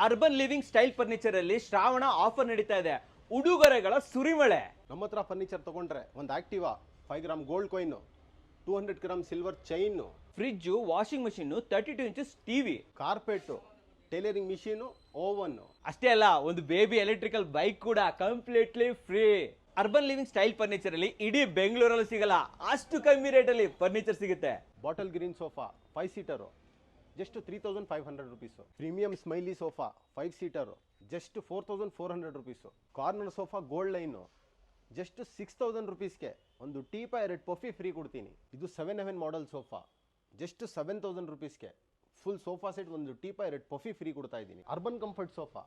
Urban living style furniture ಅಲ್ಲಿ Shravana offer ನಡೀತಾ ಇದೆ. ಉಡುಗೊರೆಗಳ ಸುರಿಮಳೆ. ನಮ್ಮ ಹತ್ರ ಫರ್ನಿಚರ್ ತಗೊಂಡ್ರೆ ಒಂದು Activa 5 gram gold coin, 200 gram silver chain, fridge, washing machine, 32 inches TV, carpet, tailoring machine, oven. ಅಷ್ಟೇ ಅಲ್ಲ, ಒಂದು ಬೇಬಿ ಎಲೆಕ್ಟ್ರಿಕಲ್ ಬೈಕ್ ಕೂಡ completely free. Urban living style furniture ಅಲ್ಲಿ ಇಡೀ ಬೆಂಗಳೂರಲ್ಲಿ ಸಿಗಲ್ಲ, ಅಷ್ಟು ಕಮ್ಮಿ ರೇಟ್ ಅಲ್ಲಿ ಫರ್ನಿಚರ್ ಸಿಗುತ್ತೆ. Bottle green sofa 5 seater just 3500 rupees. Premium smiley sofa 5 seater just 4400 rupees. Corner sofa gold line just 6000 ರುಪೀಸ್ಗೆ. ಒಂದು ಟೀಪಾ 2 ಪಫಿ ಫ್ರೀ ಕೊಡ್ತೀನಿ. ಇದು 7 ಮಾಡೆಲ್ ಸೋಫಾ ಜಸ್ಟ್ 7000 ರುಪೀಸ್ಗೆ. ಫುಲ್ ಸೋಫಾ ಸೆಟ್, ಒಂದು ಟೀಪಾ 2 ಪಫಿ ಫ್ರೀ ಕೊಡ್ತಾ ಇದ್ದೀನಿ. Urban comfort sofa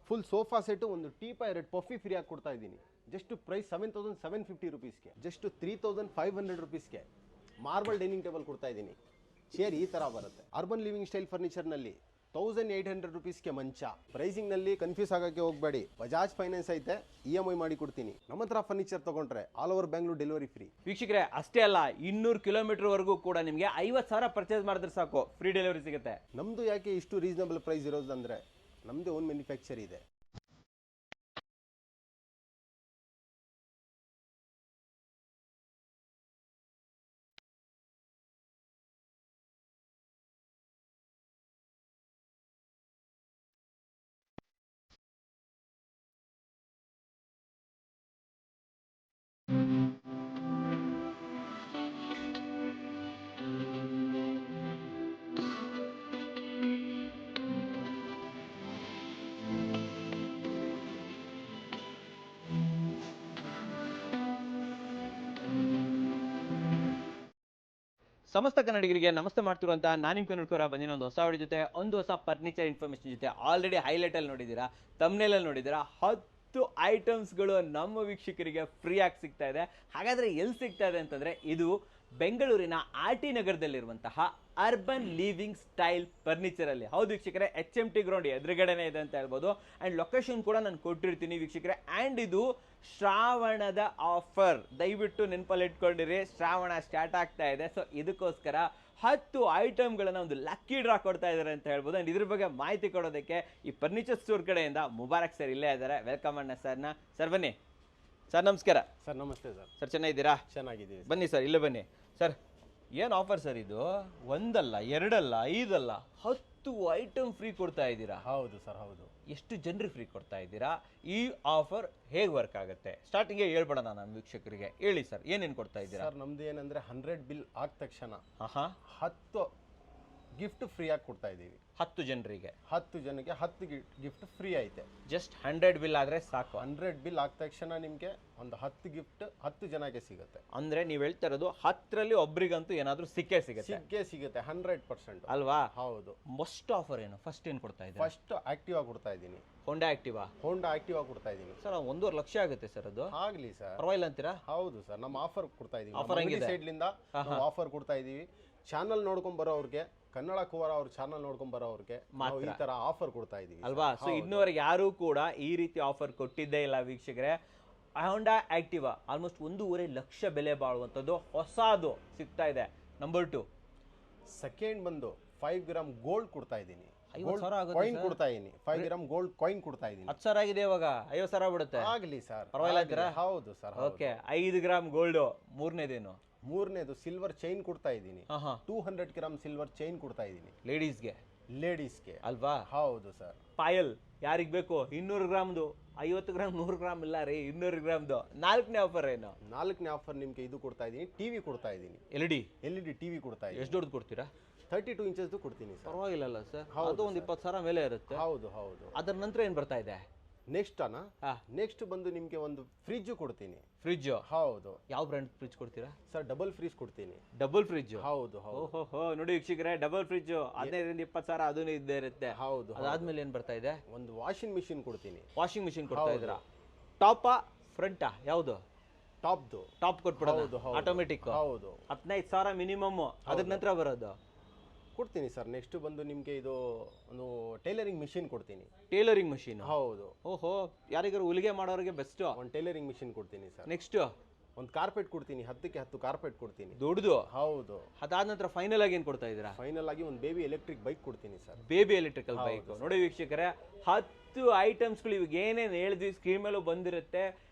full sofa set, ಒಂದು ಟೀಪಾ 2 ಪಫಿ ಫ್ರೀ ಆಗಿ ಕೊಡ್ತಾ ಇದ್ದೀನಿ. ಜಸ್ಟ್ ಪ್ರೈಸ್ 7750 ರುಪೀಸ್ಗೆ. ಜಸ್ಟ್ 3500 ರುಪೀಸ್ಗೆ ಮಾರ್ಬಲ್ ಡೈನಿಂಗ್ ಟೇಬಲ್ ಕೊಡ್ತಾ ಇದ್ದೀನಿ. ಚೇರ್ ಈ ಥರ ಬರುತ್ತೆ. ಅರ್ಬನ್ ಲಿವಿಂಗ್ ಸ್ಟೈಲ್ ಫರ್ನಿಚರ್ನಲ್ಲಿ 1800 ರುಪೀಸ್ಗೆ ಮಂಚ. ಪ್ರೈಸಿಂಗ್ನಲ್ಲಿ ಕನ್ಫ್ಯೂಸ್ ಆಗೋಕ್ಕೆ ಹೋಗಬೇಡಿ. ಬಜಾಜ್ ಫೈನಾನ್ಸ್ ಐತೆ, EMI ಮಾಡಿ ಕೊಡ್ತೀನಿ. ನಮ್ಮ ಹತ್ರ ಫರ್ನಿಚರ್ ತಗೊಂಡ್ರೆ all over Bangalore delivery free. ವೀಕ್ಷಕರೇ, ಅಷ್ಟೇ ಅಲ್ಲ, 200 ಕಿಲೋಮೀಟರ್ ವರೆಗೂ ಕೂಡ ನಿಮಗೆ 50,000 ಪರ್ಚೇಸ್ ಮಾಡಿದ್ರೆ ಸಾಕು, ಫ್ರೀ ಡೆಲಿವರಿ ಸಿಗುತ್ತೆ. ನಮ್ಮದು ಯಾಕೆ ಇಷ್ಟು ರೀಸನಬಲ್ ಪ್ರೈಸ್ ಇರೋದಂದರೆ ನಮ್ಮದೇ ಓನ್ ಮ್ಯಾನುಫ್ಯಾಕ್ಚರ್ ಇದೆ. ಸಮಸ್ತ ಕನ್ನಡಿಗರಿಗೆ ನಮಸ್ತೆ ಮಾಡ್ತಿರುವಂತ ನಾನು ನಿಮ್ಮ ಕನ್ನಡಕರ ಬಂದಿನ ಒಂದು ಹೊಸ ವಿಡಿಯೋ ಜೊತೆ, ಒಂದು ಹೊಸ ಫರ್ನಿಚರ್ ಇನ್ಫಾರ್ಮೇಶನ್ ಜೊತೆ. ಆಲ್ರೆಡಿ ಹೈಲೈಟ್ ಅಲ್ಲಿ ನೋಡಿದ್ದೀರಾ, ತಮ್ನೇಲ್ ಅಲ್ಲಿ ನೋಡಿದ್ದೀರಾ, 10 ಐಟಮ್ಸ್ಗಳು ನಮ್ಮ ವೀಕ್ಷಕರಿಗೆ ಫ್ರೀ ಆಗಿ ಸಿಗ್ತಾ ಇದೆ. ಹಾಗಾದ್ರೆ ಎಲ್ಲಿ ಸಿಗ್ತಾ ಇದೆ ಅಂತಂದ್ರೆ, ಇದು ಬೆಂಗಳೂರಿನ RT ನಗರದಲ್ಲಿರುವಂತಹ ಅರ್ಬನ್ ಲಿವಿಂಗ್ ಸ್ಟೈಲ್ ಫರ್ನಿಚರ್ ಅಲ್ಲಿ. ಹೌದು ವೀಕ್ಷಕರೇ, HMT ಗ್ರೌಂಡ್ ಎದುರುಗಡೆನೆ ಇದೆ ಅಂತ ಹೇಳ್ಬೋದು. ಅಂಡ್ ಲೊಕೇಶನ್ ಕೂಡ ನಾನು ಕೊಟ್ಟಿರ್ತೀನಿ ವೀಕ್ಷಕರೇ. ಅಂಡ್ ಇದು ಶ್ರಾವಣದ ಆಫರ್, ದಯವಿಟ್ಟು ನೆನಪಲ್ಲಿ ಇಟ್ಕೊಂಡಿರಿ. ಶ್ರಾವಣ ಸ್ಟಾರ್ಟ್ ಆಗ್ತಾ ಇದೆ, ಸೊ ಇದಕ್ಕೋಸ್ಕರ 10 ಐಟಮ್ಗಳನ್ನ ಒಂದು ಲಕ್ಕಿ ಡ್ರಾ ಕೊಡ್ತಾ ಇದ್ದಾರೆ ಅಂತ ಹೇಳ್ಬೋದು. ಅಂಡ್ ಇದ್ರ ಬಗ್ಗೆ ಮಾಹಿತಿ ಕೊಡೋದಕ್ಕೆ ಈ ಫರ್ನಿಚರ್ ಸ್ಟೋರ್ ಕಡೆಯಿಂದ ಮುಬಾರಕ್ ಸರ್ ಇಲ್ಲೇ ಇದ್ದಾರೆ. ವೆಲ್ಕಮ್ ಅಣ್ಣ ಸರ್ನ. ಸರ್ ಬನ್ನಿ. ಸರ್ ನಮಸ್ಕಾರ. ಸರ್ ನಮಸ್ತೆ ಸರ್. ಸರ್ ಚೆನ್ನಾಗಿದ್ದೀರಾ? ಚೆನ್ನಾಗಿದ್ದೀವಿ. ಬನ್ನಿ ಸರ್, ಇಲ್ಲೇ ಬನ್ನಿ. ಸರ್, ಏನು ಆಫರ್ ಸರ್ ಇದು? ಒಂದಲ್ಲ, ಎರಡಲ್ಲ, 5 ಅಲ್ಲ, 10 ಐಟಮ್ ಫ್ರೀ ಕೊಡ್ತಾ ಇದ್ದೀರಾ? ಹೌದು ಸರ್, ಹೌದು. ಎಷ್ಟು ಜನರಿಗೆ ಫ್ರೀ ಕೊಡ್ತಾ ಇದ್ದೀರಾ? ಈ ಆಫರ್ ಹೇಗೆ ವರ್ಕ್ ಆಗುತ್ತೆ? ಸ್ಟಾರ್ಟಿಂಗ್ ಹೇಳ್ಬಿಡೋಣ ನಮ್ಮ ವೀಕ್ಷಕರಿಗೆ. ಹೇಳಿ ಸರ್, ಏನೇನು ಕೊಡ್ತಾ ಇದ್ದೀರಾ? ಸರ್ ನಮ್ದು ಏನಂದ್ರೆ 100 ಬಿಲ್ ಆದ ತಕ್ಷಣ 10 ಗಿಫ್ಟ್ ಫ್ರೀ ಆಗಿ ಕೊಡ್ತಾ ಇದ್ದೀವಿ. 10 ಜನರಿಗೆ, 10 ಜನಕ್ಕೆ 10 ಗಿಫ್ಟ್ ಫ್ರೀ ಐತೆ. ಜಸ್ಟ್ 100 ಬಿಲ್ ಆದ್ರೆ ಸಾಕು. 100 ಬಿಲ್ ಆದ ತಕ್ಷಣ ನಿಮಗೆ ಒಂದು 10 ಗಿಫ್ಟ್ 10 ಜನಕ್ಕೆ ಸಿಗುತ್ತೆ. ಅಂದ್ರೆ ನೀವು ಹೇಳ್ತಾ ಇರೋದು 10ರಲ್ಲಿ ಒಬ್ರಿಗಂತೂ ಏನಾದ್ರೂ ಸಿಕ್ಕೇ ಸಿಗುತ್ತೆ. 100% ಅಲ್ವಾ? ಹೌದು. ಮೊಸ್ಟ್ ಆಫರ್ ಏನು? ಫಸ್ಟ್ ಏನು ಕೊಡ್ತಾ ಇದ್ದೀರಾ? ಫಸ್ಟ್ ಆಕ್ಟಿವಾ ಕೊಡ್ತಾ ಇದ್ದೀನಿ. ಹೋಂಡಾ ಆಕ್ಟಿವಾ ಕೊಡ್ತಾ ಇದ್ದೀನಿ ಸರ್. 1.5 ಲಕ್ಷ ಆಗುತ್ತೆ ಸರ್ ಅದು. ಆಗ್ಲಿ ಸರ್, ಪರವಾಗಿಲ್ಲ ಅಂತೀರಾ? ಹೌದು ಸರ್, ನಮ್ಮ ಆಫರ್ ಕೊಡ್ತಾ ಇದೀವಿ. ಆಫರ್ ಹೆಂಗಿದೆ? ಸೈಡ್ಲಿಂದ ಆಫರ್ ಕೊಡ್ತಾ ಇದೀವಿ. ಚಾನಲ್ ನೋಡ್ಕೊಂಡ್ ಬರೋರ್ಗೆ, ಕನ್ನಡ ಕುವರ ಅವ್ರ ಚಾನಲ್ ನೋಡ್ಕೊಂಡ್ ಬರೋರ್ಗೆ ನಾವು ಈ ತರ ಆಫರ್ ಕೊಡ್ತಾ ಇದೀವಿ ಅಲ್ವಾ? ಸೊ ಇನ್ನೂವರೆಗೆ ಯಾರು ಕೂಡ ಈ ರೀತಿ ಆಫರ್ ಕೊಟ್ಟಿದ್ದೇ ಇಲ್ಲ ವೀಕ್ಷಕರೇ. ಹೋಂಡಾ ಆಕ್ಟಿವಾ ಆಲ್ಮೋಸ್ಟ್ 1.5 ಲಕ್ಷ ಬೆಲೆ ಬಾಳುವಂಥದ್ದು ಹೊಸದು ಸಿಗ್ತಾ ಇದೆ. ನಂಬರ್ 2 ಸೆಕೆಂಡ್ ಬಂದು 5 ಗ್ರಾಮ್ ಗೋಲ್ಡ್ ಕೊಡ್ತಾ ಇದ್ದೀನಿ. 50,000 ಆಗುತ್ತೆ ಕಾಯಿನ್ ಕೊಡ್ತಾ ಇದೀನಿ. 5 ಗ್ರಾಮ್ ಗೋಲ್ಡ್ ಕಾಯಿನ್ ಕೊಡ್ತಾ ಇದೀನಿ. 10,000 ಆಗಿದೆ ಇವಾಗ, 50,000 ಬಿಡುತ್ತೆ. ಆಗ್ಲಿ ಸರ್, ಪರವಾಗಿಲ್ಲ ಅಂತೀರಾ? ಹೌದು ಸರ್. Okay, 5 gram gold. ಮೂರನೇದೇನು? ಮೂರನೇದು ಸಿಲ್ವರ್ ಚೈನ್ ಕೊಡ್ತಾ ಇದ್ದೀನಿ. 200 ಗ್ರಾಮ್ ಸಿಲ್ವರ್ ಚೈನ್ ಕೊಡ್ತಾ ಇದ್ದೀನಿ ಲೇಡೀಸ್ಗೆ ಅಲ್ವಾ? ಹೌದು ಸರ್. ಪಾಯಲ್ ಯಾರಿಗ್ ಬೇಕು? 200 ಗ್ರಾಮ್ದು, 50 ಗ್ರಾಮ್, 100 ಗ್ರಾಮ್ ಇಲ್ಲ ರೀ, 200 ಗ್ರಾಮ್ದು. 4ನೇ ಆಫರ್ ಏನು? 4ನೇ ಆಫರ್ ನಿಮ್ಗೆ ಇದು ಕೊಡ್ತಾ ಇದ್ದೀನಿ, ಟಿವಿ ಕೊಡ್ತಾ ಇದ್ದೀನಿ. LED ಟಿವಿ ಕೊಡ್ತಾ ಇದ್ದೀನಿ. ಎಷ್ಟು ದೊಡ್ಡದು ಕೊಡ್ತೀರಾ? 32 ಇಂಚಸ್ ಕೊಡ್ತೀನಿ ಸರ್. ಪರವಾಗಿಲ್ಲ ಸರ್, ಅದು ಒಂದು 20,000 ಮೇಲೆ ಇರುತ್ತೆ. ಹೌದು. ಅದರ ನಂತರ ಏನ್ ಬರ್ತಾ ಇದೆ? ನೆಕ್ಸ್ಟ್ ಬಂದು ನಿಮ್ಗೆ ಒಂದು ಫ್ರಿಡ್ಜ್ ಕೊಡ್ತೀನಿ. ಫ್ರಿಡ್ಜ್? ಹೌದು. ಯಾವ ಬ್ರ್ಯಾಂಡ್ ಫ್ರಿಡ್ಜ್ ಕೊಡ್ತೀರಾ ಸರ್? ಡಬಲ್ ಫ್ರಿಡ್ಜ್ ಕೊಡ್ತೀನಿ. Double fridge? ಹೌದು. ಓಹೋ, ನೋಡಿ ವೀಕ್ಷಕರೇ, ಡಬಲ್ ಫ್ರಿಡ್ಜ್ 15,000 20,000 ಅದೂ ಇದ್ದೇ ಇರುತ್ತೆ. ಹೌದು. ಅದಾದ್ಮೇಲೆ ಏನ್ ಬರ್ತಾ ಇದೆ? ಒಂದು ವಾಷಿಂಗ್ ಮಿಷಿನ್ ಕೊಡ್ತೀನಿ. ವಾಷಿಂಗ್ ಮಿಷಿನ್ ಕೊಡ್ತಾ ಇದ್ದೀರಾ? ಟಾಪಾ ಫ್ರಂಟಾ ಯಾವುದು? ಟಾಪ್ ಕೊಟ್ಬಿಡೋದು, ಆಟೋಮೆಟಿಕ್. ಹೌದು. 15,000 ಮಿನಿಮಮ್. ಅದ್ರ ನಂತರ ಬರೋದು ಕೊಡ್ತೀನಿ ಸರ್. ನೆಕ್ಸ್ಟ್ ಬಂದು ನಿಮ್ಗೆ ಇದು ಒಂದು ಟೈಲರಿಂಗ್ ಮಿಷಿನ್ ಕೊಡ್ತೀನಿ. Tailoring machine? ಹೌದು. ಓಹೋ, ಯಾರಿಗಾರು ಹೊಲಿಗೆ ಮಾಡೋರಿಗೆ ಬೆಸ್ಟ್. ಒಂದು ಟೈಲರಿಂಗ್ ಮಿಷಿನ್ ಕೊಡ್ತೀನಿ ಸರ್. ನೆಕ್ಸ್ಟ್ ಒಂದು ಕಾರ್ಪೆಟ್ ಕೊಡ್ತೀನಿ, 10ಕ್ಕೆ 10 ಕಾರ್ಪೆಟ್ ಕೊಡ್ತೀನಿ. ದೊಡ್ಡದು. ಹೌದು. ಅದಾದ ನಂತರ ಫೈನಲ್ ಆಗಿ ಏನ್ ಕೊಡ್ತಾ ಇದ್ದೀರಾ? ಫೈನಲ್ ಆಗಿ ಒಂದು ಬೇಬಿ ಎಲೆಕ್ಟ್ರಿಕ್ ಬೈಕ್ ಕೊಡ್ತೀನಿ ಸರ್. Baby electrical bike. ನೋಡಿ ವೀಕ್ಷಕರೇ, 10 ಐಟಮ್ಸ್ಗಳು ಇವಾಗ ಏನೇನು ಹೇಳಿದ್ವಿ ಸ್ಕ್ರೀನ್ ಮೇಲೂ ಬಂದಿರುತ್ತೆ.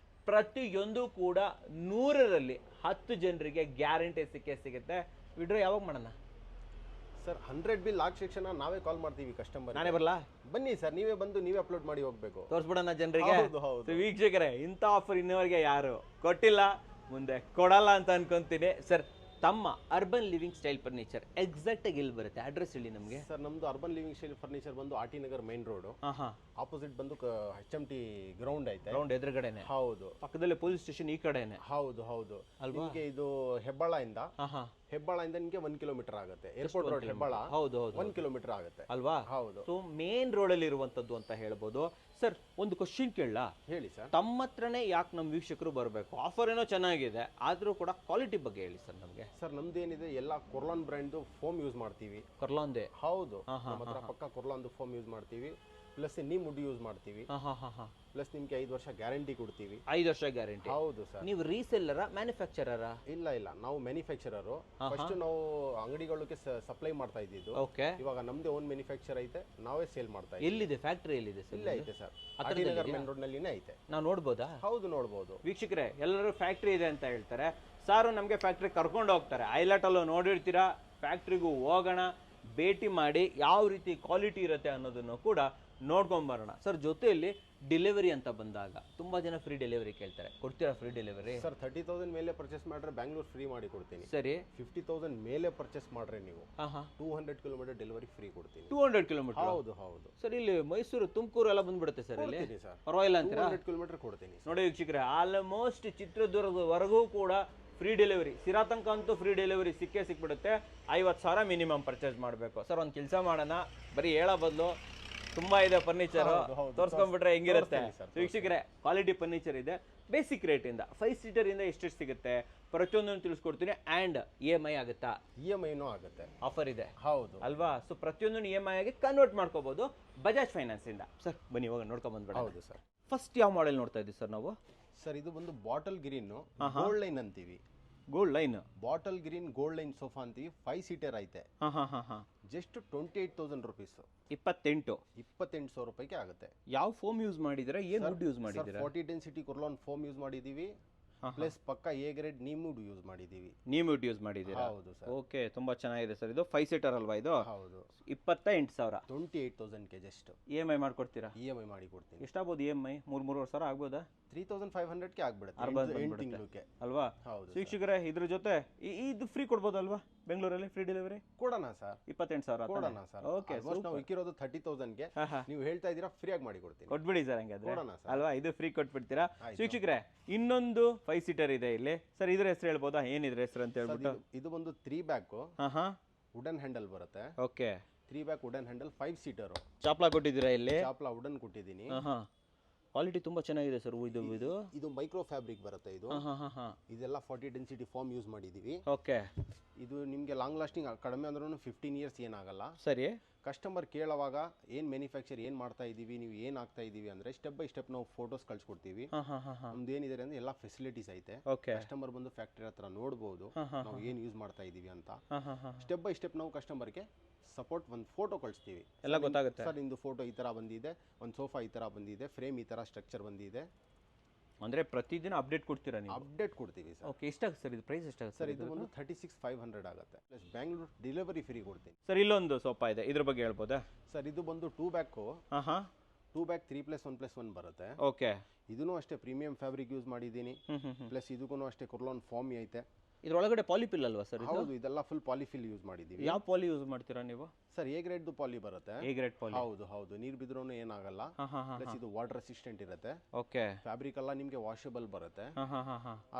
ಪ್ರತಿಯೊಂದು ಕೂಡ 100ರಲ್ಲಿ 10 ಜನರಿಗೆ ಗ್ಯಾರಂಟಿ ಸಿಗುತ್ತೆ. ವಿಡ್ರೋ ಯಾವಾಗ ಮಾಡೋಣ ಸರ್? 100 ಬಿಲ್ ಆದ ತಕ್ಷಣ ನಾವೇ ಕಾಲ್ ಮಾಡ್ತೀವಿ ಕಸ್ಟಮರ್. ನಾನೇ ಬರಲಾ? ಬನ್ನಿ ಸರ್, ನೀವೇ ಬಂದು ನೀವೇ ಅಪ್ಲೋಡ್ ಮಾಡಿ ಹೋಗ್ಬೇಕು. ತೋರಿಸ್ಬಿಡೋಣ ಜನರಿಗೆ. ಹೌದು. ವೀಕ್ಷಕರೇ, ಇಂಥ ಆಫರ್ ಇನ್ನವರೆಗೆ ಯಾರು ಕೊಟ್ಟಿಲ್ಲ, ಮುಂದೆ ಕೊಡಲ್ಲ ಅಂತ ಅನ್ಕೊಂತೀನಿ. ಸರ್, ತಮ್ಮ urban living style furniture exact ಆಗಿ ಎಲ್ಲಿ ಬರುತ್ತೆ? ಅಡ್ರೆಸ್ ಹೇಳಿ ನಮಗೆ. ಸರ್, ನಮ್ದು ಅರ್ಬನ್ ಲಿವಿಂಗ್ ಸ್ಟೈಲ್ ಫರ್ನಿಚರ್ ಬಂದು R T Nagar main road opposite ಬಂದು HMT ಗ್ರೌಂಡ್ ಐತೆ. ಗ್ರೌಂಡ್ ಎದುರುಗಡೆನೆ. ಹೌದು. ಪಕ್ಕದಲ್ಲಿ ಪೊಲೀಸ್ ಸ್ಟೇಷನ್ ಈ ಕಡೆನೆ. ಹೌದು ಅಲ್ವಾ? ನಿಮಗೆ ಇದು ಹೆಬ್ಬಾಳದಿಂದ ನಿಮಗೆ 1 ಕಿಲೋಮೀಟರ್ ಆಗುತ್ತೆ. Airport road Hebbal. ಹೌದು 1 ಕಿಲೋಮೀಟರ್ ಆಗುತ್ತೆ ಅಲ್ವಾ? ಹೌದು. ಸೊ ಮೇನ್ ರೋಡ್ ಅಲ್ಲಿ ಇರುವಂತದ್ದು ಅಂತ ಹೇಳ್ಬೋದು. ಸರ್, ಒಂದು ಕ್ವಶನ್ ಕೇಳಲಾ? ಹೇಳಿ ಸರ್. ತಮ್ಮ ಹತ್ರನೇ ಯಾಕೆ ನಮ್ಮ ವೀಕ್ಷಕರು ಬರಬೇಕು? ಆಫರ್ ಏನೋ ಚೆನ್ನಾಗಿದೆ, ಆದ್ರೂ ಕೂಡ ಕ್ವಾಲಿಟಿ ಬಗ್ಗೆ ಹೇಳಿ ಸರ್ ನಮಗೆ. ಸರ್, ನಮ್ದೇನಿದೆ ಎಲ್ಲ ಕೊರ್ಲಾನ್ ಬ್ರ್ಯಾಂಡ್ ಫೋಮ್ ಯೂಸ್ ಮಾಡ್ತೀವಿ. ಕೊರ್ಲಾನ್ದೆ? ಹೌದು. ನಮ್ಮ ಹತ್ರ ಪಕ್ಕ ಕೊರ್ಲಾನ್ ಫೋಮ್ ಯೂಸ್ ಮಾಡ್ತೀವಿ. ಪ್ಲಸ್ ನೀಮ್ ವುಡ್ ಯೂಸ್ ಮಾಡ್ತೀವಿ. ಪ್ಲಸ್ ನಿಮ್ಗೆ 5 ವರ್ಷ ಗ್ಯಾರಂಟಿ ಕೊಡ್ತೀವಿ. 5 ವರ್ಷ ಗ್ಯಾರಂಟಿ? ಹೌದು ಸರ್. ನೀವು ರೀಸೆಲ್ಲರ ಮ್ಯಾನುಫ್ಯಾಕ್ಚರರ? ಇಲ್ಲ, ನಾವು ಮ್ಯಾನುಫ್ಯಾಕ್ಚರರು. ಫಸ್ಟ್ ನಾವು ಅಂಗಡಿಗಳಿಗೆ ಸಪ್ಲೈ ಮಾಡ್ತಾ ಇದ್ದಿದ್ದು. ಓಕೆ. ಇವಾಗ ನಮ್ದೇ ಓನ್ ಮ್ಯಾನುಫ್ಯಾಕ್ಚರ್ ಐತೆ, ನಾವೇ ಸೇಲ್ ಮಾಡ್ತಾ ಇದ್ದೀವಿ. ಎಲ್ಲಿದೆ ಫ್ಯಾಕ್ಟರಿ? ಎಲ್ಲಿದೆ ಸರ್? ಇಲ್ಲ ಐತೆ ಸರ್, ಆಟಿನಗರ್ ಮೇನ್ ರೋಡ್ ನಲ್ಲಿನೇ ಐತೆ. ನಾವು ನೋಡ್ಬೋದಾ? ಹೌದು, ನೋಡ್ಬೋದು. ವೀಕ್ಷಕರೇ, ಎಲ್ಲರೂ ಫ್ಯಾಕ್ಟ್ರಿ ಇದೆ ಅಂತ ಹೇಳ್ತಾರೆ. ಸಾರು ನಮಗೆ ಫ್ಯಾಕ್ಟ್ರಿ ಕರ್ಕೊಂಡು ಹೋಗ್ತಾರೆ. ಐಲಾಟಲ್ಲೂ ನೋಡಿರ್ತೀರಾ. ಫ್ಯಾಕ್ಟ್ರಿಗೂ ಹೋಗೋಣ, ಭೇಟಿ ಮಾಡಿ ಯಾವ ರೀತಿ ಕ್ವಾಲಿಟಿ ಇರುತ್ತೆ ಅನ್ನೋದನ್ನು ಕೂಡ ನೋಡ್ಕೊಂಬರೋಣ. ಸರ್, ಜೊತೆಯಲ್ಲಿ ಡೆಲಿವರಿ ಅಂತ ಬಂದಾಗ ತುಂಬಾ ಜನ ಫ್ರೀ ಡೆಲಿವರಿ ಕೇಳ್ತಾರೆ. ಕೊಡ್ತೀರಾ ಫ್ರೀ ಡೆಲಿವರಿ? ಸರ್, 30,000 ಮೇಲೆ ಪರ್ಚೇಸ್ ಮಾಡ್ರೆ ಬ್ಯಾಂಗ್ಳೂರ್ ಫ್ರೀ ಮಾಡಿ ಕೊಡ್ತೀನಿ. ಸರಿ. 50,000 ಮೇಲೆ ಪರ್ಚೇಸ್ ಮಾಡ್ರೆ ನೀವು 200 ಕಿಲೋಮೀಟರ್ ಡೆಲಿವರಿ ಫ್ರೀ ಕೊಡ್ತೀನಿ. 200 ಕಿಲೋಮೀಟರ್? ಹೌದು. ಸರ್, ಇಲ್ಲಿ ಮೈಸೂರು, ತುಮಕೂರು ಎಲ್ಲ ಬಂದ್ಬಿಡುತ್ತೆ ಸರ್ ಇಲ್ಲಿ? ಸರ್, ಪರವಾಗಿಲ್ಲ ಅಂತೀರಾ? 200 ಕಿಲೋಮೀಟರ್ ಕೊಡ್ತೀನಿ. ನೋಡಿ ವೀಕ್ಷಕರೇ, ಆಲ್ಮೋಸ್ಟ್ ಚಿತ್ರದುರ್ಗದವರೆಗೂ ಕೂಡ ಫ್ರೀ ಡೆಲಿವರಿ. ಸಿರಾ ತನಕ ಅಂತೂ ಫ್ರೀ ಡೆಲಿವರಿ ಸಿಕ್ಬಿಡುತ್ತೆ. 50,000 ಮಿನಿಮಮ್ ಪರ್ಚೇಸ್ ಮಾಡಬೇಕು. ಸರ್, ಒಂದು ಕೆಲಸ ಮಾಡೋಣ, ಬರೀ ಹೇಳೋ ಬದಲು ತುಂಬಾ ಇದೆ ಫರ್ನಿಚರ್, ತೋರ್ಸ್ಕೊಂಡ್ಬಿಟ್ರೆ ಹೆಂಗಿರುತ್ತೆ? ವೀಕ್ಷಕರೇ, ಕ್ವಾಲಿಟಿ ಫರ್ನಿಚರ್ ಇದೆ. ಬೇಸಿಕ್ ರೇಟ್ ಇಂದ 5 ಸೀಟರ್ ಇಂದ ಎಷ್ಟು ಸಿಗುತ್ತೆ ಪ್ರತಿಯೊಂದನ್ನು ತಿಳಿಸ್ಕೊಡ್ತೀನಿ. ಅಂಡ್ EMI ಆಗುತ್ತಾ? EMI ಆಗುತ್ತೆ. ಆಫರ್ ಇದೆ. ಹೌದು ಅಲ್ವಾ? ಸೊ ಪ್ರತಿಯೊಂದನ್ನು EMI ಆಗಿ ಕನ್ವರ್ಟ್ ಮಾಡ್ಕೋಬಹುದು ಬಜಾಜ್ ಫೈನಾನ್ಸ್ ಇಂದ. ಸರ್, ಬನ್ನಿ ಇವಾಗ ನೋಡ್ಕೊಂಡ್ ಬಂದ್ಬಿಡ. ಹೌದು ಸರ್. ಫಸ್ಟ್ ಯಾವ ಮಾಡೆಲ್ ನೋಡ್ತಾ ಇದ್ದೀವಿ ಸರ್ ನಾವು? ಸರ್, ಇದು ಬಂದು ಬಾಟಲ್ ಗ್ರೀನ್ ಗೋಲ್ಡ್ ಲೈನ್ ಅಂತೀವಿ. Gold line? Bottle green gold line sofa ಅಂತೀವಿ. 5 ಸೀಟರ್ ಐತೆ. Just 28,000 rupees. 28,000 ರೂಪಾಯಿಗೆ ಆಗುತ್ತೆ. ಯಾವ ಫೋಮ್ ಯೂಸ್ ಮಾಡಿದಿರಾ? ಏನು ವುಡ್ ಯೂಸ್ ಮಾಡಿದಿರಾ? 40 ಡೆನ್ಸಿಟಿ ಕೊರ್ಲಾನ್ ಫೋಮ್ ಯೂಸ್ ಮಾಡಿದೀವಿ. ಪ್ಲಸ್ ಪಕ್ಕ A grade neem wood use ಮಾಡಿದೀವಿ. ನೀಮ್ ವುಡ್ ಯೂಸ್ ಮಾಡಿದೀರಾ? ಹೌದು ಸರ್. ಓಕೆ, ತುಂಬಾ ಚೆನ್ನಾಗಿದೆ ಸರ್. ಇದು 5 ಸೀಟರ್ ಅಲ್ವಾ ಇದು? ಹೌದು. 28,000. 28,000ಗೆ ಜಸ್ಟ್ EMI ಮಾಡ್ಕೊಡ್ತೀರಾ? EMI ಮಾಡಿ ಕೊಡ್ತೀನಿ. ಎಷ್ಟಾಗ್ಬೋದು EMI? 3-3.5 ಸಾವಿರ ಆಗ್ಬೋದಾ? 3,500ಗೆ ಆಗ್ಬಿಡುತ್ತೆ 8 ತಿಂಗಳಿಗೆ ಅಲ್ವಾ? ಹೌದು. ವೀಕ್ಷಕರೇ, ಇದ್ರ ಜೊತೆ ಇದು ಫ್ರೀ ಕೊಡ್ಬೋದಲ್ವಾ ಬೆಂಗಳೂರಲ್ಲಿ? ಫ್ರೀ ಡೆಲಿವರಿ ಕೊಡೋಣ ಸರ್. 28,000 ಕೊಡೋಣ ಸರ್. ಓಕೆ, ನಾವು ಇಕ್ಕಿರೋದು 30,000ಗೆ. ನೀವು ಹೇಳ್ತಾ ಇದ್ದೀರಾ ಫ್ರೀ ಆಗಿ ಮಾಡಿ ಕೊಡ್ತೀನಿ. ಕೊಟ್ಬಿಡಿ ಸರ್ ಹಂಗಾದ್ರೆ, ಕೊಡೋಣ ಸರ್. ಅಲ್ವಾ? ಇದು ಫ್ರೀ ಕೊಟ್ಬಿಡ್ತೀರಾ? ವೀಕ್ಷಕರೇ, ಇನ್ನೊಂದು 5 ಸೀಟರ್ ಇದೆ ಇಲ್ಲಿ. ಸರ್, ಇದ್ರ ಹೆಸರು ಹೇಳ್ಬೋದಾ? ಏನಿದ್ರ ಹೆಸರು ಅಂತ ಹೇಳ್ಬಿಟ್ಟು? ಇದು ಬಂದು 3 ಬ್ಯಾಕ್ ವುಡನ್ ಹ್ಯಾಂಡಲ್ ಬರುತ್ತೆ. Okay, 3 back wooden handle 5 seater. ಚಾಪ್ಲಾ ಕೊಟ್ಟಿದ್ದೀರಾ ಇಲ್ಲಿ? ಚಾಪ್ಲಾ ವುಡನ್ ಕೊಟ್ಟಿದ್ದೀನಿ. ಕ್ವಾಲಿಟಿ ತುಂಬಾ ಚೆನ್ನಾಗಿದೆ ಸರ್. ಇದು ಮೈಕ್ರೋ ಫ್ಯಾಬ್ರಿಕ್ ಬರುತ್ತೆ. ಇದು ಇದೆಲ್ಲ 40 ಡೆನ್ಸಿಟಿ ಫಾರ್ಮ್ ಯೂಸ್ ಮಾಡಿದೀವಿ. ಓಕೆ. ಇದು ನಿಮಗೆ ಲಾಂಗ್ ಲಾಸ್ಟಿಂಗ್ ಕಡಿಮೆ ಅಂದ್ರೂ 15 ಇಯರ್ಸ್ ಏನಾಗಲ್ಲ. ಸರಿ. ಕಸ್ಟಮರ್ ಕೇಳುವಾಗ ಏನು ಮ್ಯಾನುಫ್ಯಾಕ್ಚರ್ ಏನು ಮಾಡ್ತಾ ಇದ್ದೀವಿ, ನೀವು ಏನು ಆಗ್ತಾ ಇದ್ದೀವಿ ಅಂದರೆ ಸ್ಟೆಪ್ ಬೈ ಸ್ಟೆಪ್ ನಾವು ಫೋಟೋಸ್ ಕಳ್ಸಿಕೊಡ್ತೀವಿ. ನಮ್ದು ಏನಿದೆ ಅಂದರೆ ಎಲ್ಲ ಫೆಸಿಲಿಟೀಸ್ ಐತೆ. ಕಸ್ಟಮರ್ ಬಂದು ಫ್ಯಾಕ್ಟ್ರಿ ಹತ್ರ ನೋಡ್ಬೋದು ನಾವು ಏನು ಯೂಸ್ ಮಾಡ್ತಾ ಇದ್ದೀವಿ ಅಂತ. ಸ್ಟೆಪ್ ಬೈ ಸ್ಟೆಪ್ ನಾವು ಕಸ್ಟಮರ್ಗೆ ಸಪೋರ್ಟ್ ಒಂದು ಫೋಟೋ ಕಳಿಸ್ತೀವಿ. ಎಲ್ಲ ಗೊತ್ತಾಗುತ್ತೆ ಸರ್, ಇಂದು ಫೋಟೋ ಈ ಥರ ಬಂದಿದೆ, ಒಂದು ಸೋಫಾ ಈ ಥರ ಬಂದಿದೆ, ಫ್ರೇಮ್ ಈ ಥರ ಸ್ಟ್ರಕ್ಚರ್ ಬಂದಿದೆ. ಅಂದ್ರೆ ಪ್ರತಿದಿನ ಅಪ್ಡೇಟ್ ಕೊಡ್ತೀರಾ ನೀವು? ಅಪ್ಡೇಟ್ ಕೊಡ್ತೀವಿ ಸರ್. ಓಕೆ, ಎಷ್ಟಾಗುತ್ತೆ ಸರ್ ಇದು? ಪ್ರೈಸ್ ಎಷ್ಟಾಗುತ್ತೆ ಸರ್? ಇದು ಒಂದು 36,500 ಆಗುತ್ತೆ. ಪ್ಲಸ್ ಬ್ಯಾಂಗ್ಳೂರ್ ಡೆಲಿವರಿ ಫ್ರೀ ಕೊಡ್ತೀನಿ. ಸರ್, ಇಲ್ಲೊಂದು ಸೋಫಾ ಇದೆ, ಇದ್ರ ಬಗ್ಗೆ ಹೇಳ್ಬೋದಾ? ಸರ್, ಇದು ಬಂದು 2 ಬ್ಯಾಕ್ 3+1+1 ಬರುತ್ತೆ. ಓಕೆ. ಇದೂ ಅಷ್ಟೇ ಪ್ರೀಮಿಯಂ ಫ್ಯಾಬ್ರಿಕ್ ಯೂಸ್ ಮಾಡಿದ್ದೀನಿ. ಪ್ಲಸ್ ಇದಕ್ಕೂ ಅಷ್ಟೇ ಕೊರ್ಲಾನ್ ಫಾರ್ಮ್ ಐತೆ. ಇದ್ರೊಳಗಡೆ ಪಾಲಿಫಿಲ್ ಅಲ್ವಾ ಸರ್? ಹೌದು, ಇದೆಲ್ಲ ಫುಲ್ ಪಾಲಿಫಿಲ್ ಯೂಸ್ ಮಾಡಿದ್ದೀವಿ. ಯಾವ ಪಾಲಿ ಯೂಸ್ ಮಾಡ್ತೀರಾ ನೀವು? ಸರ್, ಎ ಗ್ರೇಡ್ ಪಾಲಿ ಬರುತ್ತೆ. ಎ ಗ್ರೇಡ್ ಪಾಲಿ? ಹೌದು. ನೀರು ಬಿದ್ರೂ ಏನಾಗಲ್ಲ. ಪ್ಲಸ್ ಇದು ವಾಟರ್ ರೆಸಿಸ್ಟೆಂಟ್ ಇರುತ್ತೆ. ಓಕೆ. ಫ್ಯಾಬ್ರಿಕ್ ಎಲ್ಲ ನಿಮಗೆ ವಾಷಬಲ್ ಬರುತ್ತೆ.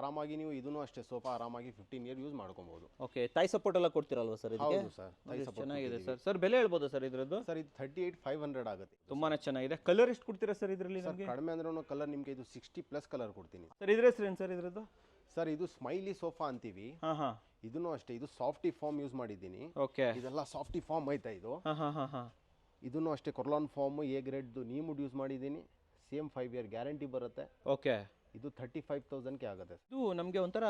ಆರಾಮಾಗಿ ನೀವು ಇದನ್ನು ಅಷ್ಟೇ ಸೋಫಾ ಆರಾಮಾಗಿ 15 ಇಯರ್ ಯೂಸ್ ಮಾಡ್ಕೊಬಹುದು. ಓಕೆ. ತಾಯಿ ಸಪೋರ್ಟ್ ಎಲ್ಲ ಕೊಡ್ತಿರಲ್ವಾ ಸರ್? ಹೌದು ಸರ್, ತಾಯಿ ಸಪೋರ್ಟ್ ಚೆನ್ನಾಗಿದೆ ಸರ್. ಸರ್, ಬೆಲೆ ಹೇಳ್ಬೋದಾ ಸರ್ ಇದ್ರದ್ದು? ಸರ್, ಇದು 38,500 ಆಗುತ್ತೆ. ತುಂಬಾನೇ ಚೆನ್ನಾಗಿದೆ. ಕಲರ್ ಎಷ್ಟು ಕೊಡ್ತೀರಾ ಸರ್ ಇದರಲ್ಲಿ? ಕಡಿಮೆ ಅಂದ್ರೂ ಕಲರ್ ನಿಮಗೆ ಇದು 60+ ಕಲರ್ ಕೊಡ್ತೀನಿ. ಸರ್, ಇದ್ರ ಹೆಸರು ಏನು ಸರ್ ಇದ್ರದ್ದು? ಸರ್, ಇದು ಸ್ಮೈಲಿ ಸೋಫಾ ಅಂತೀವಿ. ಇದನ್ನು ಅಷ್ಟೇ, ಇದು ಸಾಫ್ಟಿ ಫಾರ್ಮ್ ಯೂಸ್ ಮಾಡಿದ್ದೀನಿ. ಓಕೆ. ಇದೆಲ್ಲ ಸಾಫ್ಟಿ ಫಾರ್ಮ್ ಐತಾ ಇದು? ಇದನ್ನು ಅಷ್ಟೇ ಕೊರ್ಲಾನ್ foam A grade neem wood use ಮಾಡಿದ್ದೀನಿ. ಸೇಮ್ 5 ಇಯರ್ ಗ್ಯಾರಂಟಿ ಬರುತ್ತೆ. ಓಕೆ. ಇದು 35,000ಗೆ ಆಗುತ್ತೆ. ಇದು ನಮಗೆ ಒಂಥರ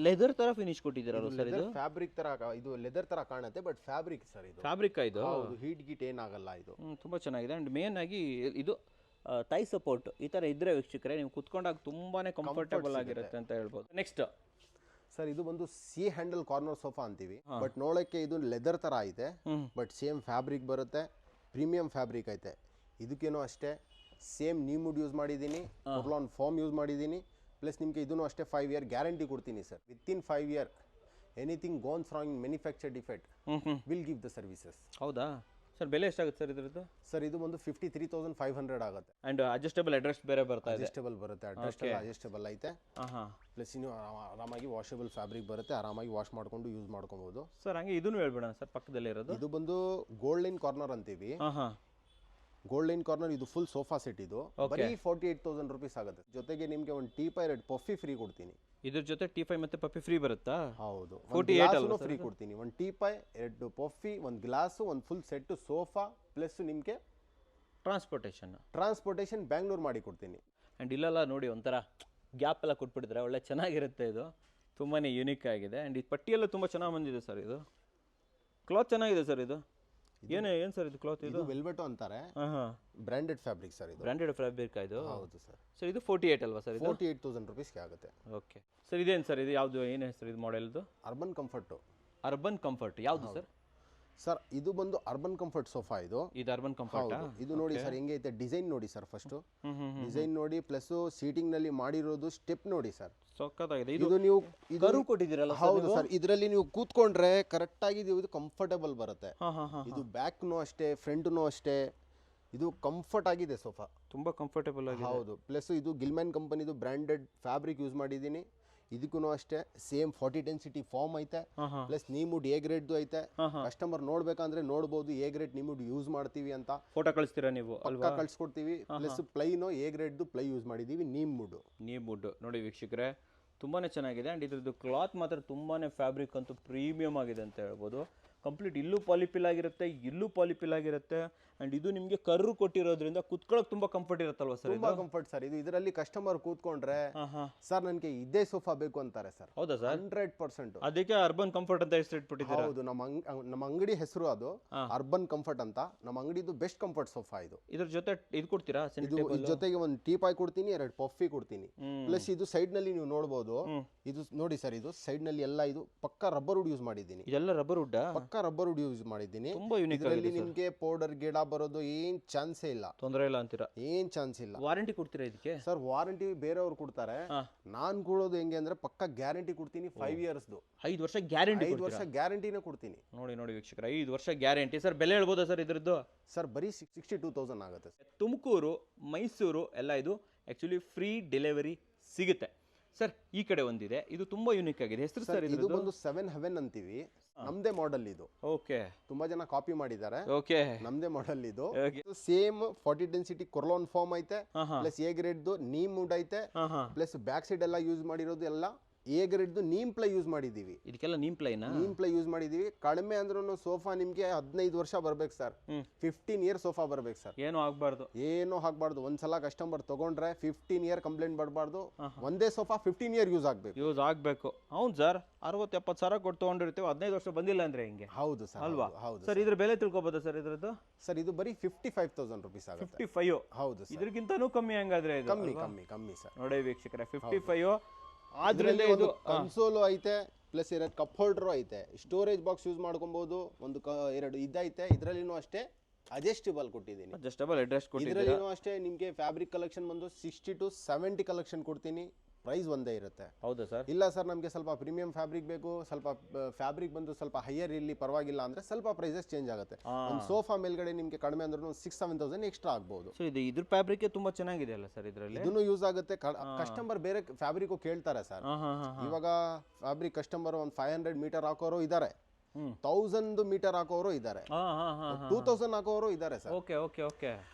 ಲೆದರ್ ತರ ಫಿನಿಶ್ ಕೊಟ್ಟಿದ್ದೀರಲ್ಲ ಸರ್ ಇದು? ಫ್ಯಾಬ್ರಿಕ್ ತರ ಇದು ಲೆದರ್ ತರ ಕಾಣುತ್ತೆ, ಬಟ್ ಫ್ಯಾಬ್ರಿಕ್ ಸರ್ ಇದು. ಫ್ಯಾಬ್ರಿಕ್ ಇದು ಹೀಟ್ ಗೀಟ್ ಏನಾಗಲ್ಲ ಇದು. ತುಂಬಾ ಚೆನ್ನಾಗಿದೆ. ಅಂಡ್ ಮೇನ್ ಆಗಿ ಇದು ಥೈ ಸಪೋರ್ಟ್ ಈ ತರ ಇದ್ರೆ ವೀಕ್ಷಕರೇ ನೀವು ಕುತ್ಕೊಂಡಾಗ ತುಂಬಾನೇ ಕಂಫರ್ಟಬಲ್ ಆಗಿರುತ್ತೆ ಅಂತ ಹೇಳ್ಬೋದು. ನೆಕ್ಸ್ಟ್ ಸರ್ ಇದು ಬಂದು ಸಿ ಹ್ಯಾಂಡಲ್ ಕಾರ್ನರ್ ಸೋಫಾ ಅಂತೀವಿ, ಬಟ್ ನೋಡಕ್ಕೆ ಇದು ಲೆದರ್ ತರ ಐತೆ, ಬಟ್ ಸೇಮ್ ಫ್ಯಾಬ್ರಿಕ್ ಬರುತ್ತೆ, ಪ್ರೀಮಿಯಂ ಫ್ಯಾಬ್ರಿಕ್ ಐತೆ. ಇದಕ್ಕೇನೋ ಅಷ್ಟೇ ಸೇಮ್ ನೀಮುಡ್ ಯೂಸ್ ಮಾಡಿದ್ದೀನಿ, ಪೊರ್ಲಾನ್ ಫಾರ್ಮ್ ಯೂಸ್ ಮಾಡಿದ್ದೀನಿ, ಪ್ಲಸ್ ನಿಮಗೆ ಇದನ್ನು ಅಷ್ಟೇ 5 ಇಯರ್ ಗ್ಯಾರಂಟಿ ಕೊಡ್ತೀನಿ sir. Within 5 year anything goes wrong manufacture defect will give the services. ಹೌದಾ ಸರ್? ಬೆಲೆ ಎಷ್ಟಾಗುತ್ತೆ ಸರ್ ಇದ್ರದ್ದು? ಸರ್ ಇದು ಒಂದು 53,500 ಆಗುತ್ತೆ. ಅಂಡ್ ಅಡ್ಜಸ್ಟಬಲ್ ಅಡ್ರೆಸ್ ಬೇರೆ ಬರ್ತಾ ಇದೆ? ಅಡ್ಜಸ್ಟಬಲ್ ಬರುತ್ತೆ, ಅಡ್ಜಸ್ಟಬಲ್ ಐತೆ. ಪ್ಲಸ್ ಇನ್ನು ಆರಾಮಾಗಿ ವಾಷಬಲ್ ಫ್ಯಾಬ್ರಿಕ್ ಬರುತ್ತೆ, ಆರಾಮಾಗಿ ವಾಶ್ ಮಾಡ್ಕೊಂಡು ಯೂಸ್ ಮಾಡ್ಕೊಬಹುದು ಸರ್. ಹಂಗೆ ಇದನ್ನು ಹೇಳ್ಬೇಡ ಸರ್, ಪಕ್ಕದಲ್ಲಿ ಇರೋದು ಇದು ಬಂದು ಗೋಲ್ಡ್ ಲೈನ್ ಕಾರ್ನರ್ ಅಂತೀವಿ. ಗೋಲ್ಡ್ ಲೈನ್ ಕಾರ್ನರ್ ಇದು ಫುಲ್ ಸೋಫಾ ಸೆಟ್, ಇದು ಬರೀ 48,000 ರೂಪೀಸ್ ಆಗುತ್ತೆ. ಜೊತೆಗೆ ನಿಮಗೆ ಒಂದು ಟೀ ಪೈ 2 ಪಫಿ ಫ್ರೀ ಕೊಡ್ತೀನಿ. ಇದ್ರ ಜೊತೆ ಟೀ ಪೈ ಮತ್ತೆ ಪಪ್ಪಿ ಫ್ರೀ ಬರುತ್ತಾ? ಹೌದು, 48 ಫ್ರೀ ಕೊಡ್ತೀನಿ. ಒಂದು ಟೀ ಪೈ, 2 ಪಫಿ, ಒಂದು ಗ್ಲಾಸು, ಒಂದು ಫುಲ್ ಸೆಟ್ ಸೋಫಾ, ಪ್ಲಸ್ ನಿಮಗೆ ಟ್ರಾನ್ಸ್ಪೋರ್ಟೇಷನ್ ಬ್ಯಾಂಗ್ಳೂರ್ ಮಾಡಿ ಕೊಡ್ತೀನಿ. ಆ್ಯಂಡ್ ಇಲ್ಲೆಲ್ಲ ನೋಡಿ ಒಂಥರ ಗ್ಯಾಪ್ ಎಲ್ಲ ಕೊಟ್ಬಿಟ್ಟಿದ್ರೆ ಒಳ್ಳೆ ಚೆನ್ನಾಗಿರುತ್ತೆ. ಇದು ತುಂಬಾ ಯೂನಿಕ್ ಆಗಿದೆ. ಆ್ಯಂಡ್ ಈ ಪಟ್ಟಿಯೆಲ್ಲ ತುಂಬ ಚೆನ್ನಾಗಿ ಬಂದಿದೆ ಸರ್. ಇದು ಕ್ಲಾತ್ ಚೆನ್ನಾಗಿದೆ ಸರ್. ಇದು ಏನು ಸರ್ ಇದು ಕ್ಲಾತ್? ಇದು ವೆಲ್ವೆಟೋ ಅಂತಾರೆ, ಬ್ರಾಂಡೆಡ್ ಫ್ಯಾಬ್ರಿಕ್ ಸರ್. ಇದು ಬ್ರಾಂಡೆಡ್ ಫ್ಯಾಬ್ರಿಕ್ ಇದು? ಹೌದು ಸರ್. ಸರ್ ಇದು 48 ಅಲ್ವಾ ಸರ್? 48,000 ರೂಪೀಸ್ಗೆ ಆಗುತ್ತೆ. Okay sir. ಇದೇನು ಸರ್ ಇದು? ಯಾವುದು, ಏನು ಹೆಸರು ಇದು ಮಾಡೆಲ್ದು? Urban comfort. ಅರ್ಬನ್ ಕಂಫರ್ಟ್ ಯಾವುದು ಸರ್? ಸರ್ ಇದು ಬಂದು ಅರ್ಬನ್ ಕಂಫರ್ಟ್ ಸೋಫಾ. ಇದು ಅರ್ಬನ್ ಕಂಫರ್ಟ್. ಇದು ನೋಡಿ ಸರ್ ಹೆಂಗೆ ಐತೆ ಡಿಸೈನ್ ನೋಡಿ ಸರ್. ಫಸ್ಟ್ ಡಿಸೈನ್ ನೋಡಿ, ಪ್ಲಸ್ ಸೀಟಿಂಗ್ ನಲ್ಲಿ ಮಾಡಿರೋದು ಸ್ಟೆಪ್ ನೋಡಿ ಸರ್, ಸಕ್ಕತ್ತಾಗಿದೆ. ಇದು ನೀವು ಕರು ಕೊಟ್ಟಿದ್ದೀರಲ್ಲ? ಹೌದು ಸರ್. ಇದರಲ್ಲಿ ನೀವು ಕೂತ್ಕೊಂಡ್ರೆ ಕರೆಕ್ಟ್ ಆಗಿ ಇದು ಕಂಫರ್ಟಬಲ್ ಬರುತ್ತೆ. ಇದು ಬ್ಯಾಕ್ನು ಅಷ್ಟೇ, ಫ್ರಂಟ್ನು ಅಷ್ಟೇ, ಇದು ಕಂಫರ್ಟ್ ಆಗಿದೆ ಸೋಫಾ, ತುಂಬಾ ಕಂಫರ್ಟಬಲ್ ಆಗಿದೆ. ಹೌದು. ಪ್ಲಸ್ ಇದು ಗಿಲ್ಮ್ಯಾನ್ ಕಂಪನಿದು ಬ್ರಾಂಡೆಡ್ ಫ್ಯಾಬ್ರಿಕ್ ಯೂಸ್ ಮಾಡಿದ್ದೀನಿ. ಇದಕ್ಕೂ ಅಷ್ಟೇ ಸೇಮ್ 40 ಡೆನ್ಸಿಟಿ ಫಾರ್ಮ್ ಐತೆ, ಪ್ಲಸ್ ನೀಮುಡ್ ಎ ಗ್ರೇಡ್ದು ಐತೆ. ಕಸ್ಟಮರ್ ನೋಡ್ಬೇಕಂದ್ರೆ ನೋಡ್ಬೋದು, ಎ ಗ್ರೇಡ್ ನೀಮುಡ್ ಯೂಸ್ ಮಾಡ್ತೀವಿ ಅಂತ. ಫೋಟೋ ಕಳಿಸ್ತೀರಾ ನೀವು? ಅಲ್ವಾ, ಕಳ್ಸಿಕೊಡ್ತೀವಿ. ಪ್ಲಸ್ ಪ್ಲೈನು ಎ ಗ್ರೇಡ್ದು ಪ್ಲೈ ಯೂಸ್ ಮಾಡಿದ್ದೀವಿ. ನೀಮುಡ್ ನೋಡಿ ವೀಕ್ಷಕರೇ, ತುಂಬಾನೇ ಚೆನ್ನಾಗಿದೆ. ಆ್ಯಂಡ್ ಇದ್ರದ್ದು ಕ್ಲಾತ್ ಮಾತ್ರ ತುಂಬಾನೇ ಫ್ಯಾಬ್ರಿಕ್ ಅಂತೂ ಪ್ರೀಮಿಯಮ್ ಆಗಿದೆ ಅಂತ ಹೇಳ್ಬೋದು. ಕಂಪ್ಲೀಟ್ ಇಲ್ಲೂ ಪಾಲಿಪಿಲ್ ಆಗಿರುತ್ತೆ, ಇಲ್ಲೂ ಪಾಲಿಪಿಲ್ ಆಗಿರುತ್ತೆ. ಆ್ಯಂಡ್ ಇದು ನಿಮಗೆ ಕರ್ರು ಕೊಟ್ಟಿರೋದ್ರಿಂದ ಕುತ್ಕೊಳ್ಳೋಕೆ ತುಂಬಾ ಕಂಫರ್ಟ್ ಇರುತ್ತಲ್ವಾ ಸರ್? ತುಂಬಾ ಕಂಫರ್ಟ್ ಸರ್. ಇದು ಇದರಲ್ಲಿ ಕಸ್ಟಮರ್ ಕೂತ್ಕೊಂಡ್ರೆ ಸರ್ ನನಗೆ ಇದೇ ಸೋಫಾ ಬೇಕು ಅಂತಾರೆ ಸರ್. ಹೌದಾ ಸರ್? 100%. ಅದಕ್ಕೆ ಅರ್ಬನ್ ಕಂಫರ್ಟ್ ಅಂತ ಹೆಸರಿಟ್ಬಿಟ್ಟಿದ್ದೀರಾ? ಹೌದು, ನಮ್ಮ ಅಂಗಡಿ ಹೆಸರು ಅದು ಅರ್ಬನ್ ಕಂಫರ್ಟ್ ಅಂತ. ನಮ್ಮ ಅಂಗಡಿದು ಬೆಸ್ಟ್ ಕಂಫರ್ಟ್ ಸೋಫಾ ಇದು. ಇದ್ರ ಜೊತೆ ಇದು ಕೊಡ್ತೀರಾ? ಇದು ಜೊತೆಗೆ ಒಂದು ಟೀ ಪಾಯ್ ಕೊಡ್ತೀನಿ, 2 ಪಫಿ ಕೊಡ್ತೀನಿ. ಪ್ಲಸ್ ಇದು ಸೈಡ್ ನಲ್ಲಿ ನೀವು ನೋಡಬಹುದು, ಇದು ನೋಡಿ ಸರ್, ಇದು ಸೈಡ್ ನಲ್ಲಿ ಎಲ್ಲ ಇದು ಪಕ್ಕ ರಬ್ಬರ್ ವುಡ್ ಯೂಸ್ ಮಾಡಿದ್ದೀನಿ. ಇದೆಲ್ಲ ರಬ್ಬರ್ ವುಡ್? ಪಕ್ಕ ರಬ್ಬರ್ ವುಡ್ ಯೂಸ್ ಮಾಡಿದ್ದೀನಿ. ತುಂಬಾ ಯೂನಿಕ್ ಆಗಿದೆ. ಇದರಲ್ಲಿ ನಿಮಗೆ ಪೌಡರ್ ಗಿಡ ಬರೋದು ಏನ್ ಚಾನ್ಸೇ ಇಲ್ಲ, ತೊಂದರೆ ಇಲ್ಲ ಅಂತೀರಾ? ಏನ್ ಚಾನ್ಸ್ ಇಲ್ಲ. ವಾರಂಟಿ ಕೊಡ್ತೀರಾ ಇದಕ್ಕೆ? ಸರ್ ವಾರಂಟಿ ಬೇರೆಯವರು ಕೊಡ್ತಾರೆ, ನಾನ್ ಕೊಡೋದು ಹೆಂಗೆ ಅಂದ್ರೆ ಪಕ್ಕ ಗ್ಯಾರಂಟಿ ಕೊಡ್ತೀನಿ. 5 ಇಯರ್ಸ್ದು 5 ವರ್ಷ ಗ್ಯಾರಂಟಿ. 5 ವರ್ಷ ಗ್ಯಾರಂಟಿನೇ ಕೊಡ್ತೀನಿ. ನೋಡಿ ವೀಕ್ಷಕರ, 5 ವರ್ಷ ಗ್ಯಾರಂಟಿ. ಸರ್ ಬೆಲೆ ಹೇಳ್ಬೋದಾ ಸರ್ ಇದ್ರದ್ದು? ಸರ್ ಬರೀ 62,000 ಆಗುತ್ತೆ. ತುಮಕೂರು, ಮೈಸೂರು ಎಲ್ಲ ಇದು ಆಕ್ಚುಲಿ ಫ್ರೀ ಡೆಲಿವರಿ ಸಿಗುತ್ತೆ. ಸರ್ ಈ ಕಡೆ ಒಂದಿದೆ, ಇದು ತುಂಬಾ ಯೂನಿಕ್ ಆಗಿದೆ. ಹೆಸರು ಸರ್ ಇದು ಬಂದು 7 ಹೆವೆನ್ ಅಂತೀವಿ. ನಮ್ದೇ ಮಾಡೆಲ್ ಇದು. ಓಕೆ. ತುಂಬಾ ಜನ ಕಾಪಿ ಮಾಡಿದ್ದಾರೆ. ಓಕೆ. ನಮ್ದೇ ಮಾಡೆಲ್ ಇದು. ಸೇಮ್ 40 ಡೆನ್ಸಿಟಿ ಕೊರ್ಲಾನ್ ಫಾರ್ಮ್ ಐತೆ, ಪ್ಲಸ್ ಎ ಗ್ರೇಡ್ದು ನೀಮ್ ವುಡ್ ಐತೆ, ಪ್ಲಸ್ ಬ್ಯಾಕ್ ಸೈಡ್ ಎಲ್ಲ ಯೂಸ್ ಮಾಡಿರೋದು ಎಲ್ಲ ಎ ಗ್ರೇಡ್ದು ನೀಮ್ ಪ್ಲೈ ಯೂಸ್ ಮಾಡಿದೀವಿ. ಇದಕ್ಕೆಲ್ಲ ನೀಮ್ ಪ್ಲೈ ಯೂಸ್ ಮಾಡಿದೀವಿ. ಕಡಿಮೆ ಅಂದ್ರೂ ಸೋಫಾ ನಿಮ್ಗೆ 15 ವರ್ಷ ಬರ್ಬೇಕು ಸರ್. 15 ಇಯರ್ ಸೋಫಾ ಬರ್ಬೇಕು ಸರ್. ಏನು ಆಗ್ಬಾರ್ದು. ಒಂದ್ಸಲ ಕಸ್ಟಮರ್ ತಗೊಂಡ್ರೆ 15 ಇಯರ್ ಕಂಪ್ಲೇಂಟ್ ಬರಬಾರ್ದು. ಒಂದೇ ಸೋಫಾ 15 ಇಯರ್ ಯೂಸ್ ಆಗ್ಬೇಕು. ಹೌದು ಸರ್. 60-70 ಸಾವಿರ ಕೊಟ್ಟು ತಗೊಂಡಿರ್ತೀವಿ, 15 ವರ್ಷ ಬಂದಿಲ್ಲ ಅಂದ್ರೆ ಹೆಂಗೆ? ಹೌದು ಸರ್. ಅಲ್ವಾ? ಹೌದು ಸರ್. ಇದ್ರ ಬೆಲೆ ತಿಳ್ಕೊಬೋದಾ ಸರ್ ಇದ್ರದ್ದು? ಸರ್ ಇದು ಬರೀ 55,000 ರೂಪೀಸ್ ಆಗುತ್ತೆ. 55? ಹೌದು ಸರ್. ಇದಕ್ಕಿಂತನೂ ಕಮ್ಮಿ ಹಂಗಾದ್ರೆ? ಕಮ್ಮಿ ಸರ್. ನೋಡಿ ವೀಕ್ಷಕರೇ, 55. ಆದ್ರಿಂದ ಇದು ಕನ್ಸೋಲು ಐತೆ, ಪ್ಲಸ್ 2 ಕಪ್ ಹೋಲ್ಡರ್ ಐತೆ, ಸ್ಟೋರೇಜ್ ಬಾಕ್ಸ್ ಯೂಸ್ ಮಾಡ್ಕೊಬಹುದು. ಒಂದು 2 ಇದೈತೆ. ಇದರಲ್ಲಿನೂ ಅಷ್ಟೇ ಅಡ್ಜಸ್ಟಬಲ್ ಕೊಟ್ಟಿದ್ದೀನಿ. ಇದರಲ್ಲಿನೂ ಅಷ್ಟೇ ನಿಮಗೆ ಫ್ಯಾಬ್ರಿಕ್ ಕಲೆಕ್ಷನ್ ಬಂದು 60 to 70 ಕಲೆಕ್ಷನ್ ಕೊಡ್ತೀನಿ. ಪ್ರೈಸ್ ಒಂದೇ ಇರುತ್ತೆ. ಹೌದಾ ಸರ್? ಇಲ್ಲ ಸರ್ ನಮಗೆ ಸ್ವಲ್ಪ ಪ್ರೀಮಿಯಂ ಫ್ಯಾಬ್ರಿಕ್ ಬೇಕು, ಸ್ವಲ್ಪ ಫ್ಯಾಬ್ರಿಕ್ ಬಂದು ಸ್ವಲ್ಪ ಹೈಯರ್ ಇಲ್ಲಿ ಪರವಾಗಿಲ್ಲ ಅಂದ್ರೆ ಸ್ವಲ್ಪ ಪ್ರೈಸಸ್ ಚೇಂಜ್ ಆಗುತ್ತೆ. ಒಂದು ಸೋಫಾ ಮೇಲ್ಗಡೆ ನಿಮಗೆ ಕಡಿಮೆ ಅಂದ್ರೂ 6-7,000 ಎಕ್ಸ್ಟ್ರಾ ಆಗ್ಬಹುದು. ಸೊ ಇದ್ರ ಫ್ಯಾಬ್ರಿಕ್ ತುಂಬಾ ಚೆನ್ನಾಗಿದೆ ಅಲ್ಲ ಸರ್? ಇದರಲ್ಲಿ ಇದನ್ನು ಯೂಸ್ ಆಗುತ್ತೆ. ಕಸ್ಟಮರ್ ಬೇರೆ ಫ್ಯಾಬ್ರಿಕ್ ಕೇಳ್ತಾರೆ ಸರ್. ಇವಾಗ ಫ್ಯಾಬ್ರಿಕ್ ಕಸ್ಟಮರ್ ಒಂದು 500 ಮೀಟರ್ ಹಾಕೋರು ಇದ್ದಾರೆ, 1000 ಮೀಟರ್ ಹಾಕೋರು ಇದ್ದಾರೆ, 2000 ಹಾಕೋರು ಇದ್ದಾರೆ ಸರ್.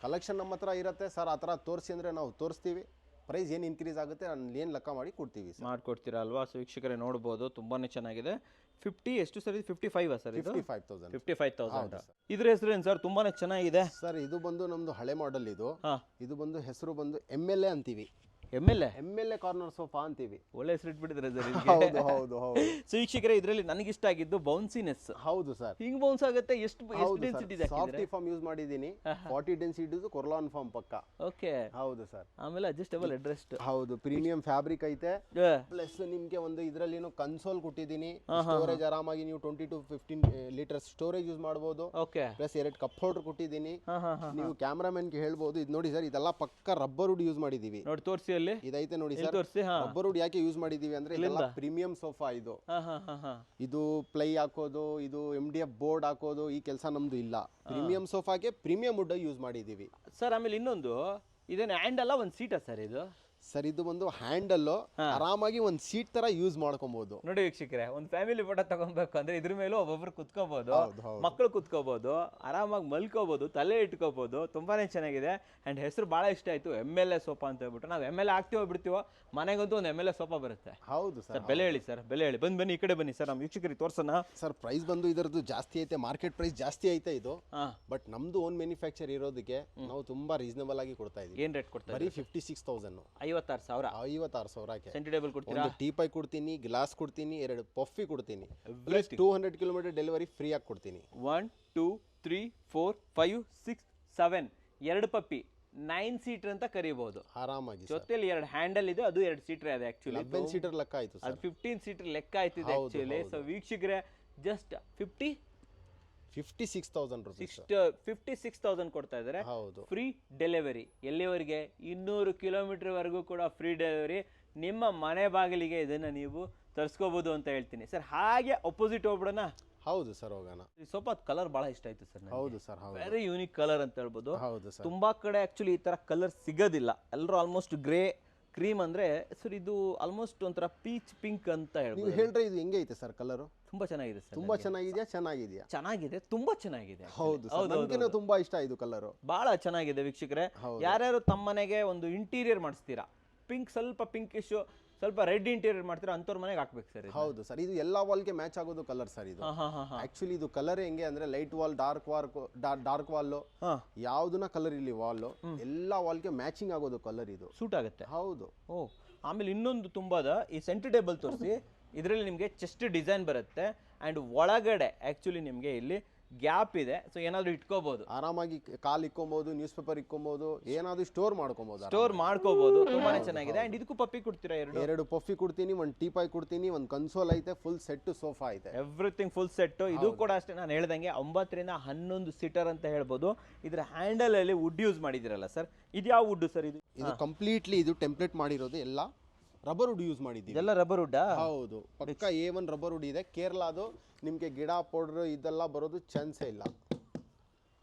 ಕಲೆಕ್ಷನ್ ನಮ್ಮ ಹತ್ರ ಇರುತ್ತೆ ಸರ್. ಆ ತರ ತೋರಿಸಿ ಅಂದ್ರೆ ನಾವು ತೋರಿಸ್ತೀವಿ. ಪ್ರೈಸ್ ಏನು ಇನ್ಕ್ರೀಸ್ ಆಗುತ್ತೆ ಅಲ್ಲಿ ಏನು ಲೆಕ್ಕ ಮಾಡಿ ಕೊಡ್ತೀವಿ ಸರ್. ಮಾಡ್ಕೊಡ್ತೀರಾ ಅಲ್ವಾ? ಸೊ ವೀಕ್ಷಕರೇ ನೋಡ್ಬೋದು, ತುಂಬಾನೇ ಚೆನ್ನಾಗಿದೆ. 50 ಎಷ್ಟು ಸರ್? 55 ಸರ್? 55,000. ಇದ್ರ ಹೆಸರು ಏನು ಸರ್? ತುಂಬಾನೇ ಚೆನ್ನಾಗಿದೆ ಸರ್. ಇದು ಬಂದು ನಮ್ದು ಹಳೆ ಮಾಡೆಲ್. ಇದು ಬಂದು ಹೆಸರು ಬಂದು MLA ಅಂತೀವಿ. M L A corner sofa ಅಂತೀವಿ. ಒಳ್ಳೆ ಹೆಸರು ಇಟ್ಬಿಟ್ಟಿದ್ರೆ ಸರ್ ಹೌದು ಹೌದು ಹೌದು. ಸೊ ವೀಕ್ಷಕರೇ, ಇದರಲ್ಲಿ ನನಗೆ ಇಷ್ಟ ಆಗಿದ್ದು ಬೌನ್ಸಿನೆಸ್. ಹೌದು ಸರ್, ಹಿಂಗ್ ಬೌನ್ಸ್ ಆಗುತ್ತೆ. ಎಷ್ಟು ಡೆನ್ಸಿಟಿ ಇದೆ? ಸಾಫ್ಟಿ ಫಾರ್ಮ್ ಯೂಸ್ ಮಾಡಿದ್ದೀನಿ. 40 ಡೆನ್ಸಿಟಿ ಕೊರ್ಲಾನ್ ಫಾರ್ಮ್ ಪಕ್ಕ. ಓಕೆ, ಹೌದು ಸರ್. ಆಮೇಲೆ ಅಡ್ಜಸ್ಟಬಲ್ ಹೆಡ್ರೆಸ್ಟ್. ಹೌದು, ಪ್ರೀಮಿಯಂ ಫ್ಯಾಬ್ರಿಕ್ ಐತೆ. ಪ್ಲಸ್ ನಿಮ್ಗೆ ಒಂದು ಇದರಲ್ಲಿ ಕನ್ಸೋಲ್ ಕೊಟ್ಟಿದ್ದೀನಿ. ಸ್ಟೋರೇಜ್ ಆರಾಮಾಗಿ ನೀವು 20 to 15 ಲೀಟರ್ಸ್ ಸ್ಟೋರೇಜ್ ಯೂಸ್ ಮಾಡಬಹುದು. ಓಕೆ, ಪ್ಲಸ್ 2 ಕಪ್ ಹೋಲ್ಡರ್ ಕೊಟ್ಟಿದ್ದೀನಿ. ನೀವು ಕ್ಯಾಮ್ರಾಮನ್ ಗೆ ಹೇಳ್ಬೋದು, ಇದು ನೋಡಿ ಸರ್, ಇದೆಲ್ಲ ಪಕ್ಕ ರಬ್ಬರ್ ವುಡ್ ಯೂಸ್ ಮಾಡಿದೀವಿ. ನೋಡಿ ತೋರಿಸಿ, ಅಲ್ಲಿ ಇದೈತೆ ನೋಡಿ ಸರ್. ರಬ್ಬರ್ ವುಡ್ ಯಾಕೆ ಯೂಸ್ ಮಾಡಿದೀವಿ ಅಂದ್ರೆ ಇದೆಲ್ಲ ಪ್ರೀಮಿಯಂ ಸೋಫಾ. ಇದು ಪ್ಲೈ ಹಾಕೋದು, ಇದು MDF ಬೋರ್ಡ್ ಹಾಕೋದು, ಈ ಕೆಲಸ ನಮ್ದು ಇಲ್ಲ. ಪ್ರೀಮಿಯಂ ಸೋಫಾಗೆ ಪ್ರೀಮಿಯಂ ವುಡ್ ಯೂಸ್ ಮಾಡಿದೀವಿ ಸರ್. ಆಮೇಲೆ ಇನ್ನೊಂದು, ಇದೇನು ಹ್ಯಾಂಡ್ ಅಲ್ಲ, ಒಂದು ಸೀಟಾ ಸರ್ ಇದು? ಸರ್, ಇದು ಒಂದು ಹ್ಯಾಂಡಲ್, ಆರಾಮಾಗಿ ಒಂದು ಸೀಟ್ ತರ ಯೂಸ್ ಮಾಡ್ಕೊಬಹುದು. ನೋಡಿ ವೀಕ್ಷಕರೇ, ಒಂದು ಫ್ಯಾಮಿಲಿ ಫೋಟೋ ತಗೊಬೇಕು ಅಂದ್ರೆ ಇದ್ರ ಮೇಲೂ ಒಬ್ಬೊಬ್ರು ಕುತ್ಕೋಬಹುದು, ಮಕ್ಕಳು ಕುತ್ಕೋಬಹುದು, ಆರಾಮಾಗಿ ಮಲ್ಕೋಬಹುದು, ತಲೆ ಇಟ್ಕೋಬಹುದು. ತುಂಬಾನೇ ಚೆನ್ನಾಗಿದೆ. ಅಂಡ್ ಹೆಸರು ಬಹಳ ಇಷ್ಟ ಆಯ್ತು, MLA ಸೋಫಾ ಅಂತ ಹೇಳ್ಬಿಟ್ಟು. ನಾವು MLA ಆಗ್ತೀವೋ ಬಿಡ್ತೀವೋ, ಮನೆಗಂತೂ ಒಂದು MLA ಸೋಫಾ ಬರುತ್ತೆ. ಹೌದು ಸರ್. ಬೆಲೆ ಹೇಳಿ ಸರ್, ಬೆಲೆ ಹೇಳಿ. ಬನ್ನಿ ಈ ಕಡೆ ಬನ್ನಿ ಸರ್, ನಮ್ಮ ವೀಕ್ಷಕರಿಗೆ ತೋರ್ಸೋಣ. ಸರ್, ಪ್ರೈಸ್ ಬಂದು ಇದರದ್ದು ಜಾಸ್ತಿ ಐತೆ, ಮಾರ್ಕೆಟ್ ಪ್ರೈಸ್ ಜಾಸ್ತಿ ಐತೆ ಇದು. ಬಟ್ ನಮ್ದು ಓನ್ ಮ್ಯಾನುಫ್ಯಾಕ್ಚರ್ ಇರೋದಕ್ಕೆ ನಾವು ತುಂಬಾ ರೀಸನಬಲ್ ಆಗಿ ಕೊಡ್ತಾ ಇದೀವಿ. ಏನ್ ರೇಟ್ ಕೊಡ್ತಾ ಬರೀ 56,000. 56,000 ಸೆಂಟಿ ಟೇಬಲ್ ಕೊಡ್ತೀರಾ? ಒಂದು ಟೀಪಾಯ್ ಕೊಡ್ತೀನಿ, ಗ್ಲಾಸ್ ಕೊಡ್ತೀನಿ, 2 ಪಫಿ ಕೊಡ್ತೀನಿ, 200 ಕಿಲೋಮೀಟರ್ ಡೆಲಿವರಿ ಫ್ರೀ ಆಗಿ ಕೊಡ್ತೀನಿ. 1 2 3 4 5 6 7 2 ಪಪ್ಪಿ 9 ಸೀಟರ್ ಅಂತ ಕರೀಬಹುದು ಆರಾಮಾಗಿ. ಜೊತೆಲಿ 2 ಹ್ಯಾಂಡಲ್ ಇದೆ, ಅದು 2 ಸೀಟರ್ ಇದೆ. ಆಕ್ಚುಲಿ 11 ಸೀಟರ್ ಲೆಕ್ಕ ಆಯ್ತು ಸರ್. ಅದು 15 ಸೀಟರ್ ಲೆಕ್ಕ ಆಯ್ತಿದೆ ಆಕ್ಚುಲಿ. ಸೊ ವೀಕ್ಷಕರೇ, ಜಸ್ಟ್ 56,000 ರೂಪಾಯಿ, 56,000 ಕೊಡ್ತಾ ಇದ್ದಾರೆ. ಹೌದು. Free delivery. ಎಲ್ಲಿವರೆಗೆ? 200 ಕಿಲೋಮೀಟರ್ ವರೆಗೂ ಕೂಡ ಫ್ರೀ ಡೆಲಿವರಿ. ನಿಮ್ಮ ಮನೆ ಬಾಗಿಲಿಗೆ ಇದನ್ನ ನೀವು ತರಿಸ್ಕೋಬಹುದು ಅಂತ ಹೇಳ್ತೀನಿ ಸರ್. ಹಾಗೆ ಅಪೋಸಿಟ್ ಹೋಗ್ಬಿಡೋಣ. ಹೌದು ಸರ್, ಹೋಗೋಣ. ಈ ಸೋಫಾ ಕಲರ್ ಬಹಳ ಇಷ್ಟ ಆಯ್ತು ಸರ್. ಹೌದು ಸರ್, ವೆರಿ ಯೂನಿಕ್ ಕಲರ್ ಅಂತ ಹೇಳ್ಬೋದು. ಹೌದು ಸರ್. ತುಂಬಾ ಕಡೆ ಆಕ್ಚುಲಿ ಈ ತರ ಕಲರ್ ಸಿಗೋದಿಲ್ಲ. ಎಲ್ಲರೂ ಆಲ್ಮೋಸ್ಟ್ ಗ್ರೇ ಕ್ರೀಮ್ ಅಂದ್ರೆ ಸರ್, ಇದು ಆಲ್ಮೋಸ್ಟ್ ಒಂಥರ ಪೀಚ್ ಪಿಂಕ್ ಅಂತ ಹೇಳ್ಬೋದು. ನೀವು ಹೇಳ್ರೆ ಇದು ಹೆಂಗೆ ಐತೆ ಸರ್ ಕಲರ್? ತುಂಬಾ ಚೆನ್ನಾಗಿದೆ ಸರ್. ತುಂಬಾ ಚೆನ್ನಾಗಿದೆಯಾ? ಚೆನ್ನಾಗಿದೆ, ತುಂಬಾ ಚೆನ್ನಾಗಿದೆ. ಹೌದು, ನನಗೆ ತುಂಬಾ ಇಷ್ಟ ಇದು ಕಲರ್, ಬಹಳ ಚೆನ್ನಾಗಿದೆ. ವೀಕ್ಷಕರೇ, ಯಾರ್ಯಾರು ತಮ್ಮ ಮನೆಗೆ ಒಂದು ಇಂಟೀರಿಯರ್ ಮಾಡಿಸ್ತೀರಾ, ಪಿಂಕ್ ಸ್ವಲ್ಪ ಪಿಂಕಿಶ್, ಸ್ವಲ್ಪ ರೆಡ್ ಇಂಟೀರಿಯರ್ ಮಾಡ್ತೀರಾ, ಅಂತವ್ರ ಮನೆಗೆ ಹಾಕ್ಬೇಕು ಸರ್. ಹೌದು ಸರ್, ಇದು ಎಲ್ಲಾ ವಾಲ್ಗೆ ಮ್ಯಾಚ್ ಆಗೋದು ಕಲರ್ ಸರ್ ಇದು. ಆಕ್ಚುಲಿ ಇದು ಕಲರ್ ಹೆಂಗೆ ಅಂದ್ರೆ ಲೈಟ್ ವಾಲ್, ಡಾರ್ಕ್ ವಾಲ್, ಯಾವ್ದನ್ನ ಕಲರ್ ಇಲ್ಲಿ ವಾಲ್, ಎಲ್ಲಾ ವಾಲ್ಗೆ ಮ್ಯಾಚಿಂಗ್ ಆಗೋದು ಕಲರ್ ಇದು. ಸೂಟ್ ಆಗುತ್ತೆ. ಹೌದು. ಆಮೇಲೆ ಇನ್ನೊಂದು ತುಂಬಾದ ಈ ಸೆಂಟರ್ ಟೇಬಲ್ ತೋರಿಸಿ. ಇದರಲ್ಲಿ ನಿಮಗೆ ಚೆಸ್ಟ್ ಡಿಸೈನ್ ಬರುತ್ತೆ ಅಂಡ್ ಒಳಗಡೆ ಆಕ್ಚುಲಿ ನಿಮಗೆ ಇಲ್ಲಿ ಗ್ಯಾಪ್ ಇದೆ. ಸೊ ಏನಾದ್ರು ಇಟ್ಕೋಬಹುದು, ಆರಾಮಾಗಿ ಕಾಲ್ ಇಕ್ಕೋಬಹುದು, ನ್ಯೂಸ್ ಪೇಪರ್ ಇಕ್ಕೋಬಹುದು, ಏನಾದ್ರು ಸ್ಟೋರ್ ಮಾಡ್ಕೋಬಹುದು. ತುಂಬಾನೇ ಚೆನ್ನಾಗಿದೆ. ಅಂಡ್ ಇದಕ್ಕೂ ಪಪ್ಪಿ ಕೊಡ್ತೀರಾ? 2 ಪಫಿ ಕೊಡ್ತೀನಿ, 1 ಟೀಪಾಯ್ ಕೊಡ್ತೀನಿ, 1 ಕನ್ಸೋಲ್ ಐತೆ, ಫುಲ್ ಸೆಟ್ ಸೋಫಾ ಐತೆ, ಎವ್ರಿಥಿಂಗ್ ಫುಲ್ ಸೆಟ್. ಇದು ಕೂಡ ಅಷ್ಟೇ, ನಾನು ಹೇಳ್ದಂಗೆ 9 ರಿಂದ 11 ಸೀಟರ್ ಅಂತ ಹೇಳ್ಬೋದು. ಇದ್ರ ಹ್ಯಾಂಡಲ್ ಅಲ್ಲಿ ವುಡ್ ಯೂಸ್ ಮಾಡಿದಿರಲ್ಲ ಸರ್, ಇದು ಯಾವ ವುಡ್ ಸರ್? ಇದು ಕಂಪ್ಲೀಟ್ಲಿ ಇದು ಟೆಂಪ್ಲೇಟ್ ಮಾಡಿರೋದು ಎಲ್ಲ ರಬ್ಬರ್ ವುಡ್ ಯೂಸ್ ಮಾಡಿದ್ದೀವಿ. ಎಲ್ಲ ರಬ್ಬರ್ ವುಡ್? ಹೌದು, ಪಕ್ಕ A1 ರಬ್ಬರ್ ವುಡ್ ಇದೆ. ಕೇರಳದು ನಿಮ್ಗೆ ಗಿಡ ಪೌಡರ್ ಇದೆಲ್ಲ ಬರೋದು ಚಾನ್ಸೇ ಇಲ್ಲ.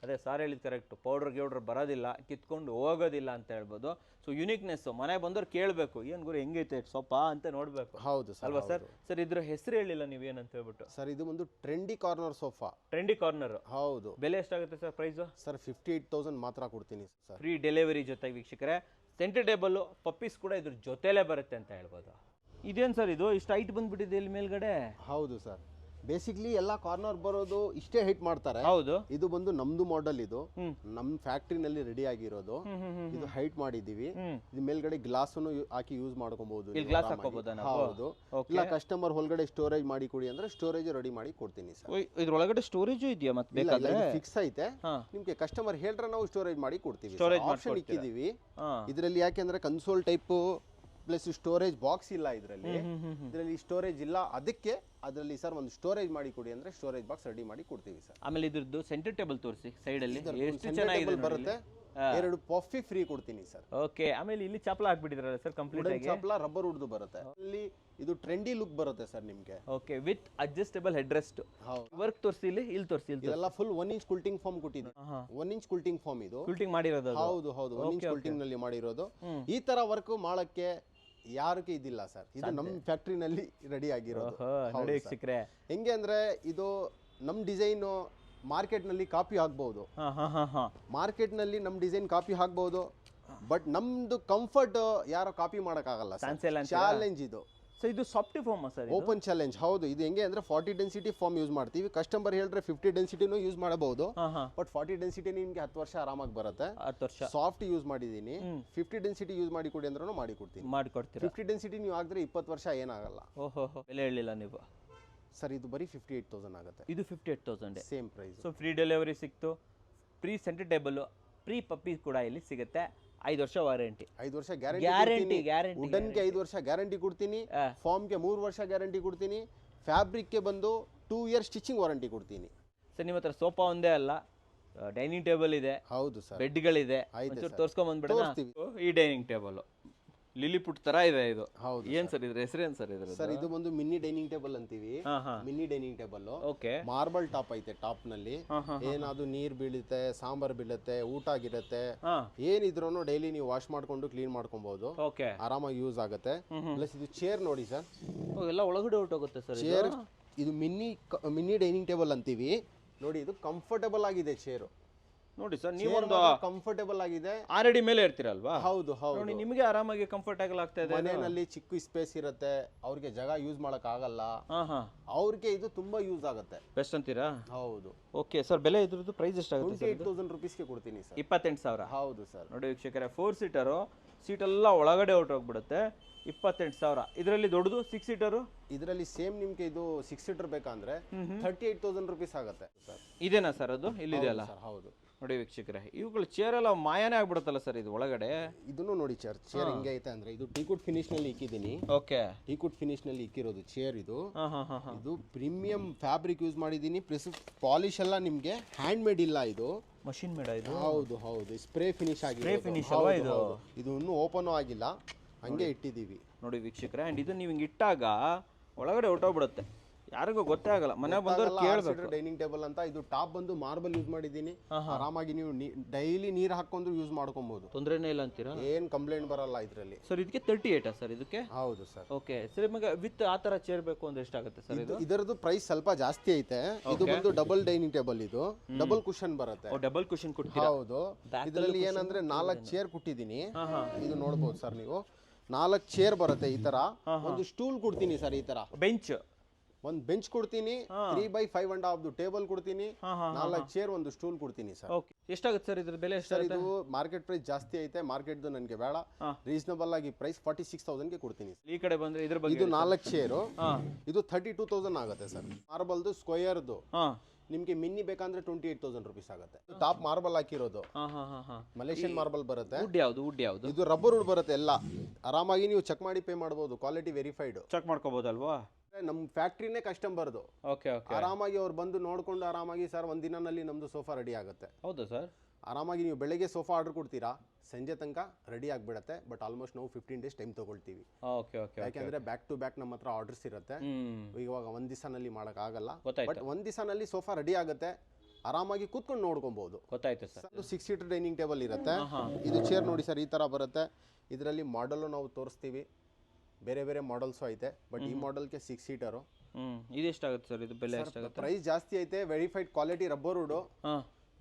ಅದೇ ಸಾರ್ ಹೇಳಿದ್ ಕರೆಕ್ಟ್. ಪೌಡರ್ ಬರೋದಿಲ್ಲ, ಕಿತ್ಕೊಂಡು ಹೋಗೋದಿಲ್ಲ ಅಂತ ಹೇಳ್ಬೋದು. ಸೊ ಯುನಿಕ್ನೆಸ್, ಮನೆ ಬಂದವ್ರು ಕೇಳಬೇಕು, ಏನ್ ಗುರು ಹೆಂಗೈತೆ ಸೋಫಾ ಅಂತ ನೋಡ್ಬೇಕು. ಹೌದು ಸರ್. ಅಲ್ವಾ ಸರ್? ಸರ್, ಇದ್ರ ಹೆಸರು ಹೇಳಿಲ್ಲ ನೀವೇನಂತ ಹೇಳ್ಬಿಟ್ಟು. ಸರ್, ಇದು ಒಂದು trendy corner sofa. Trendy corner. ಹೌದು. ಬೆಲೆ ಎಷ್ಟಾಗುತ್ತೆ ಸರ್? ಪ್ರೈಸ್ ಸರ್ 58,000 ಮಾತ್ರ ಕೊಡ್ತೀನಿ ಸರ್, ಫ್ರೀ ಡೆಲಿವರಿ ಜೊತೆಗೆ. ವೀಕ್ಷಕರೇ, ಸೆಂಟರ್ ಟೇಬಲ್ ಪಪ್ಪೀಸ್ ಕೂಡ ಇದ್ರ ಜೊತೆಲೇ ಬರುತ್ತೆ ಅಂತ ಹೇಳ್ಬೋದು. ಇದೇನು ಸರ್ ಇದು ಇಷ್ಟು ಹೈಟ್ ಬಂದ್ಬಿಟ್ಟಿದೆ ಇಲ್ಲಿ ಮೇಲ್ಗಡೆ? ಹೌದು ಸರ್, ಬೇಸಿಕ್ಲಿ ಎಲ್ಲ ಕಾರ್ನರ್ ಬರೋದು ಇಷ್ಟೇ ಹೈಟ್ ಮಾಡ್ತಾರೆ. ಹೌದು. ಇದು ಬಂದು ನಮ್ದು ಮಾಡೆಲ್, ಇದು ನಮ್ ಫ್ಯಾಕ್ಟ್ರಿನಲ್ಲಿ ರೆಡಿ ಆಗಿರೋದು. ಇದು ಹೈಟ್ ಮಾಡಿದೀವಿ. ಇದು ಮೇಲ್ಗಡೆ ಗ್ಲಾಸ್ ಹಾಕಿ ಯೂಸ್ ಮಾಡ್ಕೊಬಹುದು. ಹೌದು. ಇಲ್ಲ ಕಸ್ಟಮರ್ ಹೊಳಗಡೆ ಸ್ಟೋರೇಜ್ ಮಾಡಿ ಕೊಡಿ ಅಂದ್ರೆ ಸ್ಟೋರೇಜ್ ರೆಡಿ ಮಾಡಿ ಕೊಡ್ತೀನಿ ಸರ್. ಇದ್ರೊಳಗಡೆ ಸ್ಟೋರೇಜ್ ಇದೆಯಾ? ಮತ್ತೆ ಬೇಕಾದ್ರೆ ಫಿಕ್ಸ್ ಐತೆ, ನಿಮ್ಗೆ ಕಸ್ಟಮರ್ ಹೇಳ್ರೆ ನಾವು ಸ್ಟೋರೇಜ್ ಮಾಡಿ ಕೊಡ್ತೀವಿ. ಆಪ್ಷನ್ ಇಕ್ಕಿದೀವಿ ಇದರಲ್ಲಿ. ಯಾಕೆಂದ್ರೆ console type plus storage box ಇಲ್ಲ ಇದರಲ್ಲಿ ಸ್ಟೋರೇಜ್ ಇಲ್ಲ. ಅದಕ್ಕೆ ಅದರಲ್ಲಿ ಸರ್ ಒಂದು ಸ್ಟೋರೇಜ್ ಮಾಡಿ ಕೊಡಿ ಅಂದ್ರೆ ಸ್ಟೋರೇಜ್ ಬಾಕ್ಸ್ ರೆಡಿ ಮಾಡಿ ಕೊಡ್ತೀವಿ ಸರ್. ಆಮೇಲೆ ಇದ್ರದ್ದು ಸೆಂಟರ್ ಟೇಬಲ್ ತೋರಿಸಿ ಸೈಡ್ ಅಲ್ಲಿ. ಎಷ್ಟು ಚೆನ್ನಾಗಿದೆ ಬರುತ್ತೆ. 2 ಪಫಿ ಫ್ರೀ ಕೊಡ್ತೀನಿ ಸರ್. ಓಕೆ. ಆಮೇಲೆ ಇಲ್ಲಿ ಚಪ್ಪಲ ಹಾಕ್ಬಿಟ್ಟಿದ್ರಲ್ಲ ಸರ್, ಕಂಪ್ಲೀಟ್ ಆಗಿ ಚಪ್ಪಲ ರಬ್ಬರ್ ವುಡ್ ಬರುತ್ತೆ. ಅಲ್ಲಿ ಇದು ಟ್ರೆಂಡಿ ಲುಕ್ ಬರುತ್ತೆ ಸರ್ ನಿಮ್ಗೆ. Okay, with adjustable head rest. Work ತೋರಿಸಿ, ಇಲ್ಲಿ ತೋರಿಸಿ. ಇದೆಲ್ಲ ಫುಲ್ 1 ಇಂಚ್ ಕುಲ್ಟಿಂಗ್ ಫಾರ್ಮ್ ಕೊಟ್ಟಿದೆ. 1 ಇಂಚ್ ಕುಲ್ಟಿಂಗ್ ಫಾರ್ಮ್ ಇದು. ಕುಲ್ಟಿಂಗ್ ಮಾಡಿರೋದು? ಹೌದು ಹೌದು, 1 ಇಂಚ್ ಕುಲ್ಟಿಂಗ್ ನಲ್ಲಿ ಮಾಡಿರೋದು. ಈ ತರ ವರ್ಕ್ ಮಾಡಕ್ಕೆ ಯಾರಿಗೆ ಇದಿಲ್ಲ ಸರ್, ಇದು ನಮ್ಮ ಫ್ಯಾಕ್ಟ್ರಿನಲ್ಲಿ ರೆಡಿ ಆಗಿರೋದು. ಹೆಂಗೆ ಅಂದ್ರೆ ಇದು ನಮ್ ಡಿಸೈನ್ ಮಾರ್ಕೆಟ್ ನಲ್ಲಿ ಕಾಪಿ ಹಾಕ್ಬಹುದು. ಮಾರ್ಕೆಟ್ ನಲ್ಲಿ ನಮ್ ಡಿಸೈನ್ ಕಾಪಿ ಹಾಕ್ಬಹುದು, ಬಟ್ ನಮ್ದು ಕಂಫರ್ಟ್ ಯಾರೋ ಕಾಪಿ ಮಾಡಕ್ ಆಗಲ್ಲ. ಚಾಲೆಂಜ್ ಇದು. ಸೊ ಇದು softy foam sir open challenge. ಹೌದು, ಇದು ಹೆಂಗೆ ಅಂದ್ರೆ 40 ಡೆನ್ಸಿಟಿ ಫಾರ್ಮ್ ಯೂಸ್ ಮಾಡ್ತೀವಿ. ಕಸ್ಟಮರ್ ಹೇಳಿದ್ರೆ 50 ಡೆನ್ಸಿಟಿನೂ ಯೂಸ್ ಮಾಡಬಹುದು. ಬಟ್ 40 ಡೆನ್ಸಿಟಿ ನಿಮ್ಗೆ 10 ವರ್ಷ ಆರಾಮಾಗಿ ಬರುತ್ತೆ. 10 ವರ್ಷ ಸಾಫ್ಟ್ ಯೂಸ್ ಮಾಡಿದೀನಿ. 50 ಡೆನ್ಸಿಟಿ ಯೂಸ್ ಮಾಡಿ ಕೊಡಿ ಅಂದ್ರೂ ಮಾಡಿ ಕೊಡ್ತೀನಿ. ಮಾಡಿಕೊಡ್ತೀರಾ? 50 ಡೆನ್ಸಿಟಿ ನೀವು ಹಾಕಿದ್ರೆ 20 ವರ್ಷ ಏನಾಗಲ್ಲ. ಓಹೋ, ಬೆಲೆ ಹೇಳಿಲ್ಲ ನೀವು ಸರ್. ಇದು ಬರೀ 58,000 ಆಗುತ್ತೆ. ಇದು 58,000 same price. So free delivery ಸಿಕ್ತು, ಪ್ರೀ ಸೆಂಟರ್ ಟೇಬಲ್, ಪ್ರೀ ಪಪ್ಪಿ ಕೂಡ ಇಲ್ಲಿ ಸಿಗುತ್ತೆ. 5 ವರ್ಷ ವಾರಂಟಿ. 5 ವರ್ಷ ಗ್ಯಾರಂಟಿ ಗ್ಯಾರಂಟಿ. ವುಡನ್ಗೆ 5 ವರ್ಷ ಗ್ಯಾರಂಟಿ ಕೊಡ್ತೀನಿ. ಫಾರ್ಮ್ಗೆ 3 ವರ್ಷ ಗ್ಯಾರಂಟಿ ಕೊಡ್ತೀನಿ. ಫ್ಯಾಬ್ರಿಕ್ಗೆ ಬಂದು 2 ಇಯರ್ ಸ್ಟಿಚಿಂಗ್ ವಾರಂಟಿ ಕೊಡ್ತೀನಿ. ಸರ್ ನಿಮ್ಮ ಹತ್ರ ಸೋಫಾ ಒಂದೇ ಅಲ್ಲ, ಡೈನಿಂಗ್ ಟೇಬಲ್ ಇದೆ. ಹೌದು ಸರ್. ಬೆಡ್ಗಳಿದೆ. ಆಯ್ತು ಒಂಚೂರು ತೋರ್ಸ್ಕೊಂಡ್ ಬಂದ್ಬಿಡೋಣ. ಈ ಡೈನಿಂಗ್ ಟೇಬಲ್ ಲಿಲಿಪುಟ್ ತರ ಇದೆ ಇದು. ಹೌದು. ಏನ್ ಸರ್ ಇದ್ರ ಹೆಸರೇನ್ ಸರ್ ಇದ್ರ? ಸರ್ ಇದು ಒಂದು ಮಿನಿ ಡೈನಿಂಗ್ ಟೇಬಲ್ ಅಂತೀವಿ. Mini dining table. Okay. Marble top ಐತೆ. ಟಾಪ್ ನಲ್ಲಿ ಏನಾದ್ರು ನೀರ್ ಬೀಳುತ್ತೆ, ಸಾಂಬಾರ್ ಬೀಳುತ್ತೆ, ಊಟ ಆಗಿರುತ್ತೆ, ಏನಿದ್ರು ಡೈಲಿ ನೀವು ವಾಶ್ ಮಾಡ್ಕೊಂಡು ಕ್ಲೀನ್ ಮಾಡ್ಕೊಬಹುದು. ಓಕೆ. ಆರಾಮಾಗಿ ಯೂಸ್ ಆಗುತ್ತೆ. ಪ್ಲಸ್ ಇದು ಚೇರ್ ನೋಡಿ ಸರ್. ಎಲ್ಲ ಒಳಗಡೆ ಹೊರಟೋಗುತ್ತೆ ಸರ್. ಚೇರ್ ಇದು ಮಿನಿ ಡೈನಿಂಗ್ ಟೇಬಲ್ ಅಂತೀವಿ ನೋಡಿ. ಇದು ಕಂಫರ್ಟಬಲ್ ಆಗಿದೆ ಚೇರು. ನೋಡಿ ಸರ್, ನೀವೊಂದು ಕಂಫರ್ಟೇಬಲ್ ಆಗಿದೆ. ಆಲ್ರೆಡಿ ಮೇಲೆ ಇರ್ತೀರಲ್ವಾ? ಹೌದು ಹೌದು. ನೋಡಿ ನಿಮಗೆ ಆರಾಮಾಗಿ ಕಂಫರ್ಟೇಬಲ್ ಆಗ್ತಾ ಇದೆ. ಮನೆಯಲ್ಲಿ ಚಿಕ್ಕ ಸ್ಪೇಸ್ ಇರುತ್ತೆ, ಅವ್ರಿಗೆ ಜಾಗ ಯೂಸ್ ಮಾಡಕ್ ಆಗಲ್ಲ, ಅವ್ರಿಗೆ ಇದು ತುಂಬಾ ಯೂಸ್ ಆಗುತ್ತೆ. ಬೆಸ್ಟ್ ಅಂತೀರಾ? ಹೌದು. ಓಕೆ ಸರ್, ಬೆಲೆ ಇದ್ರದ್ದು ಪ್ರೈಸ್ ಎಷ್ಟಾಗುತ್ತೆ? 28,000 ರುಪೀಸ್ಗೆ ಕೊಡ್ತೀನಿ ಸರ್. 28,000. ಹೌದು ಸರ್. ನೋಡಿ ವೀಕ್ಷಕರೇ, 4 ಸೀಟರು, ಸೀಟ್ ಎಲ್ಲ ಒಳಗಡೆ ಹೊರಟೋಗ್ಬಿಡುತ್ತೆ. 28,000. ಇದರಲ್ಲಿ ದೊಡ್ಡದು 6 ಸೀಟರು? ಇದರಲ್ಲಿ ಸೇಮ್ ನಿಮ್ಗೆ ಇದು 6 ಸೀಟರ್ ಬೇಕಂದ್ರೆ 38,000 ರುಪೀಸ್ ಆಗುತ್ತೆ ಸರ್. ಇದೇನಾ ಸರ್ ಅದು? ಇಲ್ಲಿದೆಯಲ್ಲ? ಹೌದು. ನೋಡಿ ವೀಕ್ಷಕರೇ, ಇವುಗಳು ಚೇರ್ ಎಲ್ಲ ಮಾಯನೇ ಆಗ್ಬಿಡುತ್ತಲ್ಲ ಸರ್ ಇದು ಒಳಗಡೆ. ಇದನ್ನು ನೋಡಿ ಚೇರ್ ಹಿಂಗೆ ಐತೆ ಅಂದ್ರೆ ಇದು ಟೀಕುಡ್ ಫಿನಿಶ್ ನಲ್ಲಿ ಇಕ್ಕಿದೀನಿ. ಓಕೆ. ಟೀಕುಡ್ ಫಿನಿಶ್ ನಲ್ಲಿ ಇಕ್ಕಿರೋದು ಚೇರ್ ಇದು. ಇದು ಪ್ರೀಮಿಯಂ ಫ್ಯಾಬ್ರಿಕ್ ಯೂಸ್ ಮಾಡಿದೀನಿ. ಪ್ಲಸ್ ಪಾಲಿಶ್ ಎಲ್ಲ ನಿಮ್ಗೆ ಹ್ಯಾಂಡ್ ಮೇಡ್ ಇಲ್ಲ, ಇದು ಮಷಿನ್ ಮೇಡ್ ಇದು. ಹೌದು ಹೌದು. ಸ್ಪ್ರೇ ಫಿನಿಶ್ ಆಗಿದೆ. ಇದು ಇನ್ನೂ ಓಪನ್ ಆಗಿಲ್ಲ, ಹಂಗೆ ಇಟ್ಟಿದೀವಿ. ನೋಡಿ ವೀಕ್ಷಕರೇ, ಅಂಡ್ ಇದು ನೀವು ಹಿಂಗೆ ಇಟ್ಟಾಗ ಒಳಗಡೆ ಹೊರಟೋಗ್ಬಿಡುತ್ತೆ, ಯಾರಿಗೂ ಗೊತ್ತೇ ಆಗಲ್ಲ. ಮನೆ ಬಂದವ್ರು ಕೇಳಬೇಕು. ಡೈನಿಂಗ್ ಟೇಬಲ್ ಅಂತ. ಇದು ಟಾಪ್ ಬಂದು ಮಾರ್ಬಲ್ ಯೂಸ್ ಮಾಡಿದೀನಿ. ಆರಾಮಾಗಿ ನೀವು ಡೈಲಿ ನೀರ್ ಹಾಕೊಂಡು ಯೂಸ್ ಮಾಡ್ಕೊಬಹುದು. ತೊಂದರೆನೇ ಇಲ್ಲ ಅಂತೀರಾ? ಏನ್ ಕಂಪ್ಲೇಂಟ್ ಬರಲ್ಲ ಇದ್ರಲ್ಲಿ. ಸರ್ ಇದಕ್ಕೆ 38 ಸರ್ ಇದಕ್ಕೆ? ಹೌದು ಸರ್. ಓಕೆ ಸರ್, ನಿಮಗೆ ವಿತ್ ಆ ತರ ಚೇರ್ ಬೇಕು ಅಂದ್ರೆ ಎಷ್ಟಾಗುತ್ತೆ ಸರ್ ಇದು? ಇದರದ್ದು ಪ್ರೈಸ್ ಸ್ವಲ್ಪ ಜಾಸ್ತಿ ಐತೆ. ಇದು ಬಂದು ಡಬಲ್ ಡೈನಿಂಗ್ ಟೇಬಲ್. ಇದು ಡಬಲ್ ಕುಷನ್ ಬರುತ್ತೆ. ಡಬಲ್ ಕುಷನ್ ಕೊಡ್ತೀರಾ? ಹೌದು. ಇದರಲ್ಲಿ ಏನಂದ್ರೆ 4 ಚೇರ್ ಕೊಟ್ಟಿದ್ದೀನಿ. ಇದು ನೋಡಬಹುದು ಸರ್ ನೀವು. 4 ಚೇರ್ ಬರುತ್ತೆ ಈ ತರ. ಒಂದು ಸ್ಟೂಲ್ ಕೊಡ್ತೀನಿ ಸರ್, ಈ ತರ ಬೆಂಚ್. ಒಂದು ಬೆಂಚ್ ಕೊಡ್ತೀನಿ. 3x5.5 ಟೇಬಲ್ ಕೊಡ್ತೀನಿ. 4 ಚೇರ್, ಒಂದು ಸ್ಟೂಲ್ ಕೊಡ್ತೀನಿ ಸರ್. ಓಕೆ. ಎಷ್ಟಾಗುತ್ತೆ ಸರ್ ಇದ್ರ ಬೆಲೆ? ಸರ್ ಇದು ಮಾರ್ಕೆಟ್ ಪ್ರೈಸ್ ಜಾಸ್ತಿ ಐತೆ. ಮಾರ್ಕೆಟ್ದು ನನಗೆ ಬೇಡ. ರೀಸನಬಲ್ ಆಗಿ ಪ್ರೈಸ್ 46,000 ಗೆ ಕೊಡ್ತೀನಿ. ಈ ಕಡೆ ಬಂದ್ರೆ ಇದ್ರ ಬಗ್ಗೆ ಇದು 4 ಚೇರು. ಇದು 32,000 ಆಗುತ್ತೆ ಸರ್. ಮಾರ್ಬಲ್ದು ಸ್ಕ್ವೇರ್ದು ನಿಮ್ಗೆ ಮಿನಿ ಬೇಕಂದ್ರೆ 28,000 ರುಪೀಸ್ ಆಗುತ್ತೆ. ಟಾಪ್ ಮಾರ್ಬಲ್ ಹಾಕಿರೋದು. ಮಲೇಷಿಯನ್ ಮಾರ್ಬಲ್ ಬರುತ್ತೆ. ವುಡ್ ಯಾವುದು? ವುಡ್ ಯಾವುದು? ಇದು ರಬ್ಬರ್ ವುಡ್ ಬರುತ್ತೆ ಎಲ್ಲ. ಆರಾಮಾಗಿ ನೀವು ಚೆಕ್ ಮಾಡಿ ಪೇ ಮಾಡಬಹುದು. Quality verified. ಚೆಕ್ ಮಾಡ್ಕೋಬಹುದಲ್ವಾ? ನಮ್ಮ ಫ್ಯಾಕ್ಟ್ರಿನೇ ಕಸ್ಟಮರ್ದು. Okay okay. ಆರಾಮಾಗಿ ಅವ್ರು ಬಂದು ನೋಡ್ಕೊಂಡು ಆರಾಮಾಗಿ ಸರ್ ಒಂದ್ ದಿನದಲ್ಲಿ ನಮ್ದು ಸೋಫಾ ರೆಡಿ ಆಗುತ್ತೆ. ಹೌದಾ ಸರ್? ಆರಾಮಾಗಿ ನೀವು ಬೆಳಗ್ಗೆ ಸೋಫಾ ಆರ್ಡರ್ ಕೊಡ್ತೀರಾ, ಸಂಜೆ ತನಕ ರೆಡಿ ಆಗಿಬಿಡುತ್ತೆ. ಬಟ್ ಆಲ್ಮೋಸ್ಟ್ ನಾವು 15 ಡೇಸ್ ಟೈಮ್ ತಗೊಳ್ತೀವಿ. Okay okay. ಯಾಕೆಂದ್ರೆ ಬ್ಯಾಕ್ ಟು ಬ್ಯಾಕ್ ನಮ್ಮ ಹತ್ರ ಆರ್ಡರ್ಸ್ ಇರುತ್ತೆ. ಇವಾಗ ಒಂದ್ ದಿವಸನಲ್ಲಿ ಮಾಡಕ್ ಆಗಲ್ಲ. ಬಟ್ ಒಂದ್ ದಿವಸನಲ್ಲಿ ಸೋಫಾ ರೆಡಿ ಆಗುತ್ತೆ. ಆರಾಮಾಗಿ ಕೂತ್ಕೊಂಡು ನೋಡ್ಕೊಬಹುದು. ಗೊತ್ತಾಯ್ತು ಸರ್. 6 ಸೀಟರ್ ಡೈನಿಂಗ್ ಟೇಬಲ್ ಇರುತ್ತೆ. ಇದು ಚೇರ್ ನೋಡಿ ಸರ್, ಈ ತರ ಬರುತ್ತೆ. ಇದರಲ್ಲಿ ಮಾಡೆಲ್ ನಾವು ತೋರಿಸ್ತೀವಿ. ಬೇರೆ ಬೇರೆ ಮಾಡೆಲ್ಸ್ ಐತೆ. ಬಟ್ ಈ ಮಾಡೆಲ್ಗೆ 6 ಸೀಟರು. ಇದು ಎಷ್ಟಾಗುತ್ತೆ ಸರ್? ಇದು ಬೆಲೆ ಎಷ್ಟಾಗುತ್ತೆ? ಪ್ರೈಸ್ ಜಾಸ್ತಿ ಐತೆ. Verified quality rubber wood.